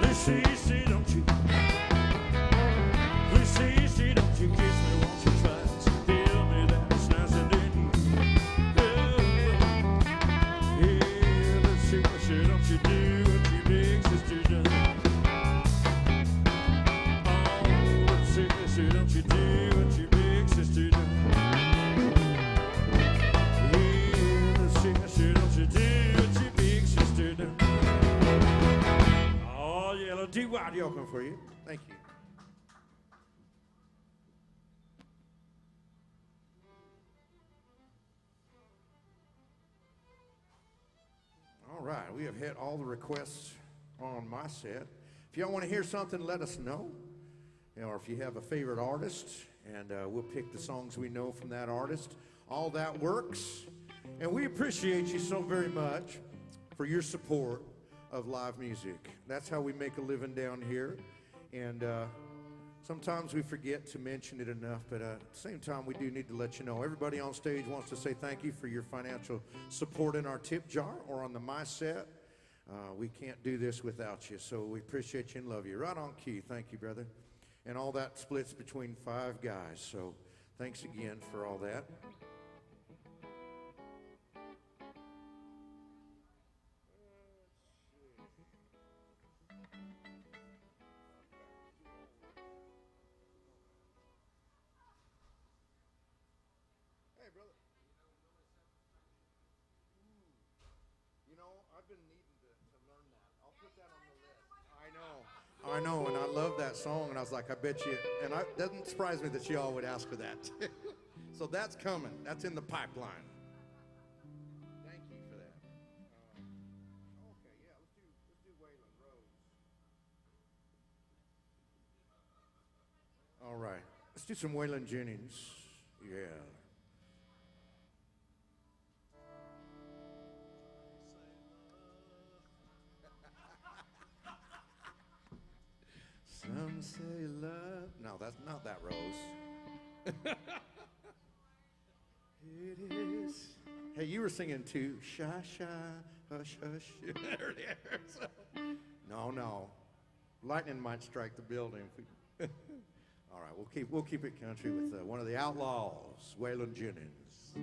Lucy, see, don't you? Lucy, see, don't you kiss me once or twice? Tell me that it's nicer than you. Yeah, Lucy, see, don't you do what your big sister does? Oh, Lucy, see, don't you do what your big sister does? Yeah, Lucy, see, don't you do what your big sister does? Oh, yeah, little D-Wide yoking for you. Thank you. All right, we have hit all the requests on my set. If y'all want to hear something, let us know. Or if you have a favorite artist, and we'll pick the songs we know from that artist. All that works. And we appreciate you so very much for your support of live music. That's how we make a living down here. And sometimes we forget to mention it enough, but at the same time, we do need to let you know. Everybody on stage wants to say thank you for your financial support in our tip jar or on the My Set. We can't do this without you, so we appreciate you and love you. Right on key. Thank you, brother. And all that splits between 5 guys, so thanks again for all that. Hey, brother. You know, I've been needing to learn that. I'll put that on the list. I know, and I love that song, and I was like, I bet you, and it doesn't surprise me that y'all would ask for that. So that's coming. That's in the pipeline. Thank you for that. Okay, yeah, let's do Waylon Rose. All right, let's do some Waylon Jennings. Yeah. Some say love. No, that's not that Rose. It is. Hey, you were singing too. Shy, shy, hush, hush. There it is. No. Lightning might strike the building. All right, we'll keep it country with one of the Outlaws, Waylon Jennings.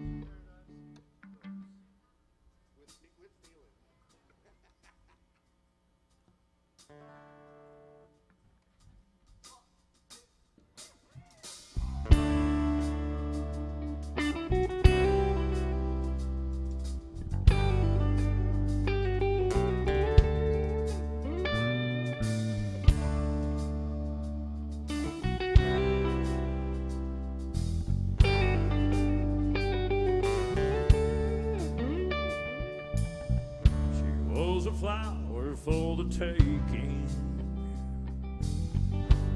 Flower for the taking.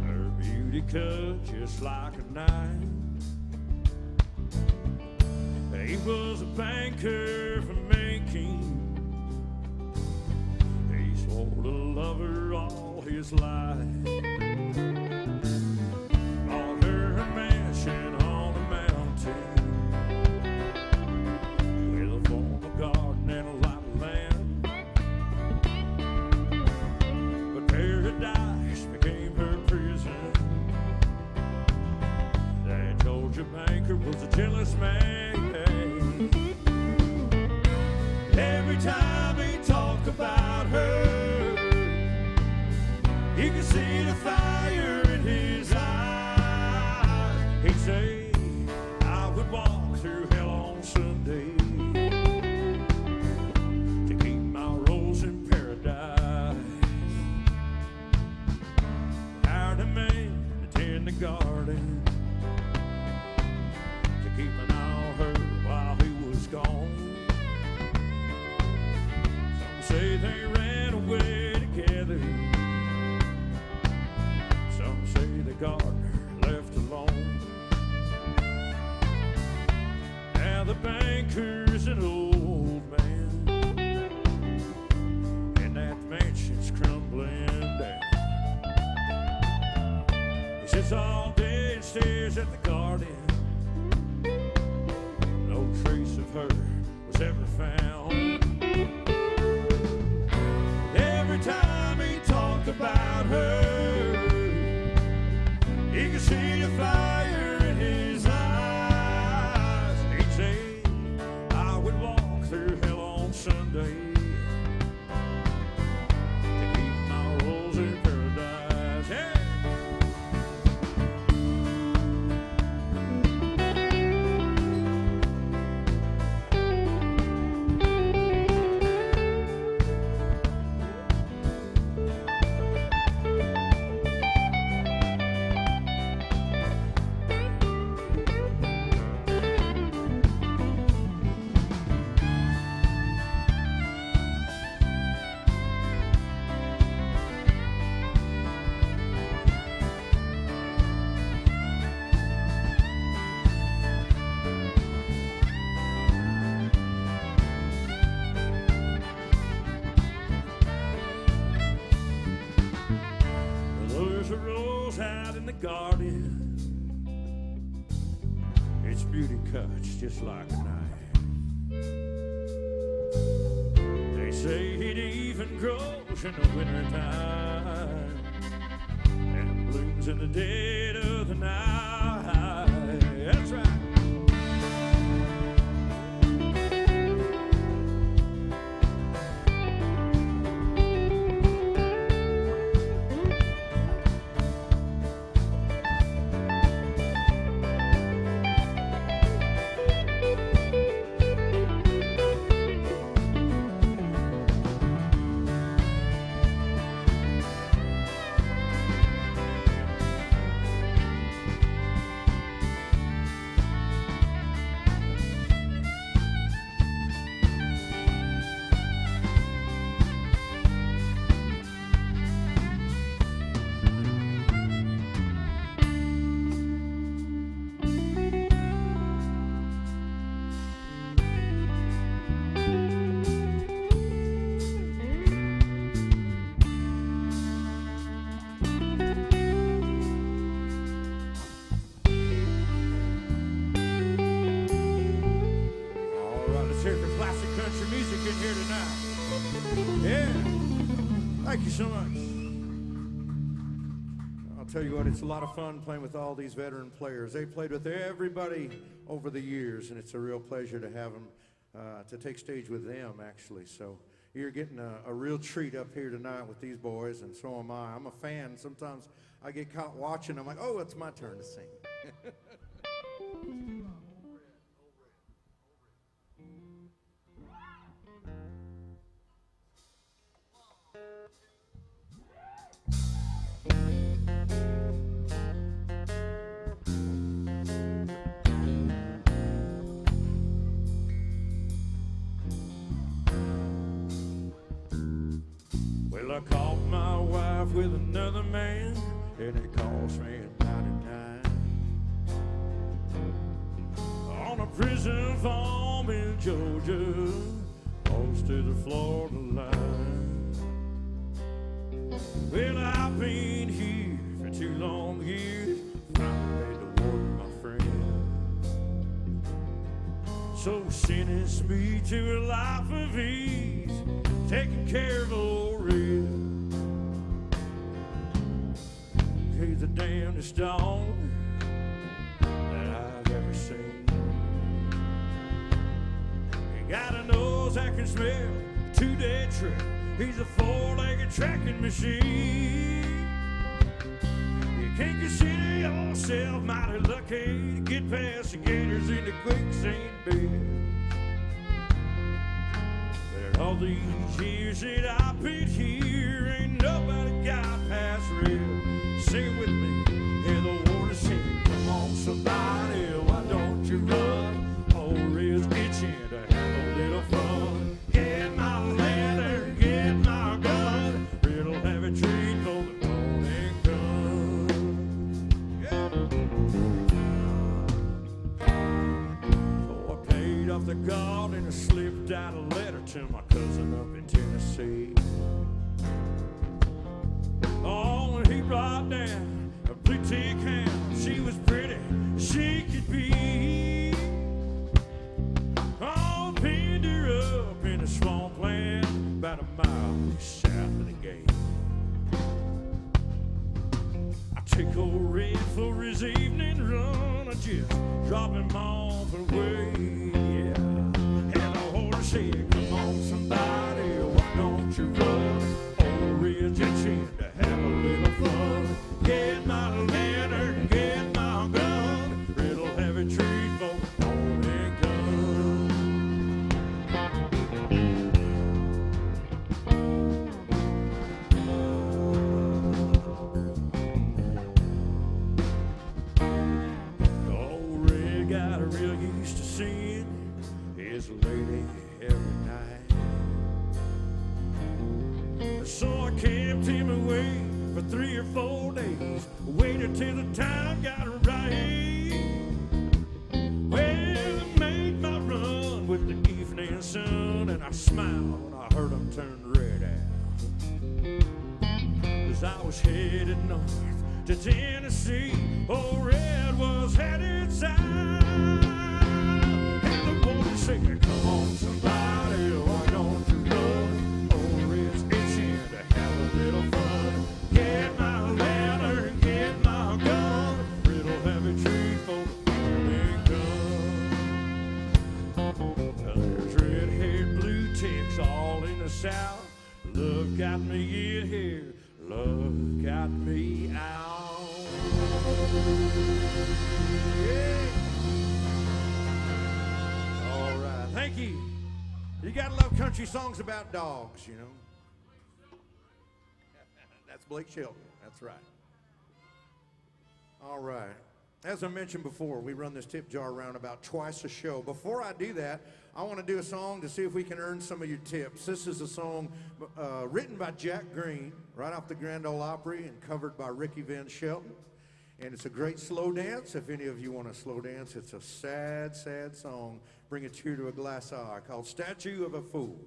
Her beauty cut just like a knife. He was a banker for making. He swore to love her all his life. Bought her a mansion on the mountain with a formal garden and a lot of land. Paradise became her prison. That Georgia banker was a jealous man. Every time he talked about her, you could see the fire in his eyes. He'd say, I would walk through hell on Sunday to keep my rose in paradise. Hired a man to tend the garden, to keep an eye on her while he was gone. Some say they ran away together. Some say the gardener left alone. Now the banker's an old man, and that mansion's crumbling down. He sits all day and stares at the garden. No trace of her was ever found. Every time he talked about rose out in the garden. Its beauty cuts just like a knife. They say it even grows in the wintertime and blooms in the dead of the night. That's right. Thank you so much. I'll tell you what, it's a lot of fun playing with all these veteran players. They played with everybody over the years, and it's a real pleasure to have them, to take stage with them, actually. So you're getting a real treat up here tonight with these boys, and so am I. I'm a fan. Sometimes I get caught watching. I'm like, oh, it's my turn to sing. Well, I caught my wife with another man, and it cost me $99 on a prison farm in Georgia, close to the Florida line. Well, I've been here for 2 long years, finally made the warden my friend. So sentenced me to a life of ease, taking care of old Red. He's the damnedest dog that I've ever seen. He got a nose that can smell a 2-day trip. He's a 4-legged tracking machine. You can't consider yourself mighty lucky to get past the gators in the quicksand bed. All these years that I've been here, ain't nobody got past real. Say it with me, hear the warden sing. Come on, somebody, why don't you run? Old Red's itching to have a little fun. Get my lantern, get my gun. Red'll have a treat for the morning come. So I paid off the guard and I slipped out a letter to my cousin up in Tennessee. Oh, and he brought down a blue tick hound. She was pretty, she could be. Oh, pinned her up in a swampland about a mile south of the gate. I took old Red for his evening run. I just dropped him off and away. Yeah, and the horse said, come on, somebody, why don't you run? Old Red's itching to have a little fun. Get my lantern, get my gun. Red'll have a treat for the morning come. Old Red got real used to seeing his lady every night. So I kept him away for 3 or 4 days, waited till the time got right. Well, I made my run with the evening sun, and I smiled when I heard him turn red out. As I was headed north to Tennessee. Old Red was headed south. And the boys said, come on, somebody, why don't you run? Old Red's itching to have a little fun. Get my lantern, get my gun. It'll have a treat for the morning gun. There's red-haired blue ticks all in the south. Love got me in here, love got me out. Yeah. All right, thank you. You gotta love country songs about dogs, you know. That's Blake Shelton, that's right. All right. As I mentioned before, we run this tip jar around about twice a show. Before I do that, I want to do a song to see if we can earn some of your tips. This is a song written by Jack Green, right off the Grand Ole Opry, and covered by Ricky Van Shelton. And it's a great slow dance. If any of you want to slow dance, it's a sad, sad song. Bring a tear to a glass eye, called Statue of a Fool.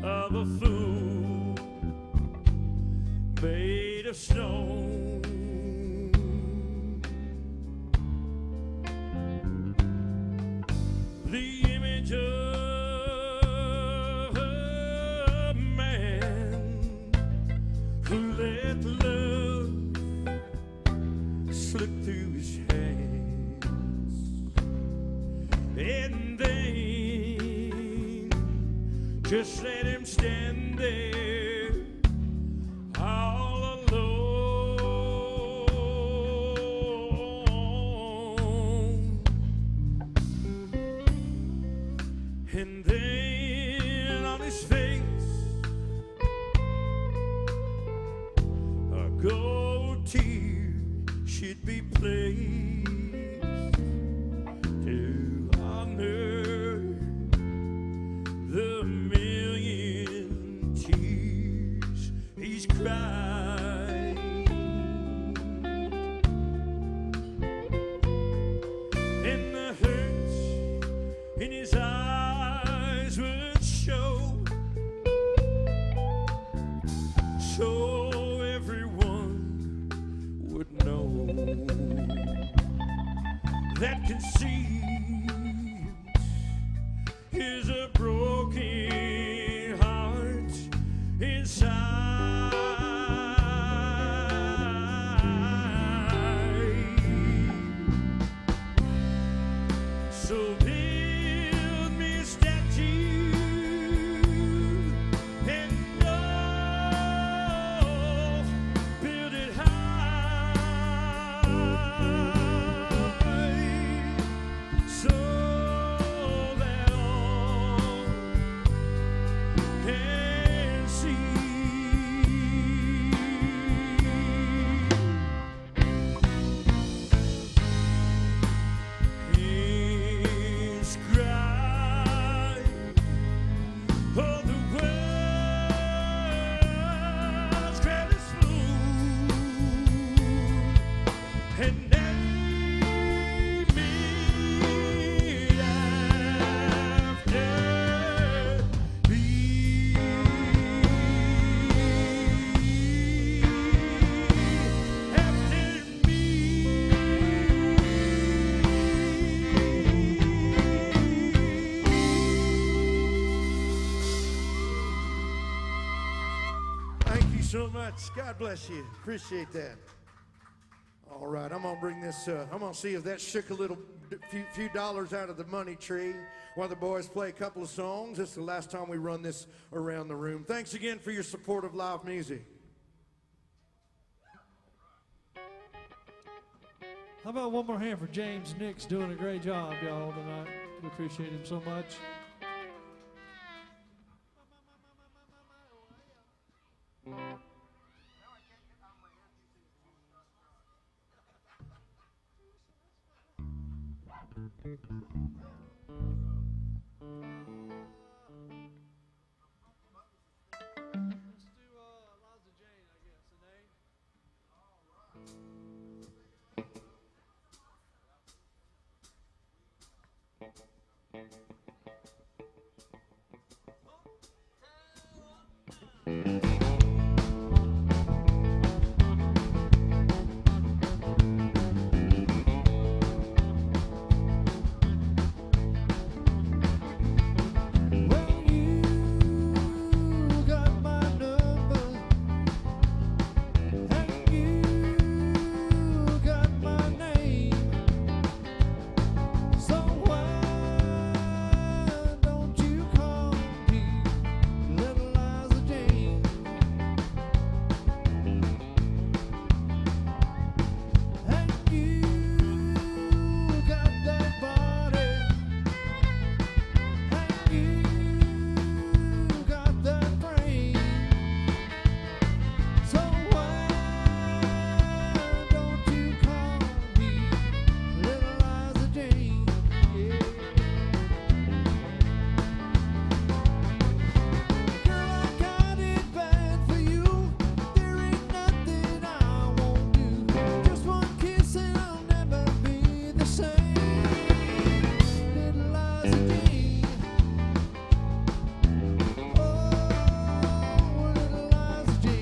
Of a fool made of stone. The image of a man who let love slip through his hands, and then just let him stand there all alone. And then on his face a gold tear should be placed to honor the million tears he's cried. And the hurt in his eyes would show, so everyone would know that conceit is a broken heart inside. So build me a statue and oh, build it high, so that all can see. Inscribe all the world's greatest fool and name it after me. After me. Thank you so much. God bless you. Appreciate that. All right, I'm gonna bring this. I'm gonna see if that shook a little few dollars out of the money tree while the boys play a couple of songs. This is the last time we run this around the room. Thanks again for your support of live music. How about one more hand for James Nix doing a great job, y'all, tonight. We appreciate him so much. Well, you got my number, and you got my name. So why don't you call me Little Liza Jane? And you got that body, and you got that brain. So why don't you call me Little Liza Jane? Yeah. Girl, I got it bad for you. There ain't nothing I won't do. Just one kiss and I'll never be the same. Little Liza Jane. Oh, Little Liza Jane.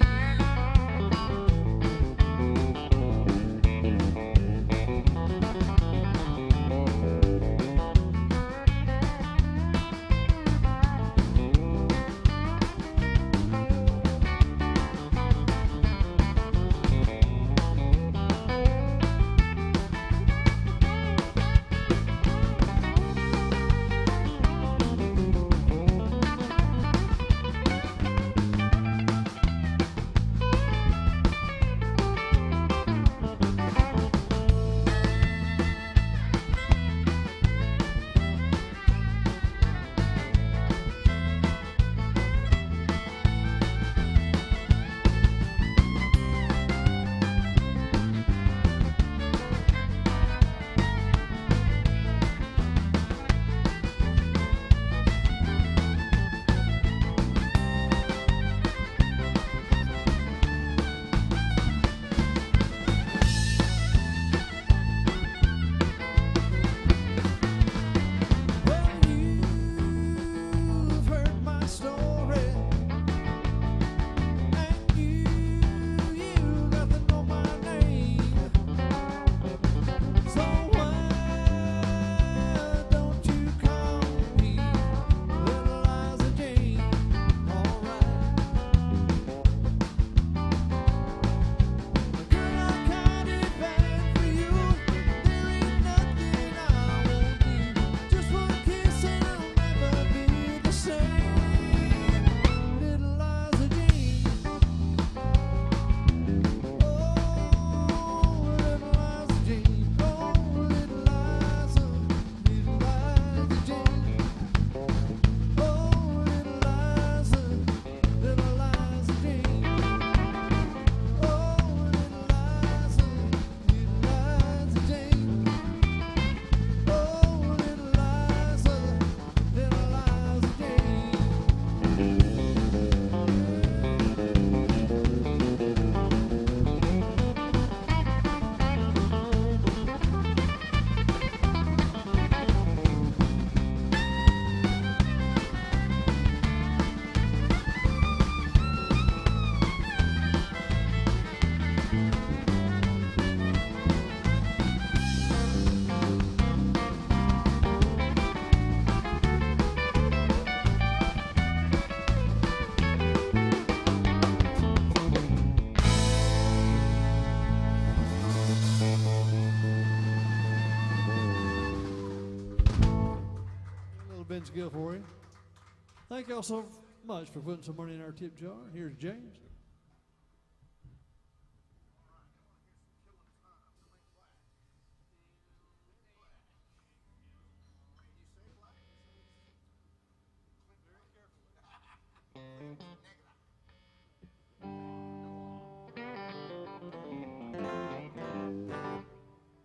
Well, you've heard my story, and you got to know my name. So why don't you call me Little Liza Jane? Alright. Girl, I got it bad for you. There ain't nothing I won't do. Just one kiss and I'll never be the same. Little Liza Jane. Oh, Little Liza Jane. Oh, Little Liza Jane. Oh, Little Liza Jane. Oh, Little Liza, Jane. Oh, Little Liza Jane. A little Ben's Gill for you. Thank y'all so much for putting some money in our tip jar. Here's James.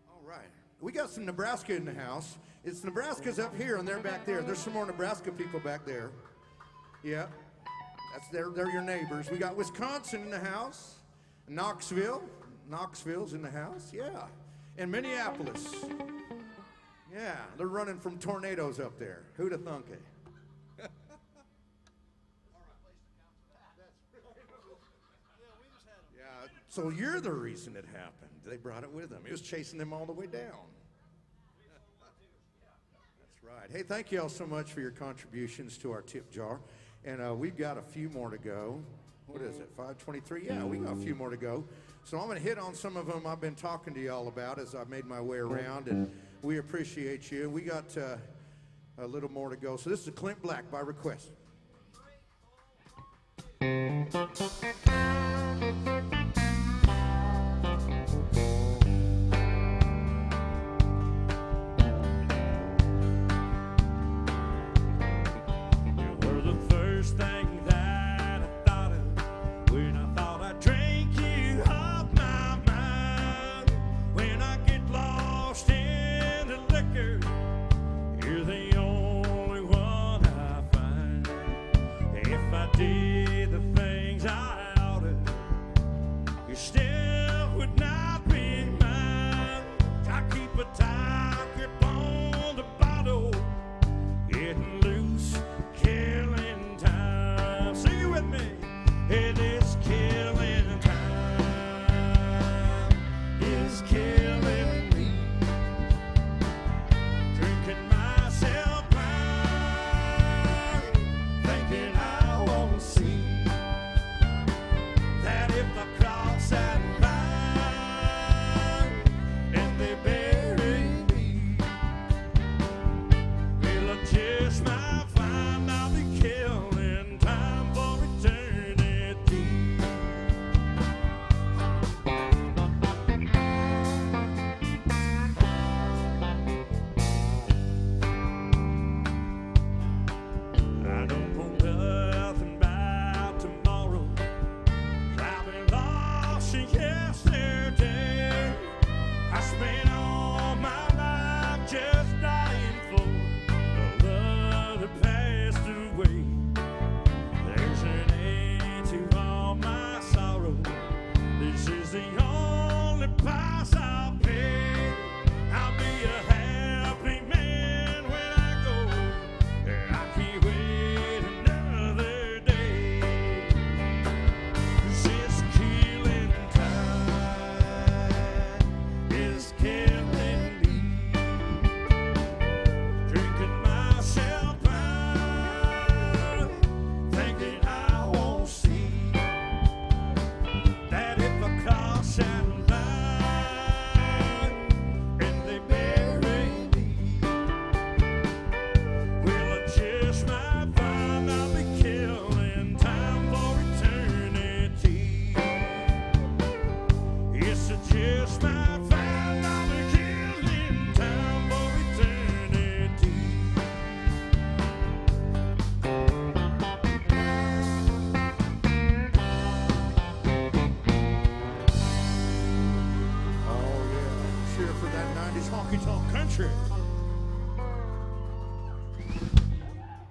All right. We got some Nebraska in the house. It's Nebraska's up here and they're back there. There's some more Nebraska people back there. Yeah. They're your neighbors. We got Wisconsin in the house. Knoxville. Knoxville's in the house. Yeah. And Minneapolis. Yeah, they're running from tornadoes up there. Who'd have thunk it? Yeah, so you're the reason it happened. They brought it with them. It was chasing them all the way down. That's right. Hey, thank you all so much for your contributions to our tip jar. And we've got a few more to go. What is it, 5:23? Yeah, we got a few more to go. So I'm going to hit on some of them I've been talking to y'all about as I made my way around, and we appreciate you. We got a little more to go. So this is Clint Black by request. Did the things I oughta, you still would not be mine. I keep a tight grip on the bottle, getting loose, killing time. Sing it with me. It is killing time. It's killing me. Drinking myself blind, thinking I won't see that if I cross that line and they bury me, well, I just might find I'll be killing time for eternity. I don't know nothing about tomorrow. I've been lost since yesterday. I spent all my life just dying for the love that passed away. There's an end to all my sorrow. This is the only price I'll pay. I'll be a happy man when I go, and I can't wait another day. 'Cause it's killing time, it's killing me. Drinking myself blind, thinking I won't see that if I cross that line and they bury me, well, I just might find I'll be killing time for eternity. Yes, I just might find I'll be killing time for eternity. Oh, yeah. Cheer for that 90s honky-tonk country.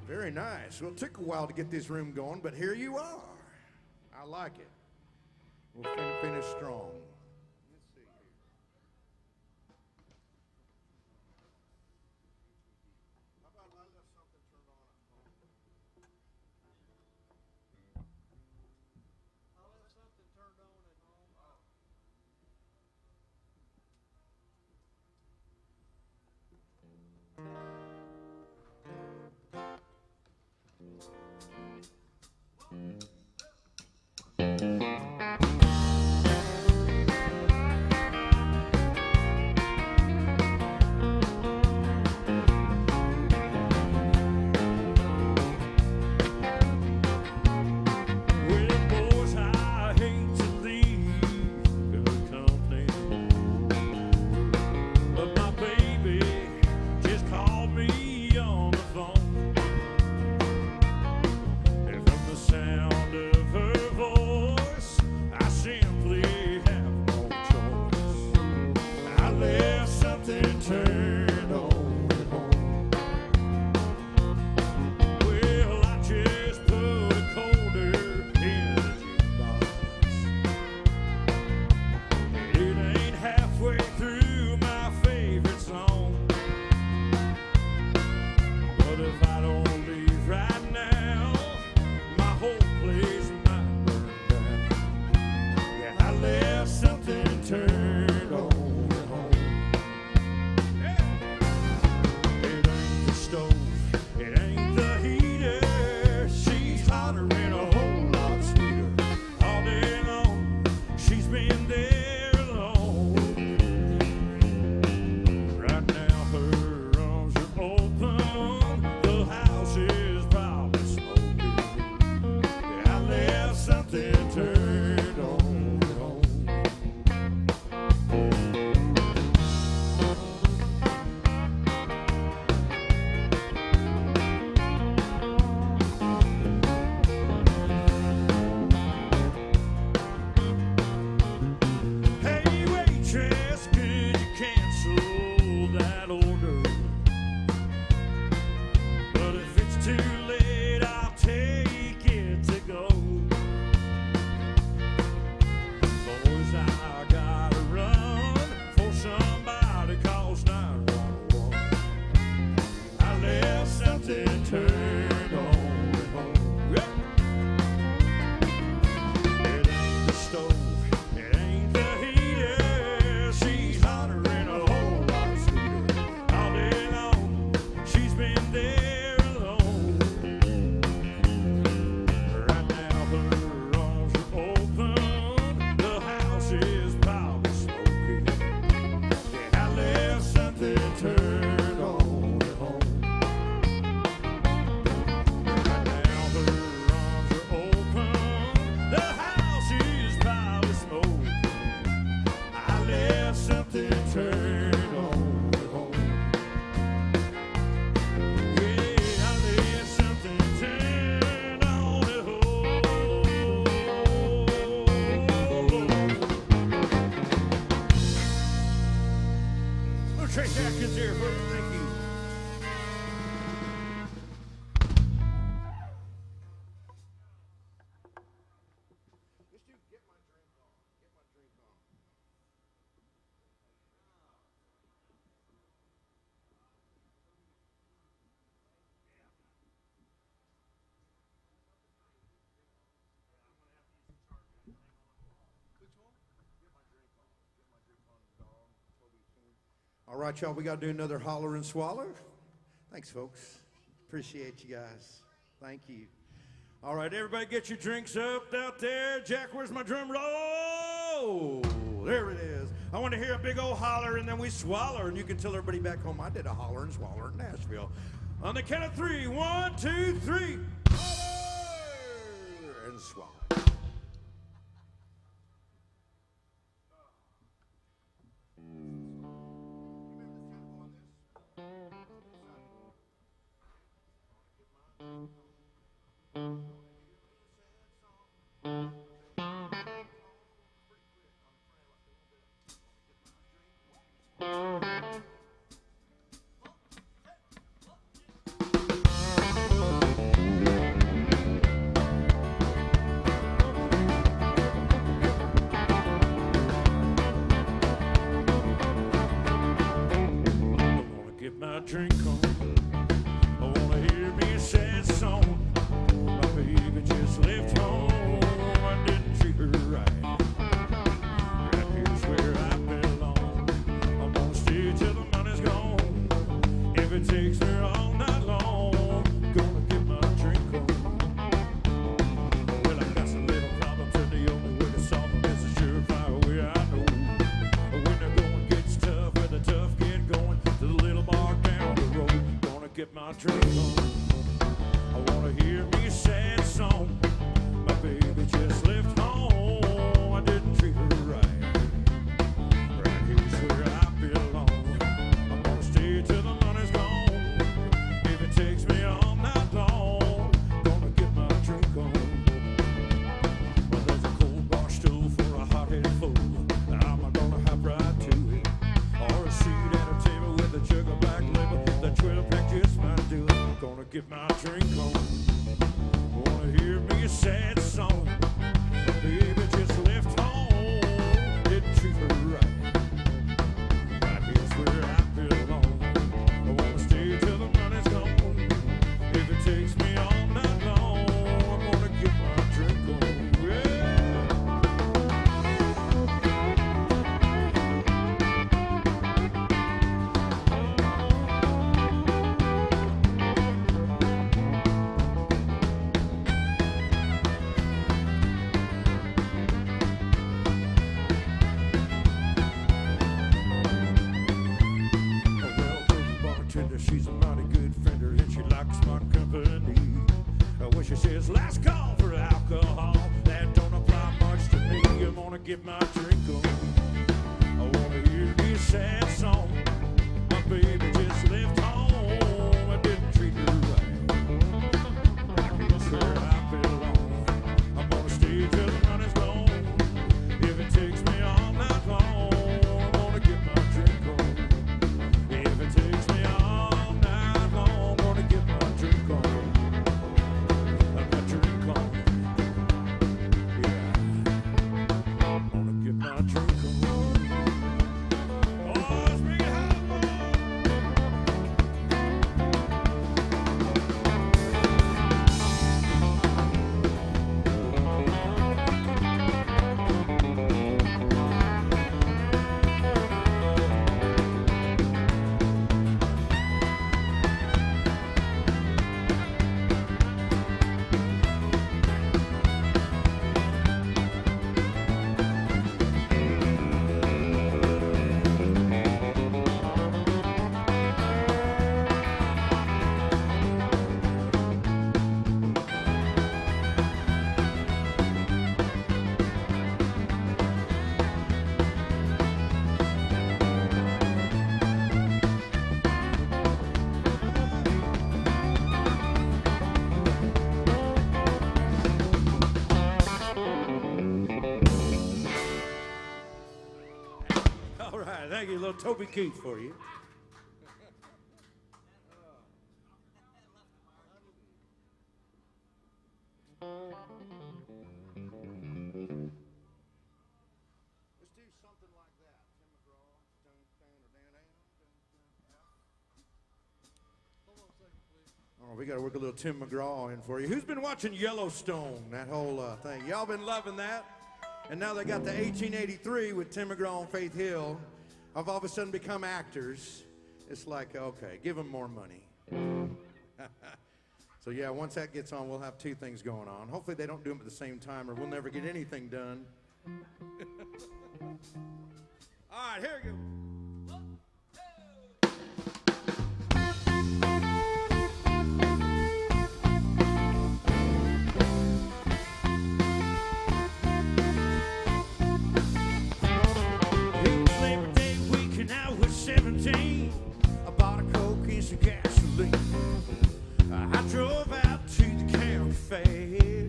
Very nice. Well, it took a while to get this room going, but here you are. I like it. We'll finish strong. Let's see here. How about I left something turned on at home? I left something turned on at home. too late, I'll take it to go. Boys, I gotta run for somebody calls 911. I left something turned on at home. Yeah. It ain't the stove, it ain't the heater. She's hotter and a whole lot sweeter. All day long, she's been there alone. Right now, her arms are open. The house is probably smoking. Yeah, I left something turned on at home. Right now, her arms are open. The house is probably smoking. I left something turned on at home. Yeah, I left something turned on at home. Little Trace Atkins here for you. Thank you. Let's do Get My Drink On. Get My Drink On. Which one? All right, y'all, we got to do another holler and swaller. Thanks, folks. Appreciate you guys. Thank you. All right, everybody get your drinks up out there. Jack, where's my drum roll? There it is. I want to hear a big old holler, and then we swaller, and you can tell everybody back home I did a holler and swaller in Nashville. On the count of 3, 1, 2, 3. Holler and swaller. Get my drink on. I wanna hear me a sad song. My baby just left home. I didn't treat her right. Right here's where I belong. I'm gonna stay till the money's gone. If it takes me all night long, gonna get my drink on. Well, I got some little problems, and the only way to solve them is a surefire way I know. When the going gets tough, where the tough get going, to the little bar down the road. Gonna get my drink on. I wanna hear me a sad song. My baby just left home. I didn't treat her right. Right here's where I belong. I'm gonna stay till the money's gone. If it takes me all night long, gonna get my drink on. Well, there's a cold bar stool for a hot-headed fool. I'm gonna hop right to it. Or a seat at a table with a jug of black label. The 12-pack just might do it. Gonna get my drink on. Wanna hear me a sad song. My baby just left home. Didn't treat her right. Right here's where I belong. I wanna stay till the money's gone. If it takes me all night long, I'm gonna get my drink on. Yeah. A well-to-do bartender, she's a mighty good friender, and she likes my company. When she says last call for alcohol, that don't apply much to me. I'm gonna get my drink on. I wanna hear me a sad song. My baby just left home. I didn't treat her right. Right here's where I belong. I'm gonna stay till the money's gone. If it takes me all night long, I'm gonna get my drink on. If it takes me all night long, I'm gonna get my drink on. little Toby Keith for you. Let's do something like that. Tim McGraw. Hold on a second, please. Oh, we got to work a little Tim McGraw in for you. Who's been watching Yellowstone, that whole thing? Y'all been loving that? And now they got the 1883 with Tim McGraw and Faith Hill. Have all of a sudden become actors. It's like, okay, give them more money. So yeah, once that gets on, we'll have two things going on. Hopefully they don't do them at the same time or we'll never get anything done. All right, here we go. It was Labor Day week and I was 17. I bought a Coke and some gasoline. I drove out to the county fair.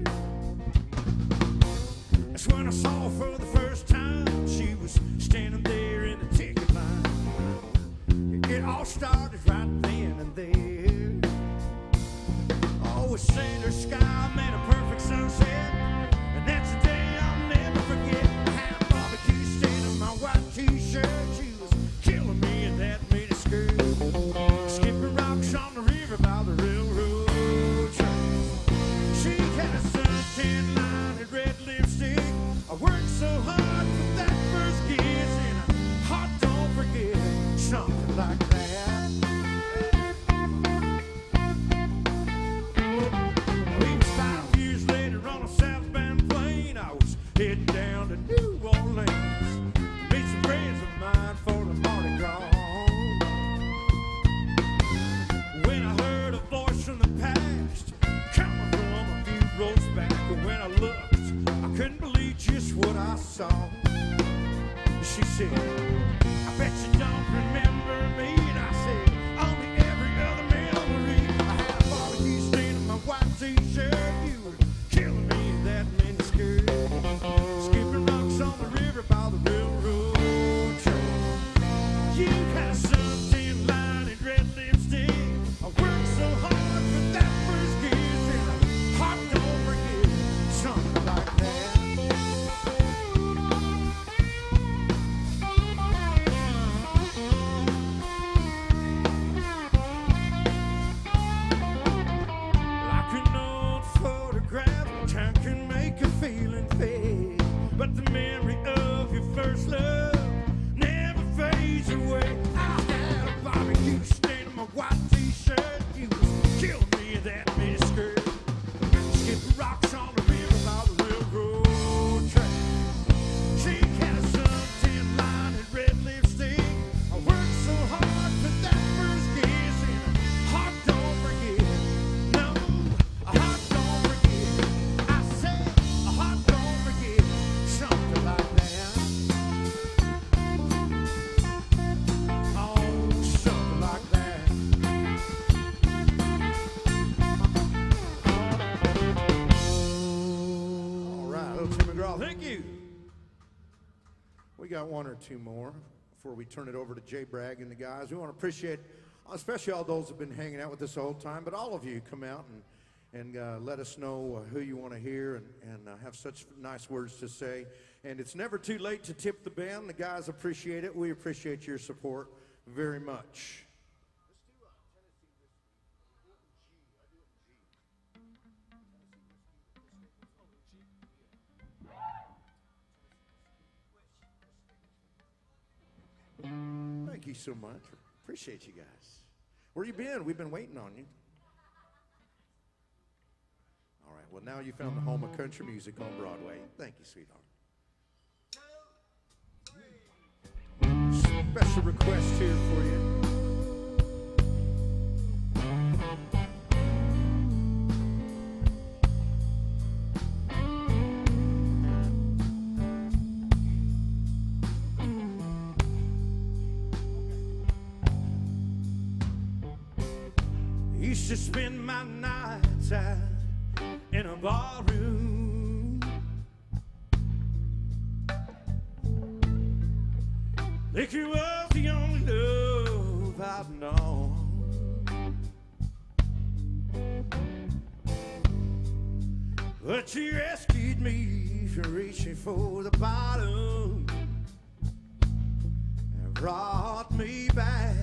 That's when I saw her for the first time. She was standing there in the ticket line. It all started right then and there. Oh, a sailor sky made a perfect sunset. And that's a day I'll never forget. I had a barbecue stain on my white t-shirt. She was killing me in that mini skirt. Skipping rocks on the river by the railroad track. She had a suntan line and red lipstick. I worked so hard for that first kiss. And a heart don't forget something like that. We was 5 years later on a southbound plane. I was heading down to New Orleans. Meet some friends of mine for the Mardi Gras. When I heard a voice from the past coming from a few rows back, and when I looked, I couldn't believe just what I saw. She said, I bet you don't remember me. And I said, only every other memory. I had a barbecue stain on my white t-shirt. You were killing me in that mini skirt. Skipping rocks on the river by the railroad track. You had a suntan line and red lipstick. I worked so hard for that first kiss. And a heart don't forget something like that. Like an old photograph, time can make a feeling fade. But the memory of your first love never fades away. I had a barbecue stain on my white t-shirt. You was killing me in that mini skirt. Skipping rocks on the river by the railroad track. She had a suntan line and red lipstick. I worked so hard for that first kiss. And a heart don't forget. No, a heart don't forget. I said a heart don't forget something like that. Oh, something like that. All right, little Tim McGraw, thank you. We got one or two more before we turn it over to Jay Bragg and the guys. We want to appreciate, especially all those who've been hanging out with us the whole time, but all of you come out and let us know who you want to hear and have such nice words to say. And it's never too late to tip the band. The guys appreciate it. We appreciate your support very much. Thank you so much. Appreciate you guys. Where you been? We've been waiting on you. All right. Well, now you found the home of country music on Broadway. Thank you, sweetheart. Special request here for you. Used to spend my nights out in a barroom. Liquor was the But you rescued me from reaching for the bottom and brought me back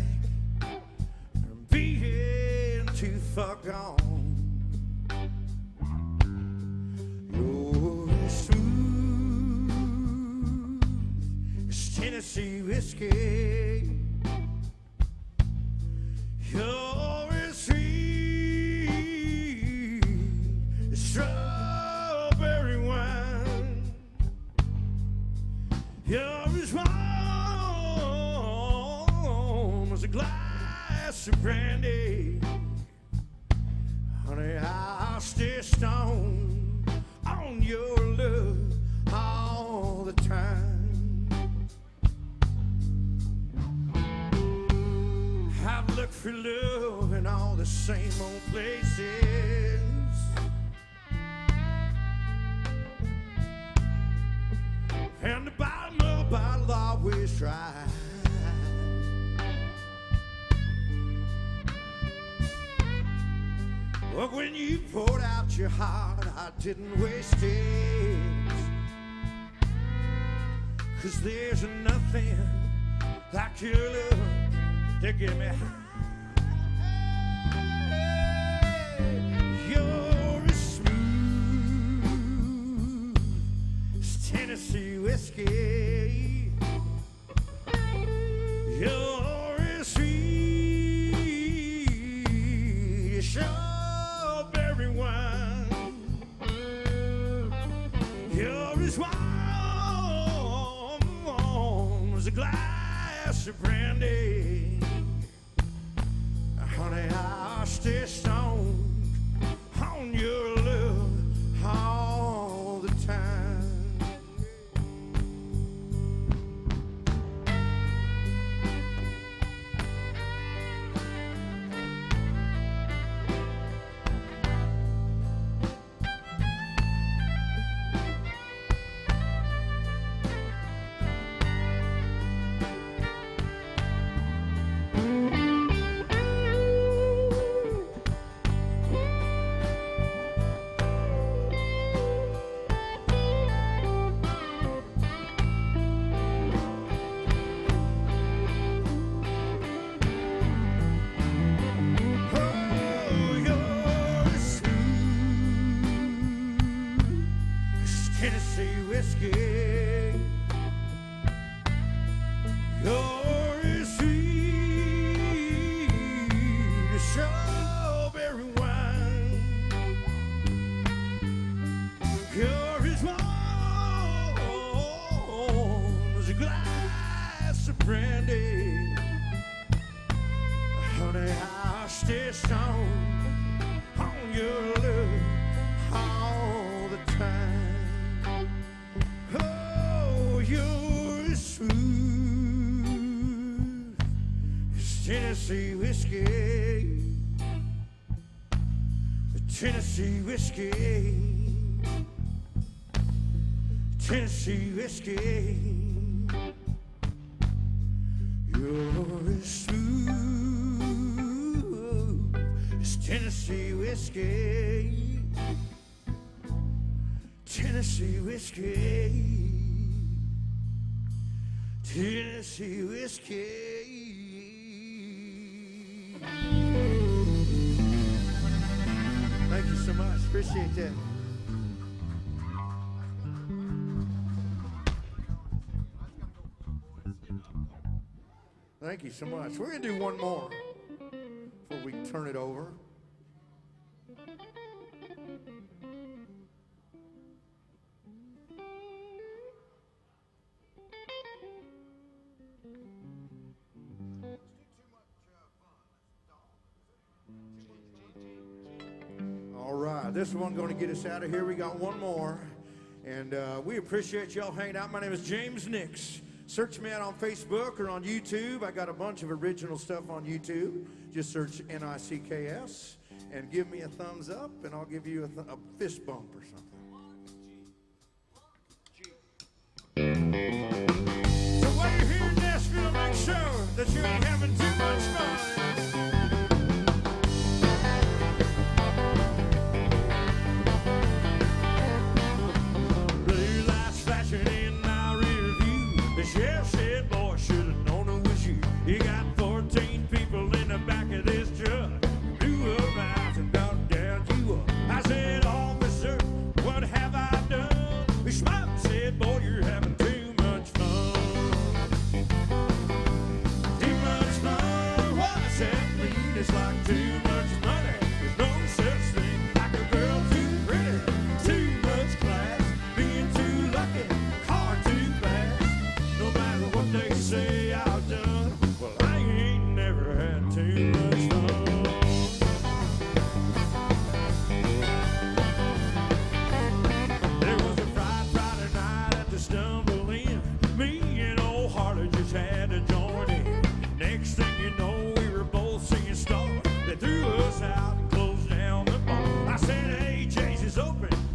from being too far gone. You're as smooth as Tennessee whiskey. You're as sweet as strawberry wine. You're as warm as a glass of brandy. Honey, I'll stay stoned on your love all the time. I've looked for love in all the same old places. And the bottom of the bottle always dry. But when you poured out your heart, I didn't waste it. 'Cause there's nothing like your love to get me high. You're as smooth as Tennessee whiskey. You're as sweet as strawberry wine. You're as warm as a glass of brandy. Honey, I'll stay stoned on your love all the time. Tennessee whiskey. You're as sweet as strawberry wine. You're as warm as a glass of brandy. Honey, I'll stay stoned on your love all the time. Oh, you're as smooth as Tennessee whiskey. Tennessee whiskey. Tennessee whiskey. You're as smooth as Tennessee whiskey. Tennessee whiskey. Tennessee whiskey. Thank you so much. Appreciate that. Thank you so much. We're going to do one more before we turn it over. All right, this one going to get us out of here. We got one more, and we appreciate y'all hanging out. My name is James Nix. Search me out on Facebook or on YouTube. I got a bunch of original stuff on YouTube. Just search NICKS and give me a thumbs up, and I'll give you a fist bump or something. So while you're here in Nashville, make sure that you ain't having too much fun.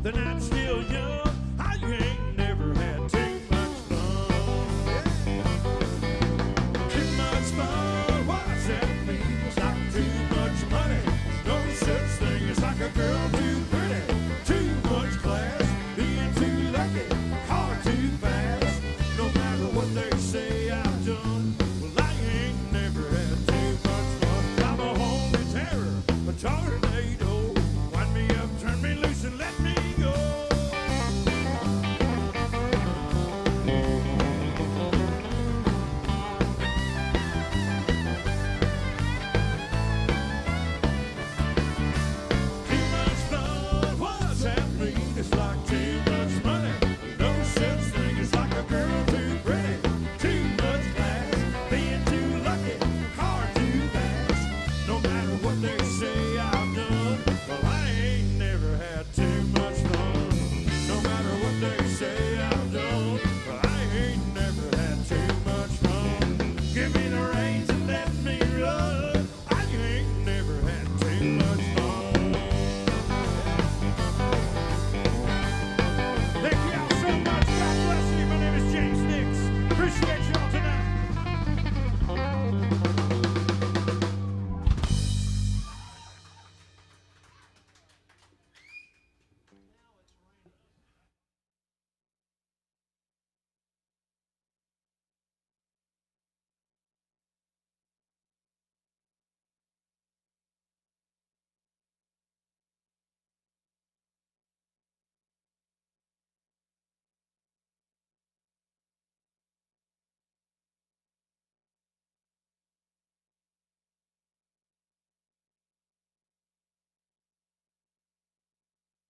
The night's